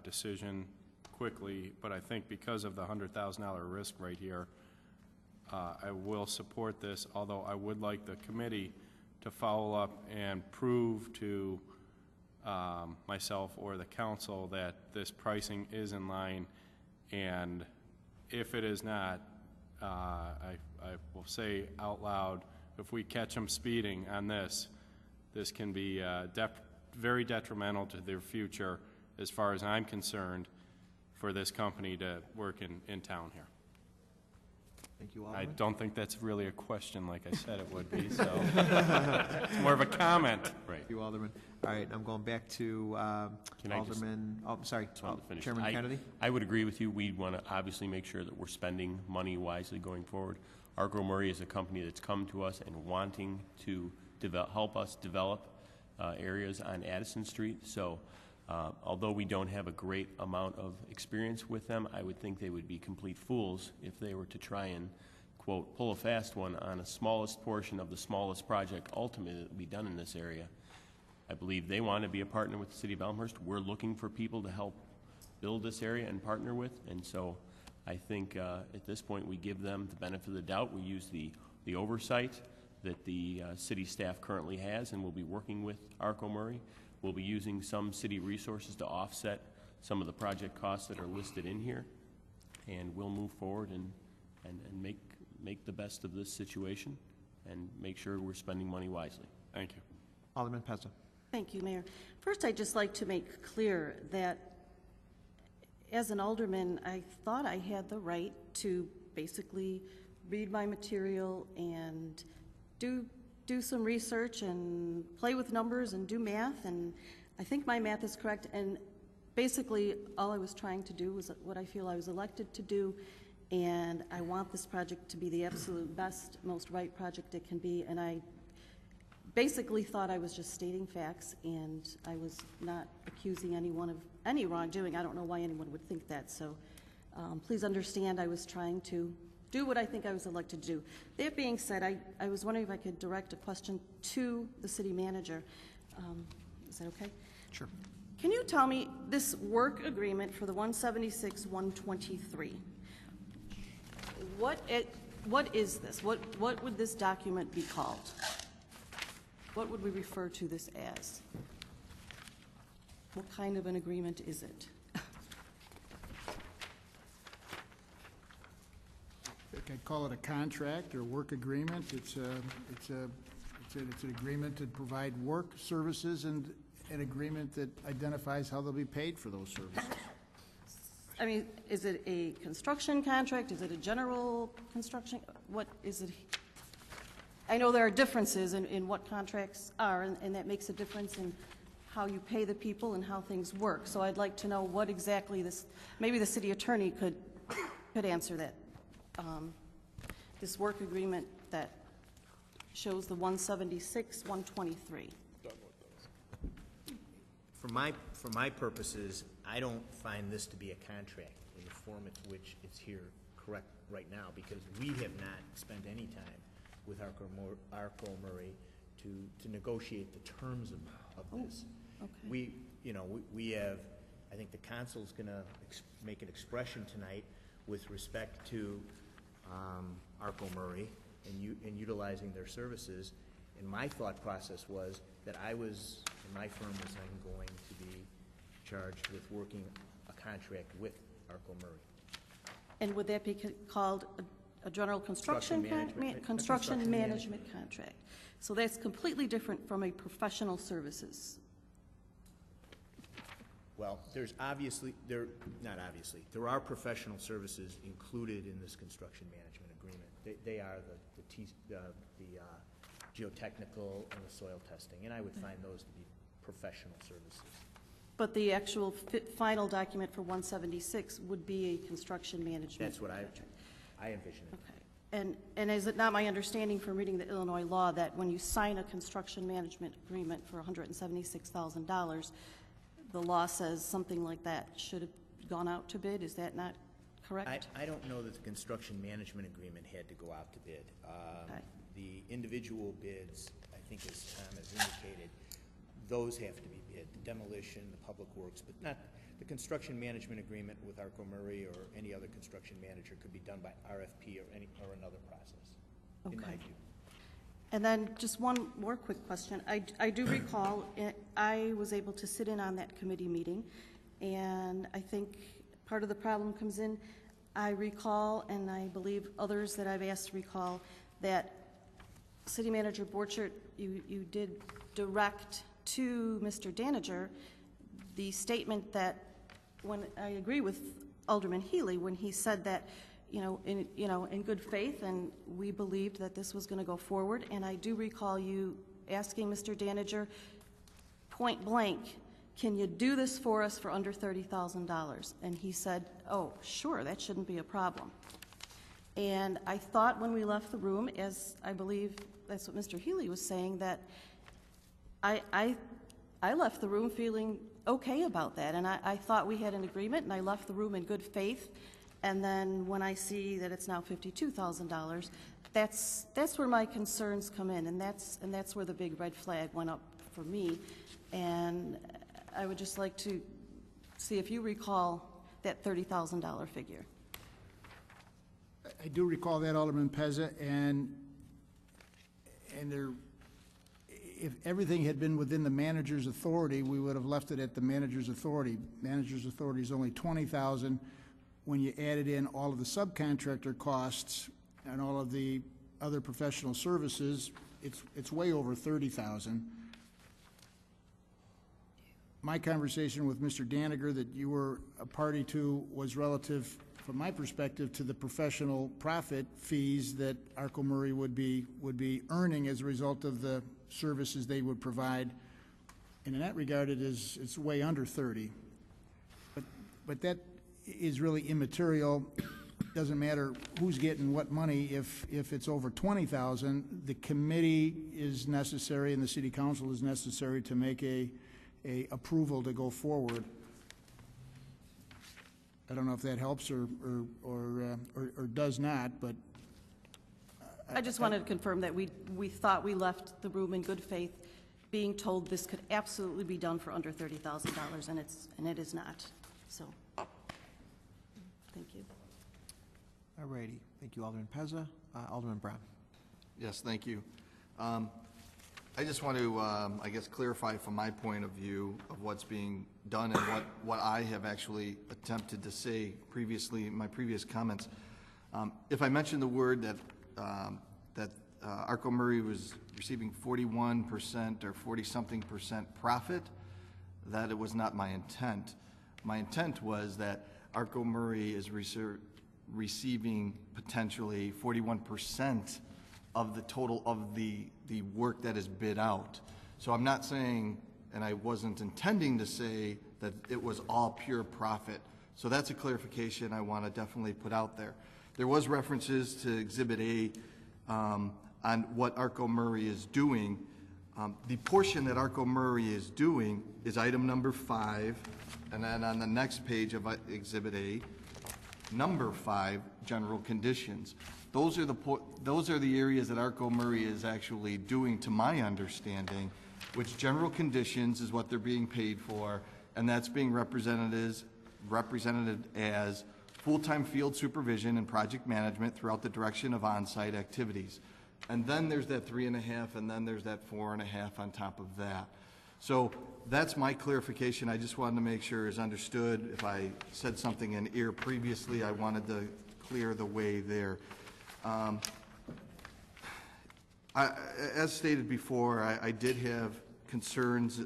decision quickly, but I think because of the $100,000 risk right here, I will support this, although I would like the committee to follow up and prove to myself or the council that this pricing is in line, and if it is not, I will say out loud, if we catch them speeding on this can be very detrimental to their future, as far as I'm concerned, for this company to work in town here. Thank you, Alderman. I don't think that's really a question like I said it would be, so it's more of a comment. Right. Thank you, Alderman. All right, I'm going back to Alderman, Chairman Kennedy. I would agree with you. We want to obviously make sure that we're spending money wisely going forward. Arco Murray is a company that's come to us and wanting to help us develop areas on Addison Street. So although we don't have a great amount of experience with them, I would think they would be complete fools if they were to try and, quote, pull a fast one on a smallest portion of the smallest project ultimately that will be done in this area. I believe they want to be a partner with the city of Elmhurst. We're looking for people to help build this area and partner with, and so I think at this point we give them the benefit of the doubt. We use the oversight that the city staff currently has, and we'll be working with Arco Murray. We'll be using some city resources to offset some of the project costs that are listed in here, and we'll move forward and make the best of this situation and make sure we're spending money wisely. Thank you. Alderman Pezza. Thank you, Mayor. First, I'd just like to make clear that as an alderman, I thought I had the right to basically read my material and do some research and play with numbers and do math, and I think my math is correct, and basically all I was trying to do was what I feel I was elected to do, and I want this project to be the absolute best, most right project it can be, and I basically thought I was just stating facts, and I was not accusing anyone of any wrongdoing. I don't know why anyone would think that, so please understand I was trying to do what I think I was elected to do. That being said, I was wondering if I could direct a question to the city manager. Is that okay? Sure. Can you tell me this work agreement for the 176-123? What is this? What would this document be called? What would we refer to this as? What kind of an agreement is it? I'd call it a contract or work agreement. It's an agreement to provide work services and an agreement that identifies how they'll be paid for those services. I mean, is it a construction contract? Is it a general construction? What is it? I know there are differences in what contracts are, and that makes a difference in how you pay the people and how things work. So I'd like to know what exactly this, maybe the city attorney could answer that. This work agreement that shows the 176-123. For my purposes, I don't find this to be a contract in the form in which it's here correct right now, because we have not spent any time with Arco Murray to negotiate the terms of this. Okay. We have, I think the council's going to make an expression tonight with respect to Arco Murray and utilizing their services. And my thought process was that I was, and my firm was then going to be charged with working a contract with Arco Murray. And would that be called a general construction management contract? So that's completely different from a professional services. Well, there are professional services included in this construction management agreement. They are the geotechnical and the soil testing, and I would find those to be professional services. But the actual final document for 176 would be a construction management. That's what I envision it. Okay. And is it not my understanding from reading the Illinois law that when you sign a construction management agreement for $176,000, the law says something like that should have gone out to bid? Is that not correct? I don't know that the construction management agreement had to go out to bid. Okay. The individual bids, I think as Tom has indicated, those have to be bid. The demolition, the public works, but not the construction management agreement with Arco Murray or any other construction manager could be done by RFP or another process, in my view. And then just one more quick question. I do recall I was able to sit in on that committee meeting, and I think part of the problem comes in. I recall, and I believe others that I've asked to recall, that City Manager Borchert, you did direct to Mr. Danager the statement that, when I agree with Alderman Healy when he said that, in good faith, and we believed that this was going to go forward. And I do recall you asking Mr. Danager, point blank, can you do this for us for under $30,000? And he said, oh, sure, that shouldn't be a problem. And I thought when we left the room, as I believe that's what Mr. Healy was saying, that I left the room feeling okay about that. And I thought we had an agreement, and I left the room in good faith. And then when I see that it's now $52,000, that's where my concerns come in, and that's where the big red flag went up for me. And I would just like to see if you recall that $30,000 figure. I do recall that, Alderman Pezza, and there, if everything had been within the manager's authority, we would have left it at the manager's authority. Manager's authority is only $20,000. When you added in all of the subcontractor costs and all of the other professional services, it's way over $30,000. My conversation with Mr. Daniger that you were a party to was relative, from my perspective, to the professional profit fees that Arco Murray would be earning as a result of the services they would provide. And in that regard, it's way under 30. But that is really immaterial. Doesn't matter who's getting what money. If it's over 20,000, the committee is necessary and the city council is necessary to make a approval to go forward. I don't know if that helps or does not, but I just wanted to confirm that we thought we left the room in good faith, being told this could absolutely be done for under $30,000, and it is not. So, thank you. All righty. Thank you, Alderman Pezza. Alderman Brown. Yes, thank you. I just want to, I guess, clarify from my point of view of what's being done and what I have actually attempted to say previously in my previous comments. If I mentioned the word that Arco Murray was receiving 41% or 40-something% profit, that it was not my intent. My intent was that Arco Murray is receiving potentially 41% of the total of the work that is bid out. So I'm not saying, and I wasn't intending to say, that it was all pure profit. So that's a clarification I want to definitely put out there. There was references to Exhibit A on what Arco Murray is doing. The portion that Arco Murray is doing is item number 5, and then on the next page of Exhibit A, number 5, general conditions. Those are the areas that Arco Murray is actually doing, to my understanding, which general conditions is what they're being paid for, and that's being represented as full-time field supervision and project management throughout the direction of on-site activities. And then there's that 3.5, and then there's that 4.5 on top of that. So that's my clarification. I just wanted to make sure is understood. If I said something in ear previously, I wanted to clear the way there. As stated before, I did have concerns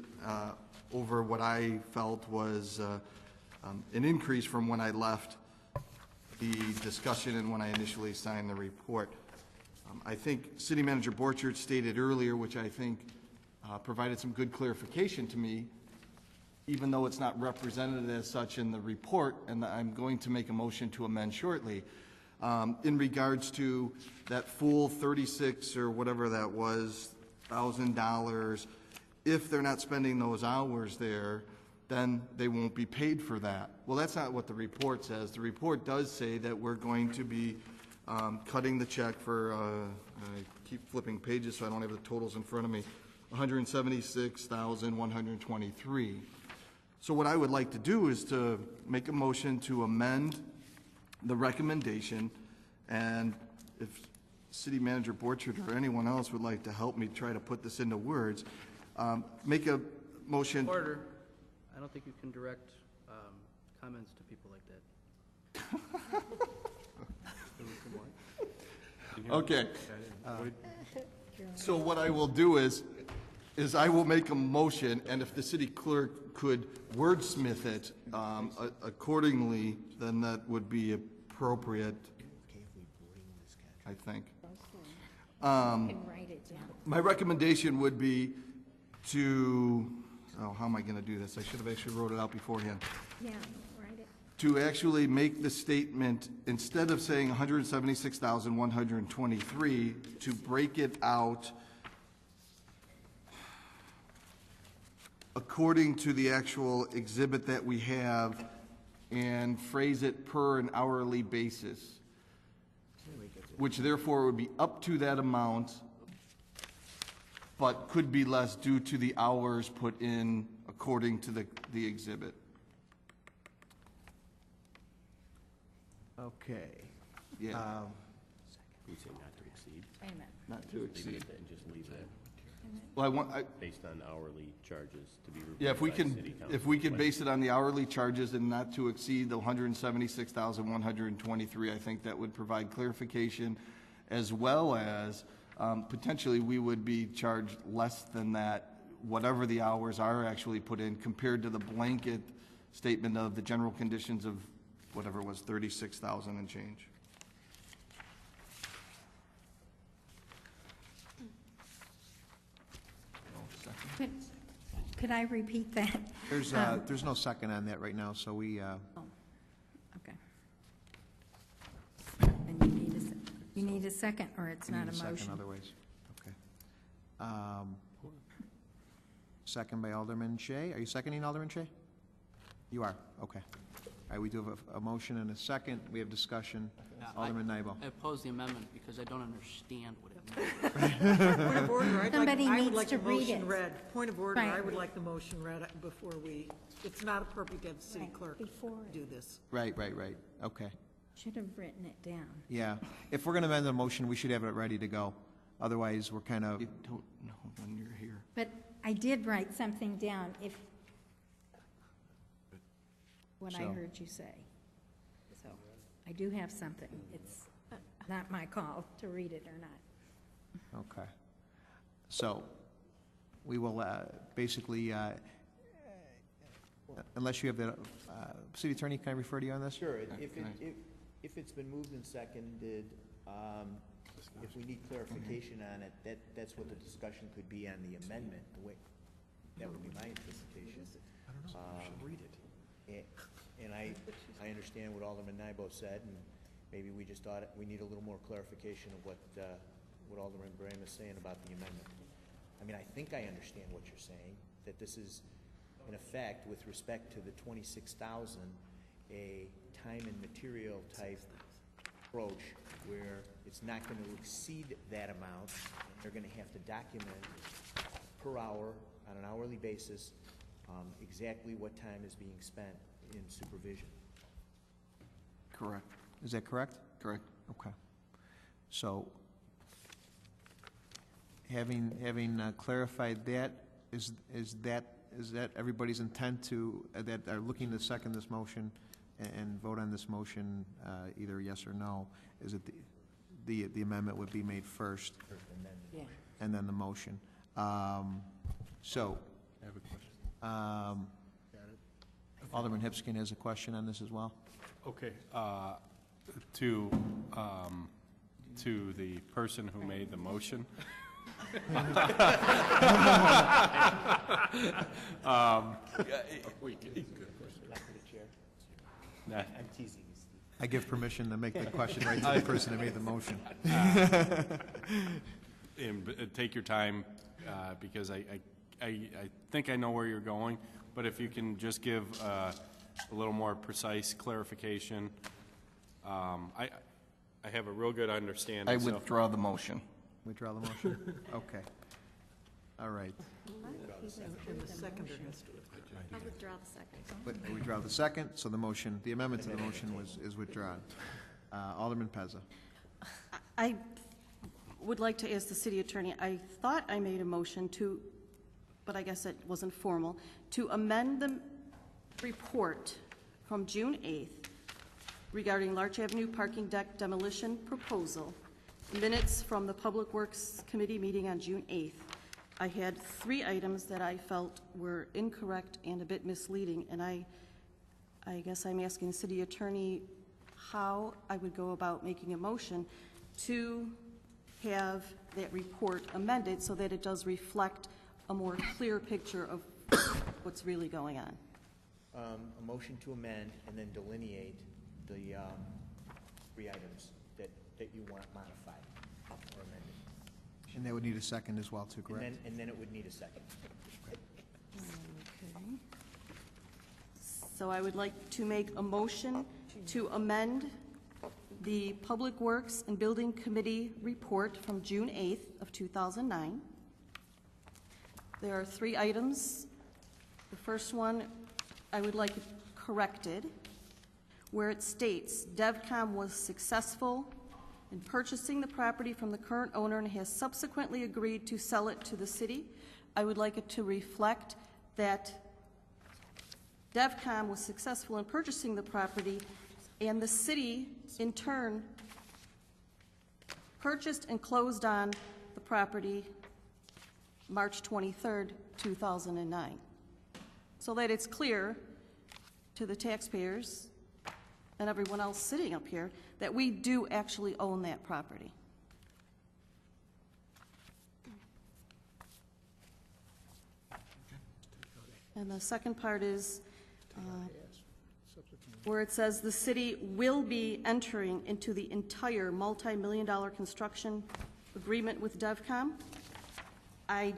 over what I felt was an increase from when I left the discussion and when I initially signed the report. I think City Manager Borchert stated earlier, which I think provided some good clarification to me, even though it's not represented as such in the report, and I'm going to make a motion to amend shortly. In regards to that full 36 or whatever that was, $1,000, if they're not spending those hours there, then they won't be paid for that. Well, that's not what the report says. The report does say that we're going to be cutting the check for, I keep flipping pages so I don't have the totals in front of me, $176,123. So what I would like to do is to make a motion to amend the recommendation, and if City Manager Borchert or anyone else would like to help me try to put this into words, make a motion. Order. I don't think you can direct comments to people like that. Okay. So what I will do is I will make a motion, and if the city clerk could wordsmith it accordingly, then that would be appropriate, I think. My recommendation would be to, how am I going to do this? I should have actually wrote it out beforehand. Yeah, write it. To actually make the statement, instead of saying 176,123, to break it out according to the actual exhibit that we have and phrase it per an hourly basis, which therefore would be up to that amount but could be less due to the hours put in according to the exhibit. Okay. Yeah. We say not to exceed. Wait a minute. Not to exceed. And just leave that. Well, Based on hourly charges to be reviewed yeah, if we by can, city council. if we could base it on the hourly charges and not to exceed the 176,123, I think that would provide clarification, as well as potentially we would be charged less than that, whatever the hours are actually put in, compared to the blanket statement of the general conditions of whatever it was, 36,000 and change. Could I repeat that? There's no second on that right now, so we, Okay. And you need a second, or it's not a second motion? otherwise. Okay. Second by Alderman Shea. Are you seconding, Alderman Shea? You are, okay. All right, we do have a motion and a second. We have discussion. Alderman Nybo. I oppose the amendment because I don't understand what it means. Point of order, Somebody I would needs like to the read motion it. read. Point of order, Right. I would like the motion read before it's not appropriate to have the city Right, clerk before. do this. Right. Okay. Should have written it down. Yeah. If we're going to amend the motion, we should have it ready to go. Otherwise, we're kind of, You don't know when you're here. But I did write something down, what I So- heard you say. So I do have something. It's not my call to read it or not. okay. So we will basically, unless you have the, city attorney, can I refer to you on this? Sure, if it's been moved and seconded, if we need clarification on it, that's what the discussion could be on the amendment, the way, that would be my anticipation. I don't know, we should read it. And I understand what Alderman Nybo said, and maybe we just thought, we need a little more clarification of what Alderman Graham is saying about the amendment. I mean, I think I understand what you're saying, that this is, in effect, with respect to the 26,000, a time and material type approach where it's not going to exceed that amount. They're going to have to document per hour, on an hourly basis, exactly what time is being spent in supervision. Correct. Is that correct? Correct. Okay. So, having clarified that, is that everybody's intent to, that are looking to second this motion and vote on this motion, either yes or no? Is it the amendment would be made first? Yeah. And then the motion. So. I have a question. Alderman Hipskin has a question on this as well. Okay, to the person who made the motion. I'm teasing you, Steve. I give permission to make the question right to the person that made the motion. Take your time, because I think I know where you're going, but if you can just give a little more precise clarification. I have a real good understanding. I withdraw the motion. Withdraw the motion? Okay. All right. And the seconder has to withdraw. I'll withdraw the second. Withdraw the second, so the motion, the amendment to the motion is withdrawn. Alderman Pezza. I would like to ask the city attorney, I thought I made a motion to, but I guess it wasn't formal, to amend the report from June 8th regarding Larch Avenue parking deck demolition proposal, minutes from the Public Works Committee meeting on June 8th. I had 3 items that I felt were incorrect and a bit misleading, and I guess I'm asking the city attorney how I would go about making a motion to have that report amended so that it does reflect a more clear picture of what's really going on. A motion to amend and then delineate the 3 items that you want modified or amended. And they would need a second as well, too, correct? And then it would need a second. Okay. So I would like to make a motion to amend the Public Works and Building Committee report from June 8th of 2009 There are 3 items. The first one, I would like it corrected, where it states, DevCom was successful in purchasing the property from the current owner and has subsequently agreed to sell it to the city. I would like it to reflect that DevCom was successful in purchasing the property, and the city, in turn, purchased and closed on the property March 23rd, 2009. So that it's clear to the taxpayers and everyone else sitting up here that we do actually own that property. And the second part is where it says the city will be entering into the entire multi-million-dollar construction agreement with DevCom. I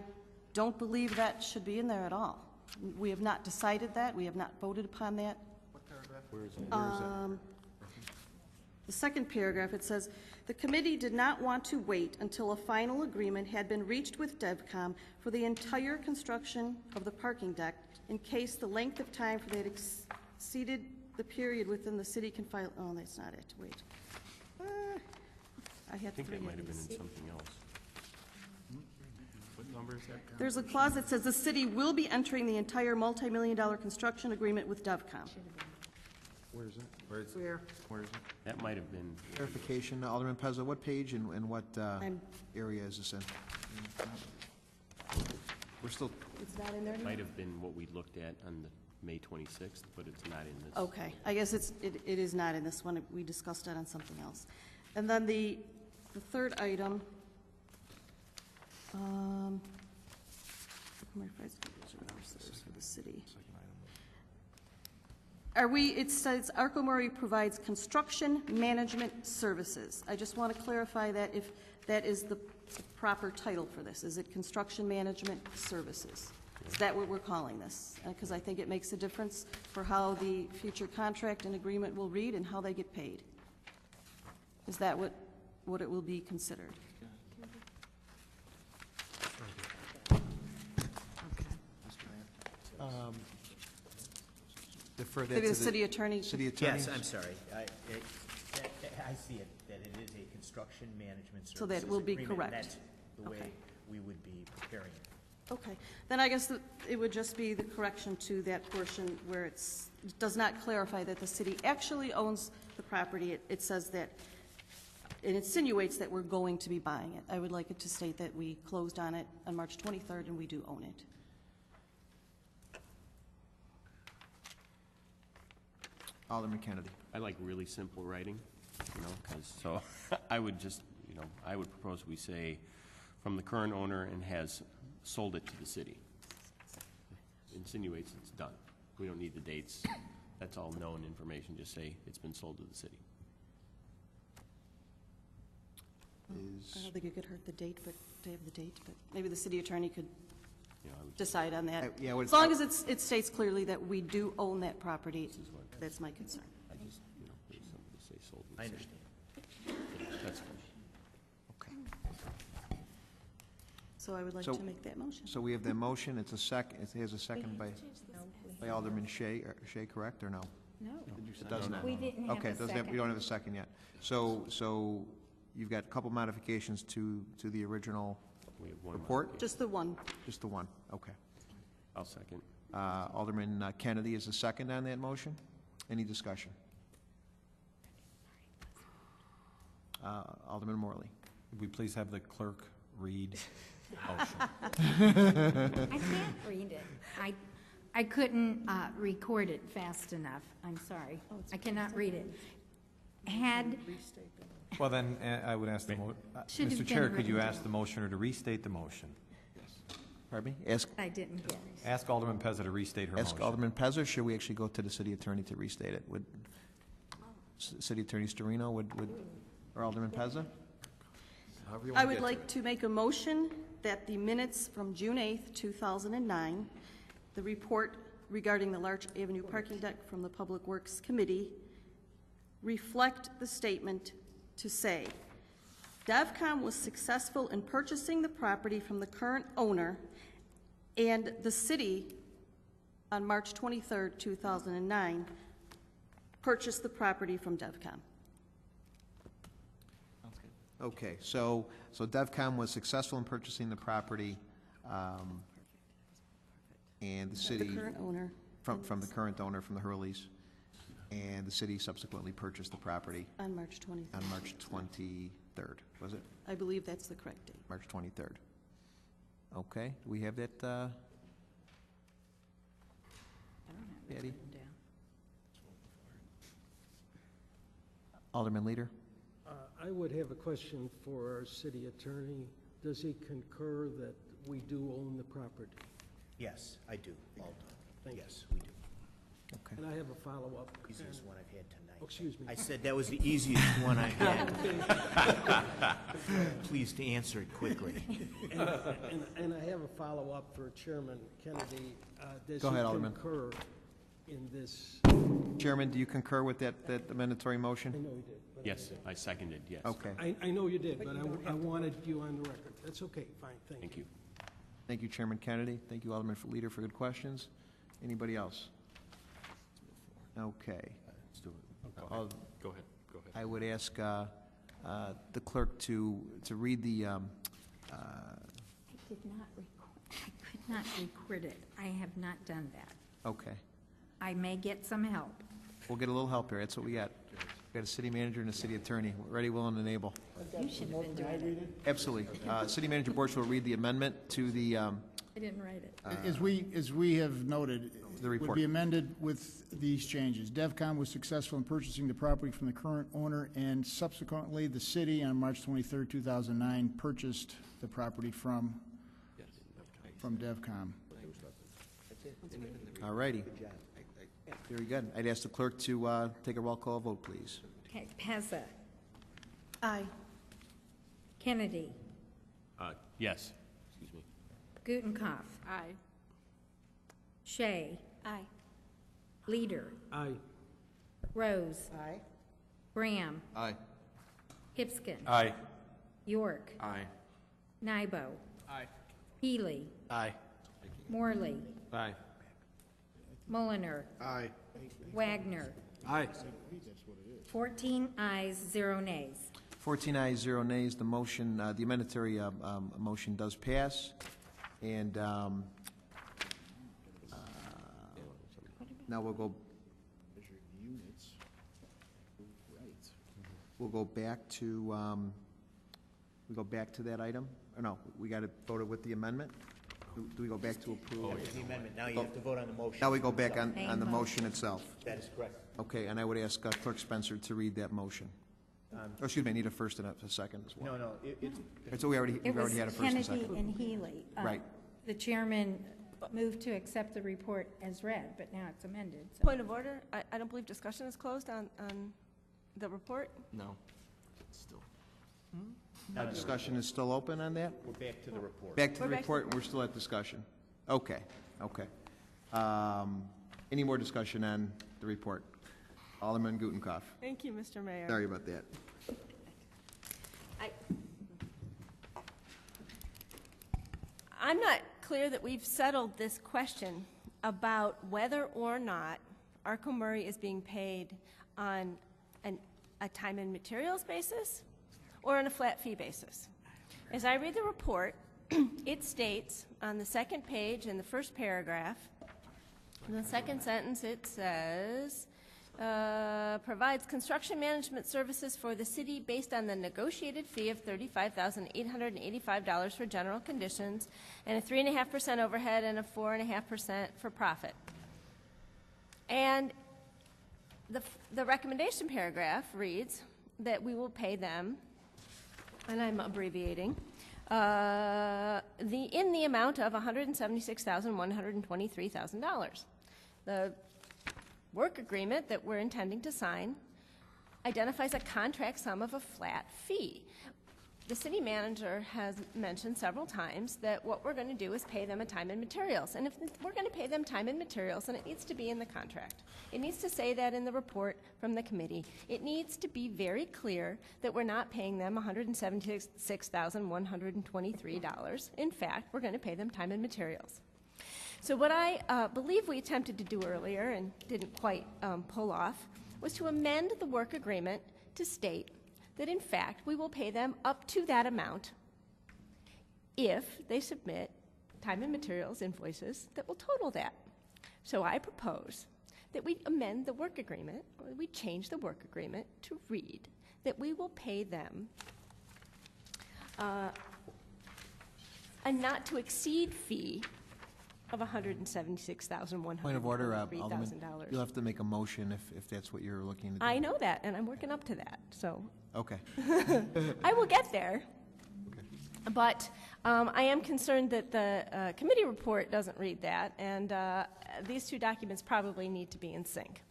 don't believe that should be in there at all. We have not decided that. We have not voted upon that. What paragraph? Where is it? The second paragraph, it says, the committee did not want to wait until a final agreement had been reached with DevCom for the entire construction of the parking deck in case the length of time for that exceeded the period within the city can file. Oh, that's not it. Wait. I had 3 think that might have been of in these. something else. What number is that? There's a clause that says the city will be entering the entire multi-million-dollar construction agreement with DevCom. Where is it? Where is it? That might have been, Clarification, Alderman Pezza, what page and what area is this in? We're still, It's not in there anymore? might have been what we looked at on the May 26th, but it's not in this. Okay, I guess it is not in this one. We discussed that on something else. And then the third item, for the city. It says Arco Murray provides construction management services. I just want to clarify that if that is the proper title for this. Is it construction management services? Is that what we're calling this? Because I think it makes a difference for how the future contract and agreement will read and how they get paid. Is that what it will be considered? defer that Maybe to the city attorney. City attorney. Yes, I'm sorry. I see it, that it is a construction management services So that will be agreement, and correct. that's the way Okay. we would be preparing it. Okay, then I guess it would just be the correction to that portion where it does not clarify that the city actually owns the property. It says that, it insinuates that we're going to be buying it. I would like it to state that we closed on it on March 23rd and we do own it. Alderman Kennedy. I like really simple writing, so I would just, I would propose we say, from the current owner and has sold it to the city. Insinuates it's done. We don't need the dates. That's all known information. Just say it's been sold to the city. I don't think it could hurt the date, but to have the date, but maybe the city attorney could I would decide on that. Yeah, As long as it states clearly that we do own that property, that's my concern. I just, please somebody say sold to the I city. understand. That's fine. So I would like So- to make that motion. So we have the motion, it's a second, it has a second by Alderman Shea, correct, or no? No. It doesn't. We didn't have Okay, a it doesn't have, we second. don't have a second yet. So you've got a couple modifications to the original We have one report? Just the one. Just the one, okay. I'll second. Alderman Kennedy is the second on that motion. Any discussion? Alderman Morley. Would we please have the clerk read motion? I can't read it. I couldn't record it fast enough. I'm sorry. I cannot read it. Had, Well, then, I would ask Should have Mr. been Chair, could you written ask the motioner to restate the motion? Pardon me? Ask I didn't get it. Ask Alderman Pezza to restate her motion. Alderman Pezza, or should we actually go to the city attorney to restate it? Would City Attorney Storino, or Alderman Pezza? I would like to make a motion that the minutes from June 8th, 2009, the report regarding the Larch Avenue parking deck from the Public Works Committee, reflect the statement to say, DevCom was successful in purchasing the property from the current owner And the city, on March 23rd, 2009, purchased the property from DevCom. Okay, so DevCom was successful in purchasing the property, and the city... The current owner. From the current owner, from the Hurleys, and the city subsequently purchased the property On March 23rd. on March 23rd, was it? I believe that's the correct date. March 23rd. Okay, do we have that, Patty? Alderman Leader? I would have a question for our city attorney. Does he concur that we do own the property? Yes, I do, all done. Thank Yes, we do. Okay. And I have a follow-up. Easiest one I've had tonight. Oh, excuse me. I said that was the easiest one I had. Please to answer it quickly. And I have a follow-up for Chairman Kennedy. Does Go ahead, he Alderman. concur in this? Chairman, do you concur with that amendatory motion? I know he did. But Yes, I seconded, yes. Okay. I know you did, but I wanted you on the record. That's okay, fine, thank you. Thank you. Thank you, Chairman Kennedy. Thank you, Alderman Leader, for good questions. Anybody else? Okay. Let's do it. Go ahead. I would ask the clerk to read the, I could not record it. I have not done that. okay. I may get some help. We'll get a little help here. That's what we got. We got a city manager and a city attorney. Ready, willing, and able. You should have been doing it. Absolutely. City Manager Borch will read the amendment to the, I didn't write it. As we have noted, The it would report. be amended with these changes. DevCom was successful in purchasing the property from the current owner, and subsequently, the city on March 23rd, 2009, purchased the property from DevCom. all righty. Very good. I'd ask the clerk to take a roll call vote, please. Okay, Pezza, Aye. Kennedy, Yes. Gutenkopf, Aye. Shea, Aye. Leader, Aye. Rose, Aye. Graham, Aye. Hipskin, Aye. York, Aye. Nybo, Aye. Healy, Aye. Morley, Aye. Mulliner, Aye. Wagner, Aye. 14 ayes, 0 nays. 14 ayes, 0 nays. The motion, the amendatory motion does pass. And now we'll go back to that item. Or no, we got to vote it with the amendment. Do we go back to approve? The amendment, now you have to vote on the motion. Now we go back on Same the vote. motion itself. That is correct. Okay, and I would ask Clerk Spencer to read that motion. Or excuse me, I need a first and a second as well. No, So we already It was had a first and Kennedy second. and Healy. Right. The chairman moved to accept the report as read, but now it's amended. so- Point of order, I don't believe discussion is closed on the report. No. Still. Discussion is still open on that? we're back to the report. Back to the We're back to- report, and we're still at discussion. Okay. Any more discussion on the report? Alderman Gutenkopf. Thank you, Mr. Mayor. Sorry about that. I'm not clear that we've settled this question about whether or not Arco Murray is being paid on a time and materials basis or on a flat fee basis. As I read the report, it states on the second page in the first paragraph, in the second sentence it says, provides construction management services for the city based on the negotiated fee of $35,885 for general conditions and a 3.5% overhead and a 4.5% for profit. And the recommendation paragraph reads that we will pay them, and I'm abbreviating, in the amount of $176,123,000. The work agreement that we're intending to sign identifies a contract sum of a flat fee. The city manager has mentioned several times that what we're going to do is pay them a time and materials. And if we're going to pay them time and materials, then it needs to be in the contract. It needs to say that in the report from the committee. It needs to be very clear that we're not paying them $176,123. In fact, we're going to pay them time and materials. So what I believe we attempted to do earlier and didn't quite pull off was to amend the work agreement to state that in fact we will pay them up to that amount if they submit time and materials invoices that will total that. So I propose that we amend the work agreement, or we change the work agreement to read that we will pay them a not-to-exceed fee of $176,103. Point of order, Alderman. You'll have to make a motion if that's what you're looking to do. I know that, and I'm working up to that, so. Okay. I will get there. But I am concerned that the committee report doesn't read that, and these two documents probably need to be in sync.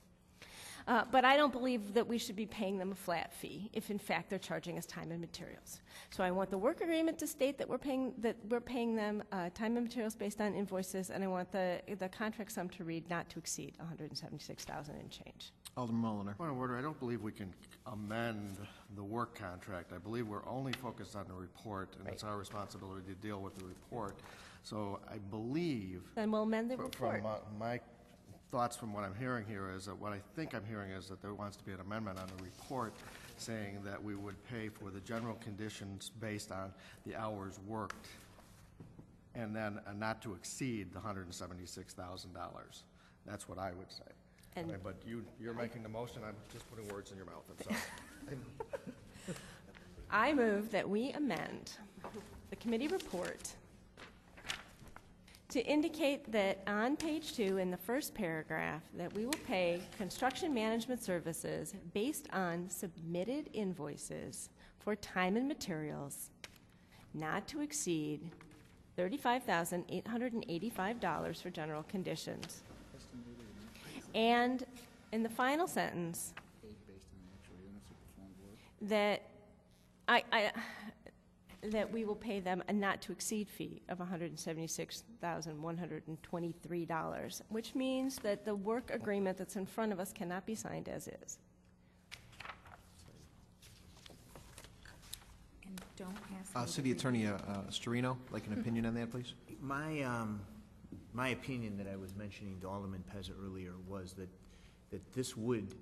But I don't believe that we should be paying them a flat fee if, in fact, they're charging us time and materials. So I want the work agreement to state that we're paying them time and materials based on invoices, and I want the contract sum to read not to exceed $176,000 and change. Alderman Mulliner. Point of order. I don't believe we can amend the work contract. I believe we're only focused on the report, and it's our responsibility to deal with the report. So I believe. Then we'll amend the report. From my thoughts from what I'm hearing here is that what I think I'm hearing is that there wants to be an amendment on the report saying that we would pay for the general conditions based on the hours worked and then not to exceed the $176,000. That's what I would say. But you're making the motion. I'm just putting words in your mouth. I'm sorry. I move that we amend the committee report to indicate that on page 2 in the first paragraph that we will pay construction management services based on submitted invoices for time and materials not to exceed $35,885 for general conditions. And in the final sentence, that that we will pay them a not-to-exceed fee of $176,123, which means that the work agreement that's in front of us cannot be signed as is. And don't ask City Attorney Storino, like an opinion on that, please? My opinion that I was mentioning to Alderman Pezza earlier was that this would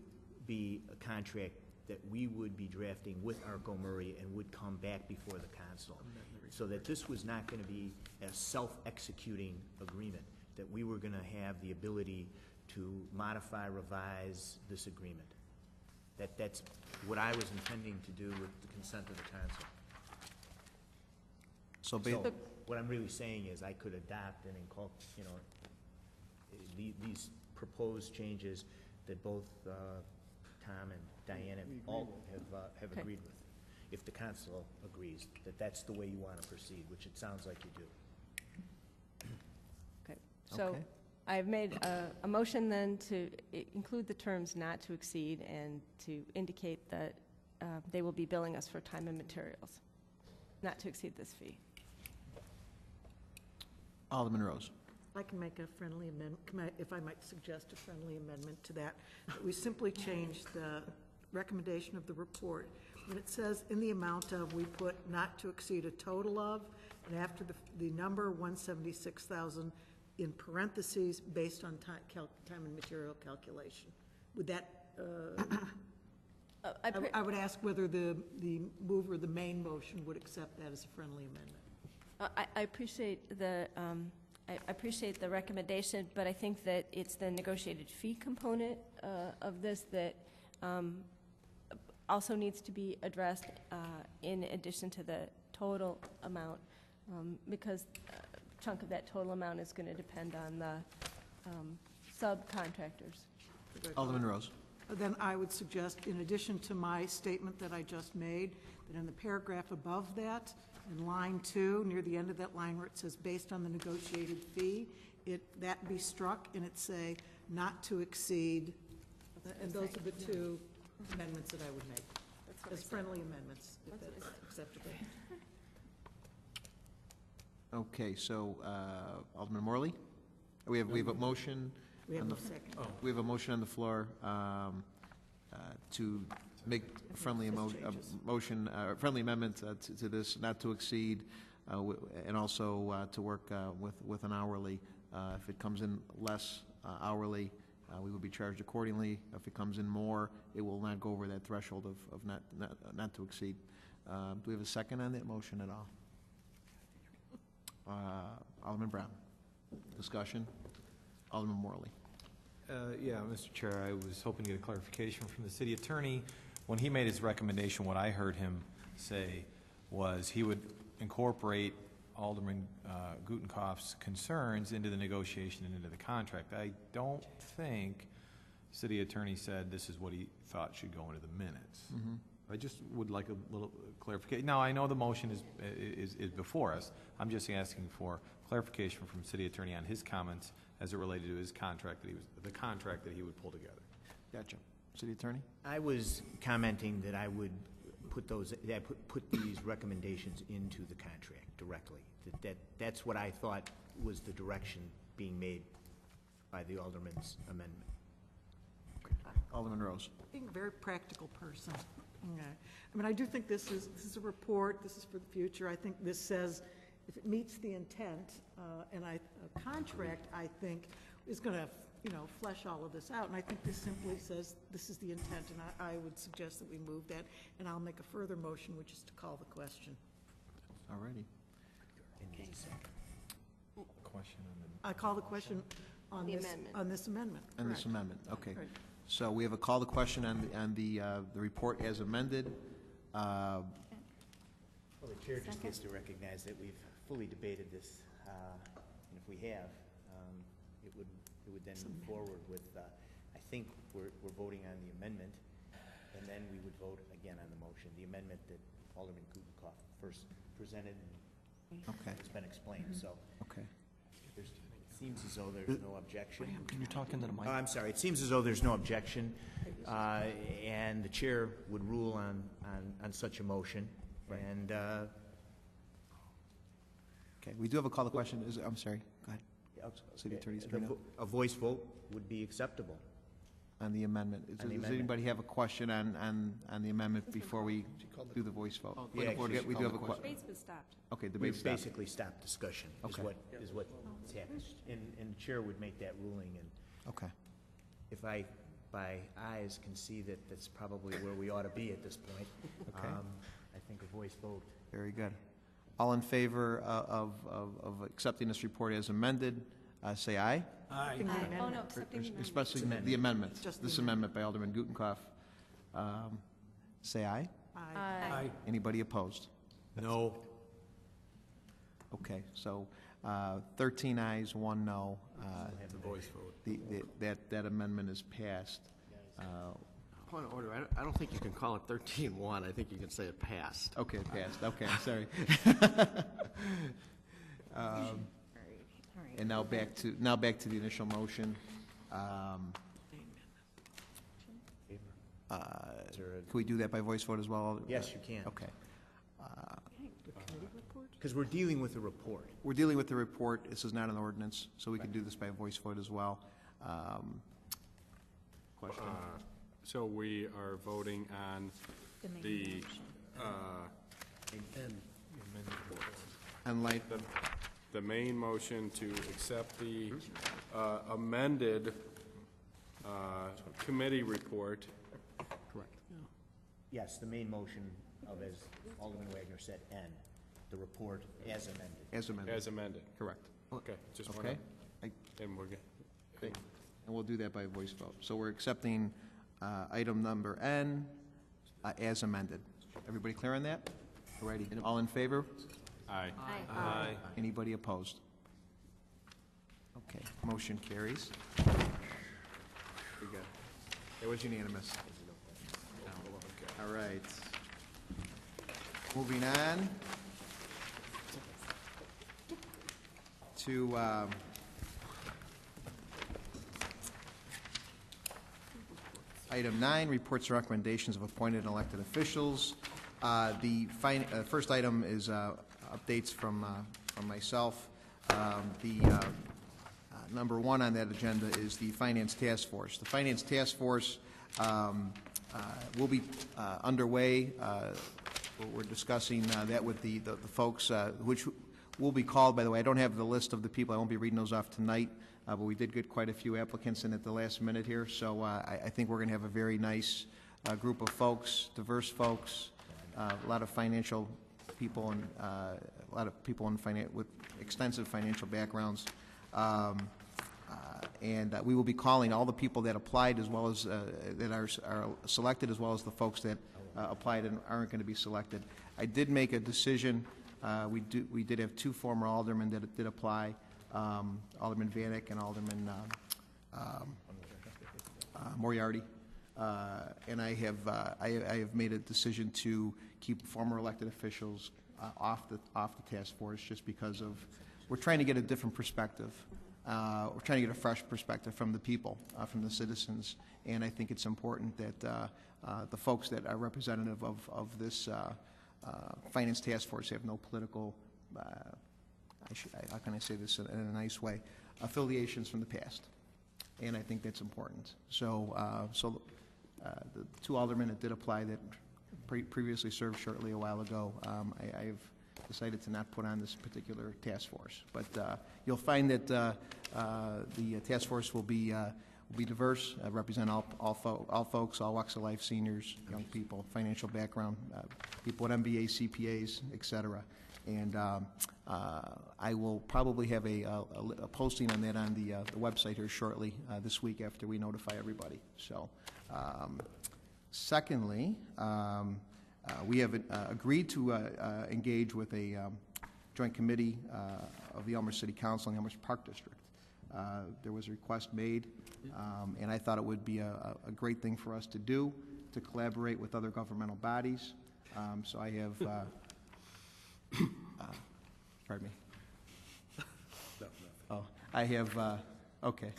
be a contract that we would be drafting with Arco Murray and would come back before the council. So that this was not going to be a self-executing agreement, that we were going to have the ability to modify, revise this agreement. That's what I was intending to do with the consent of the council. So what I'm really saying is I could adopt and incorporate, these proposed changes that both Tom and Diana all have agreed with. If the council agrees that that's the way you want to proceed, which it sounds like you do. Okay. So I've made a motion then to include the terms not to exceed and to indicate that they will be billing us for time and materials, not to exceed this fee. Alderman Rose. I can make a friendly amendment, if I might suggest a friendly amendment to that. We simply change the recommendation of the report. When it says in the amount of, we put not to exceed a total of, and after the number 176,000 in parentheses based on time and material calculation. Would that, I would ask whether the mover of the main motion would accept that as a friendly amendment. I appreciate the recommendation, but I think that it's the negotiated fee component of this that also needs to be addressed in addition to the total amount, because a chunk of that total amount is going to depend on the subcontractors. Alderman Rose. Then I would suggest, in addition to my statement that I just made, that in the paragraph above that, in line 2, near the end of that line where it says based on the negotiated fee, that be struck and it say not to exceed, and those are the two amendments that I would make as friendly amendments, if that's acceptable. Okay, so Alderman Morley, we have a motion. We have a second. We have a motion on the floor to make a friendly motion, friendly amendment to this, not to exceed, and also to work with an hourly If it comes in less hourly, we will be charged accordingly. If it comes in more, it will not go over that threshold of not to exceed. Do we have a second on that motion at all? Alderman Brown. Discussion. Alderman Morley. Yeah, Mr. Chair, I was hoping to get a clarification from the city attorney. When he made his recommendation, what I heard him say was he would incorporate Alderman Gutenkopf's concerns into the negotiation and into the contract. I don't think city attorney said this is what he thought should go into the minutes. Mm-hmm. I just would like a little clarification. Now, I know the motion is before us. I'm just asking for clarification from city attorney on his comments as it related to his contract the contract that he would pull together. Gotcha. City attorney? I was commenting that I would put these recommendations into the contract directly. That's what I thought was the direction being made by the Alderman's amendment. Alderman Rose. Being a very practical person. Okay. I mean, I do think this is a report. This is for the future. I think this says if it meets the intent, and a contract, I think, is going to, flesh all of this out. And I think this simply says this is the intent, and I would suggest that we move that. And I'll make a further motion, which is to call the question. All righty. Question on I call the question on this amendment. On this amendment. On this amendment. Okay. Right. So we have a call to question on the report as amended. Well, the chair just gets to recognize that we've fully debated this, and if we have, it would then move forward with. I think we're voting on the amendment, and then we would vote again on the motion, the amendment that Alderman Gutenkopf first presented. Okay. It's been explained. So. Okay. It seems as though there's no objection. Can you talk into the mic? Oh, I'm sorry. It seems as though there's no objection, and the chair would rule on such a motion. Right. And Okay. We do have a call to question. I'm sorry. Go ahead. City Attorney Serino. a voice vote would be acceptable. On the amendment. Does anybody have a question on the amendment before we do the voice vote? Yeah, we do have a question. Debate's been stopped. Okay, We've debate's stopped. basically stopped discussion. Okay. Is what's happened, and the chair would make that ruling. And okay. if I, by eyes, can see that that's probably where we ought to be at this point, Okay. I think a voice vote. Very good. All in favor of accepting this report as amended, say aye. Aye. Oh, no, accepting the amendment. Especially the amendment. This amendment by Alderman Gutenkopf. Say aye. Aye. Anybody opposed? No. Okay, so 13 ayes, 1 no. Have the voice vote. That amendment is passed. Point of order, I don't think you can call it 13-1. I think you can say it passed. Okay, it passed. Okay, sorry. And now back to the initial motion. Can we do that by voice vote as well? Yes, you can. Okay. Because we're dealing with a report. We're dealing with the report. This is not an ordinance, so we can do this by voice vote as well. Question? So we are voting on the, And like the main motion to accept the amended committee report. Correct. Yes, the main motion of, as Alderman Wagner said, N, the report as amended. As amended. As amended. Correct. Okay, just Okay. and we're good. Okay. And we'll do that by voice vote. So we're accepting item number N as amended. Everybody clear on that? All righty. All in favor? Aye. Aye. Anybody opposed? Okay, motion carries. Very good. It was unanimous. All right. Moving on to item 9, reports and recommendations of appointed and elected officials. The first item is updates from myself. Number 1 on that agenda is the Finance Task Force. The Finance Task Force will be underway. We're discussing that with the folks, which will be called, by the way. I don't have the list of the people. I won't be reading those off tonight, but we did get quite a few applicants in at the last minute here, so I think we're going to have a very nice group of folks, diverse folks, a lot of financial people, and a lot of people with extensive financial backgrounds. And we will be calling all the people that applied, as well as that are selected, as well as the folks that applied and aren't going to be selected. I did make a decision. We did have 2 former aldermen that did apply, Alderman Vanek and Alderman Moriarty. And I have made a decision to keep former elected officials off the task force, just because of we're trying to get a different perspective. We're trying to get a fresh perspective from the people, from the citizens, and I think it's important that the folks that are representative of this finance task force have no political, how can I say this in a nice way, affiliations from the past, and I think that's important. So, the 2 aldermen that did apply that previously served shortly a while ago, I've decided to not put on this particular task force. But you'll find that the task force will be diverse, represent all folks, all walks of life, seniors, young people, financial background, people with MBAs, CPAs, et cetera. And I will probably have a posting on that on the website here shortly this week after we notify everybody. So, secondly, we have agreed to engage with a joint committee of the Elmhurst City Council and the Elmhurst Park District. There was a request made, and I thought it would be a great thing for us to do, to collaborate with other governmental bodies. So I have, pardon me. Oh, I have, okay.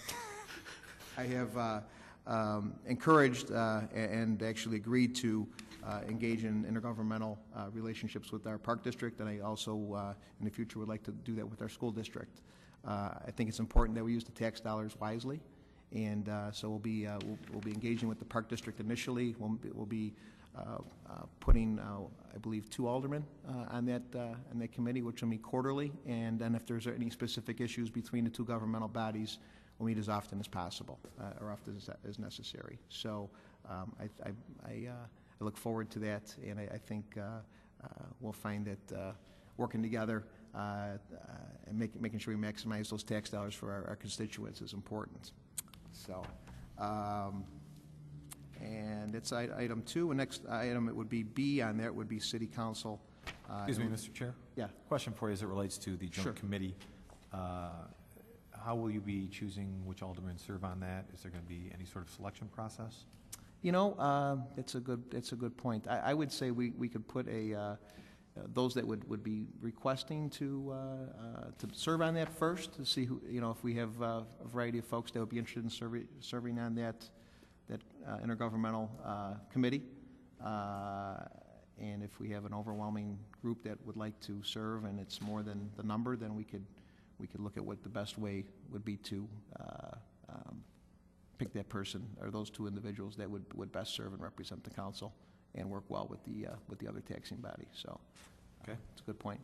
I have encouraged and actually agreed to engage in intergovernmental relationships with our park district, and I also, in the future, would like to do that with our school district. I think it's important that we use the tax dollars wisely, and so we'll be engaging with the park district initially. We'll be putting, I believe, 2 aldermen on that committee, which will meet quarterly, and then if there's any specific issues between the 2 governmental bodies, we'll meet as often as possible, or often as necessary. So I look forward to that, and I think we'll find that working together and making sure we maximize those tax dollars for our constituents is important. So, and that's item 2. And next item, it would be B on there. It would be City Council. Excuse me, Mr. Chair? Yeah. Question for you as it relates to the joint Sure. committee. How will you be choosing which aldermen serve on that? Is there going to be any sort of selection process? You know, it's a good point. I would say we could put those that would be requesting to serve on that first, to see who, you know, if we have a variety of folks that would be interested in serving on that intergovernmental committee, and if we have an overwhelming group that would like to serve and it's more than the number, then we could look at what the best way would be to pick that person or those 2 individuals that would best serve and represent the council and work well with the other taxing body. So, okay, it's a good point.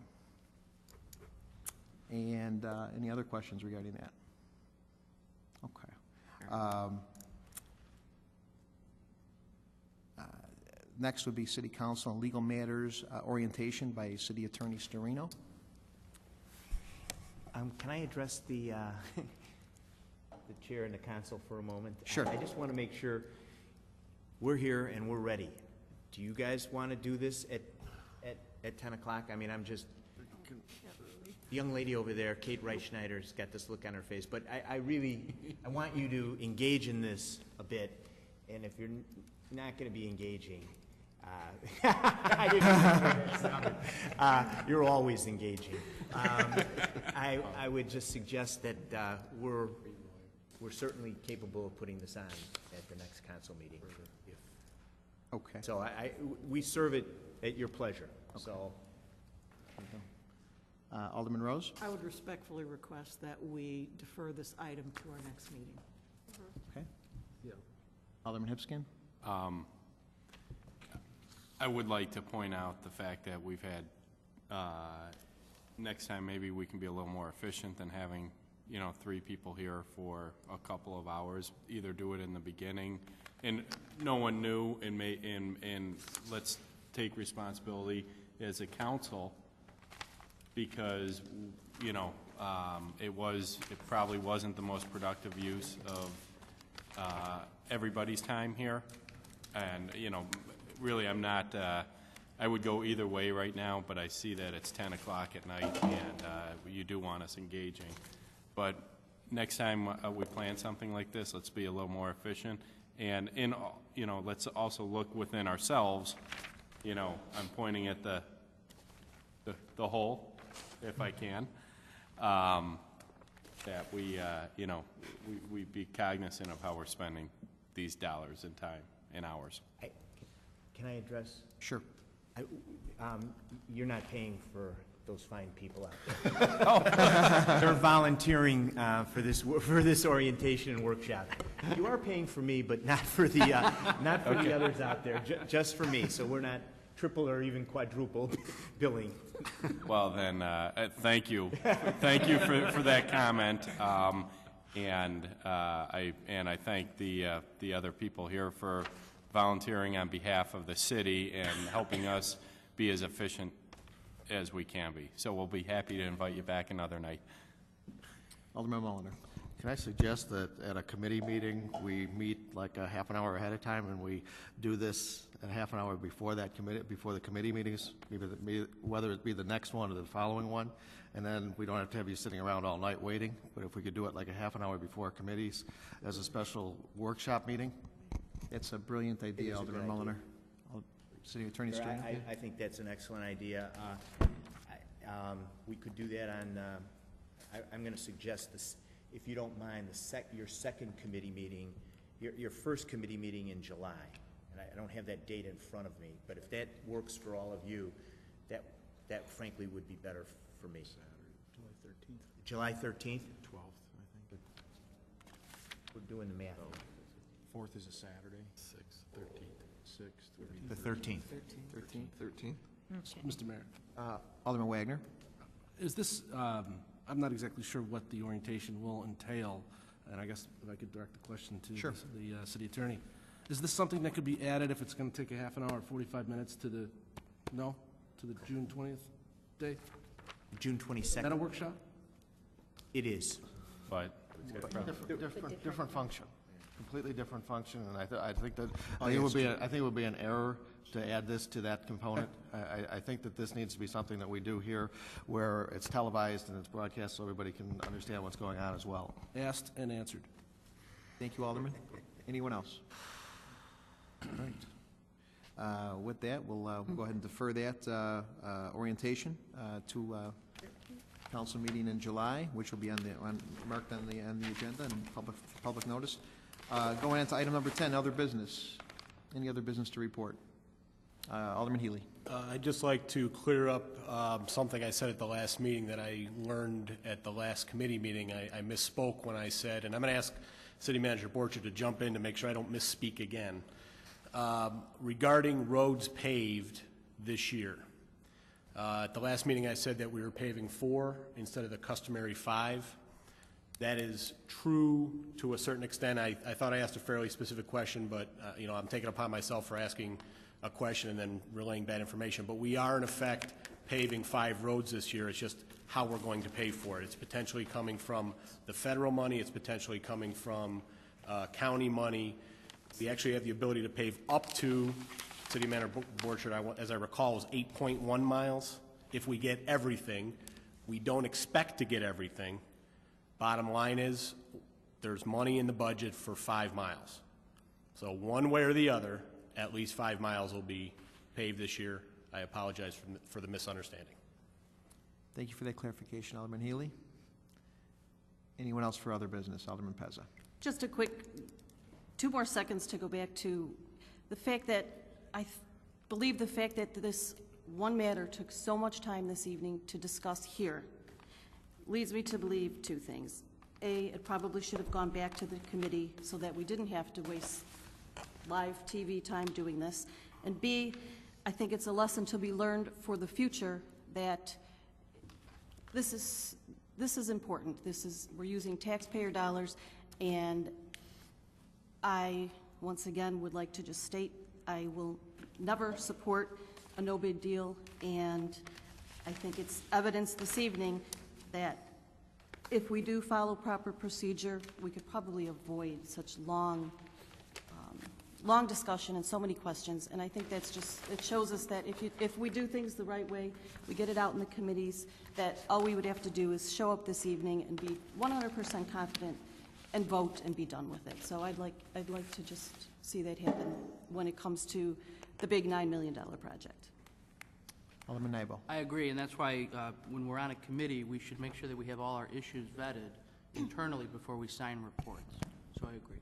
And any other questions regarding that? Okay. Next would be City Council and Legal Matters orientation by City Attorney Storino. Can I address the chair and the council for a moment? Sure. I just want to make sure we're here and we're ready. Do you guys want to do this at 10 o'clock? I mean, the young lady over there, Kate Reichschneider's got this look on her face, but I want you to engage in this a bit, and if you're not going to be engaging, I didn't know that sounded. You're always engaging. I would just suggest that we're certainly capable of putting this on at the next council meeting. Okay. So we serve it at your pleasure. Okay. So, Alderman Rose? I would respectfully request that we defer this item to our next meeting. Okay. Yeah. Alderman Hipskin? I would like to point out the fact that we've had next time, maybe we can be a little more efficient than having, 3 people here for a couple of hours. Either do it in the beginning, and no one knew, and let's take responsibility as a council, because, it probably wasn't the most productive use of everybody's time here. And, really, I'm not, I would go either way right now, but I see that it's 10 o'clock at night, and you do want us engaging. But next time we plan something like this, let's be a little more efficient. And, let's also look within ourselves. I'm pointing at the whole, if I can, that we be cognizant of how we're spending these dollars and time and hours. Can I address? Sure. You're not paying for those fine people out there. They're volunteering for this orientation and workshop. You are paying for me, but not for the the others out there. Just for me. So we're not triple or even quadruple billing. Well, then, thank you. Thank you for that comment. And I thank the other people here for volunteering on behalf of the city and helping us be as efficient as we can be. So we'll be happy to invite you back another night. Alderman Mulliner. Can I suggest that at a committee meeting, we meet like a half an hour ahead of time, and we do this a half an hour before the committee meetings, whether it be the next one or the following one, and then we don't have to have you sitting around all night waiting. But if we could do it like a half an hour before committees as a special workship meeting. That's a brilliant idea, Alderman Mulliner. City Attorney Stern. I think that's an excellent idea. We could do that on, I'm going to suggest this, if you don't mind, your second committee meeting, your first committee meeting in July. And I don't have that date in front of me, but if that works for all of you, that frankly would be better for me. Saturday, July 13th? 12th, I think. We're doing the math. 4th is a Saturday. 6th, 13th. 6th, The 13th. 13th? Mr. Mayor. Alderman Wagner. Is this, I'm not exactly sure what the orientation will entail, and I guess if I could direct the question to Sure. the city attorney. Is this something that could be added if it's going to take a half an hour, 45 minutes to the June 20th day? June 22nd. Is that a workshop? It is. But Different function, completely different function, and I think it would be an error to add this to that component. I think that this needs to be something that we do here, where it's televised and it's broadcast, so everybody can understand what's going on as well. Asked and answered. Thank you, Alderman. Anyone else? All right. With that, we'll go ahead and defer that orientation to council meeting in July, which will be marked on the agenda and public notice. Going on to item number 10, other business. Any other business to report? Alderman Healy. I'd just like to clear up something I said at the last meeting that I learned at the last committee meeting. I misspoke when I said, and I'm going to ask City Manager Borchert to jump in to make sure I don't misspeak again. Regarding roads paved this year. At the last meeting I said that we were paving 4 instead of the customary 5. That is true to a certain extent. I thought I asked a fairly specific question, but I'm taking it upon myself for asking a question and then relaying bad information. But we are in effect paving 5 roads this year. It's just how we're going to pay for it. It's potentially coming from the federal money. It's potentially coming from county money. We actually have the ability to pave up to, City Manager Borchert, as I recall, was 8.1 miles. If we get everything, we don't expect to get everything. Bottom line is, there's money in the budget for 5 miles. So one way or the other, at least 5 miles will be paved this year. I apologize for the misunderstanding. Thank you for that clarification, Alderman Healy. Anyone else for other business? Alderman Pezza. Just a quick 2 more seconds to go back to the fact that believe the fact that this one matter took so much time this evening to discuss here leads me to believe 2 things. A, it probably should have gone back to the committee so that we didn't have to waste live TV time doing this. And B, I think it's a lesson to be learned for the future that this is important. We're using taxpayer dollars, and I, once again, would like to just state I will never support a no-bid deal, and I think it's evidence this evening that if we do follow proper procedure, we could probably avoid such long discussion and so many questions. And I think that's just, it shows us that if we do things the right way, we get it out in the committees, that all we would have to do is show up this evening and be 100% confident and vote and be done with it. So I'd like to just see that happen when it comes to the big $9 million project. Alderman Nybo. I agree, and that's why when we're on a committee, we should make sure that we have all our issues vetted internally before we sign reports. So I agree.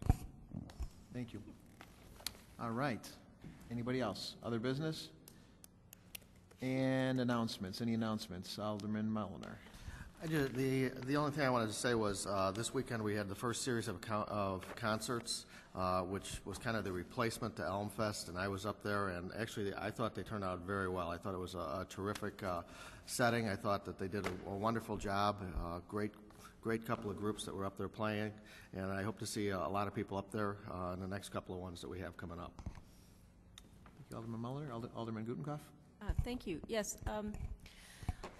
Thank you. All right. Anybody else? Other business? And announcements. Any announcements? Alderman Mulliner. The only thing I wanted to say was this weekend we had the first series of concerts, which was kind of the replacement to Elmfest, and I was up there, and actually I thought they turned out very well. I thought it was a terrific setting. I thought that they did a wonderful job. Great couple of groups that were up there playing, and I hope to see a lot of people up there in the next couple of ones that we have coming up. Thank you, Alderman Mulliner. Alderman Gutenkopf. Thank you. Yes.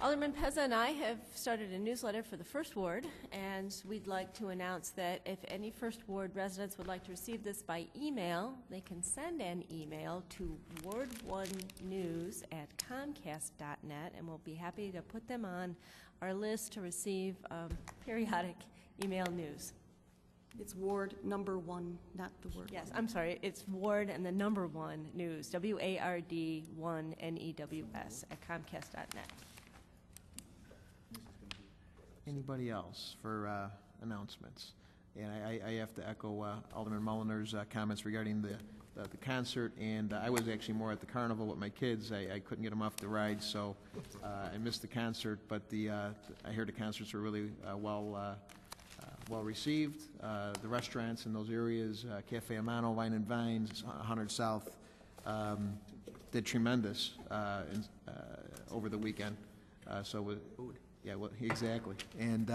Alderman Pezza and I have started a newsletter for the First Ward, and we'd like to announce that if any First Ward residents would like to receive this by email, they can send an email to ward1news@comcast.net, and we'll be happy to put them on our list to receive periodic email news. It's Ward number 1, not the word. Yes, I'm sorry. It's Ward and the number 1 news, WARD 1 NEWS @comcast.net. Anybody else for announcements? And I have to echo Alderman Mulliner's comments regarding the concert, and I was actually more at the carnival with my kids. I couldn't get them off the ride, so I missed the concert, but I heard the concerts were really well received. The restaurants in those areas, Cafe Amano, Vine and Vines, 100 South, did tremendous over the weekend. Yeah, well, exactly. And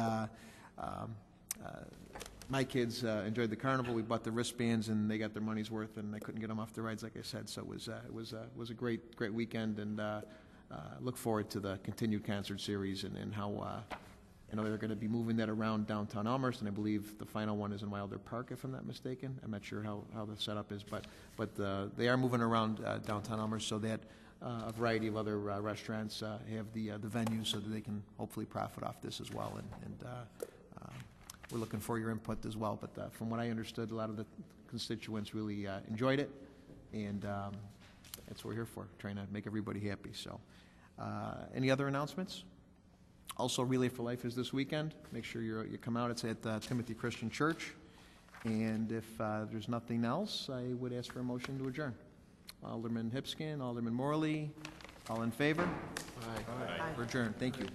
my kids enjoyed the carnival. We bought the wristbands, and they got their money's worth, and I couldn't get them off the rides, like I said. So it was a great weekend, and look forward to the continued concert series and how I know they're going to be moving that around downtown Elmhurst, and I believe the final one is in Wilder Park, if I'm not mistaken. I'm not sure how the setup is, but they are moving around downtown Elmhurst so that a variety of other restaurants have the venues so that they can hopefully profit off this as well. And we're looking for your input as well. But from what I understood, a lot of the constituents really enjoyed it, and that's what we're here for, trying to make everybody happy. So, any other announcements? Also, Relay for Life is this weekend. Make sure you come out. It's at Timothy Christian Church. And if there's nothing else, I would ask for a motion to adjourn. Alderman Hipskin, Alderman Morley, all in favor? Aye. We're adjourned. Thank you.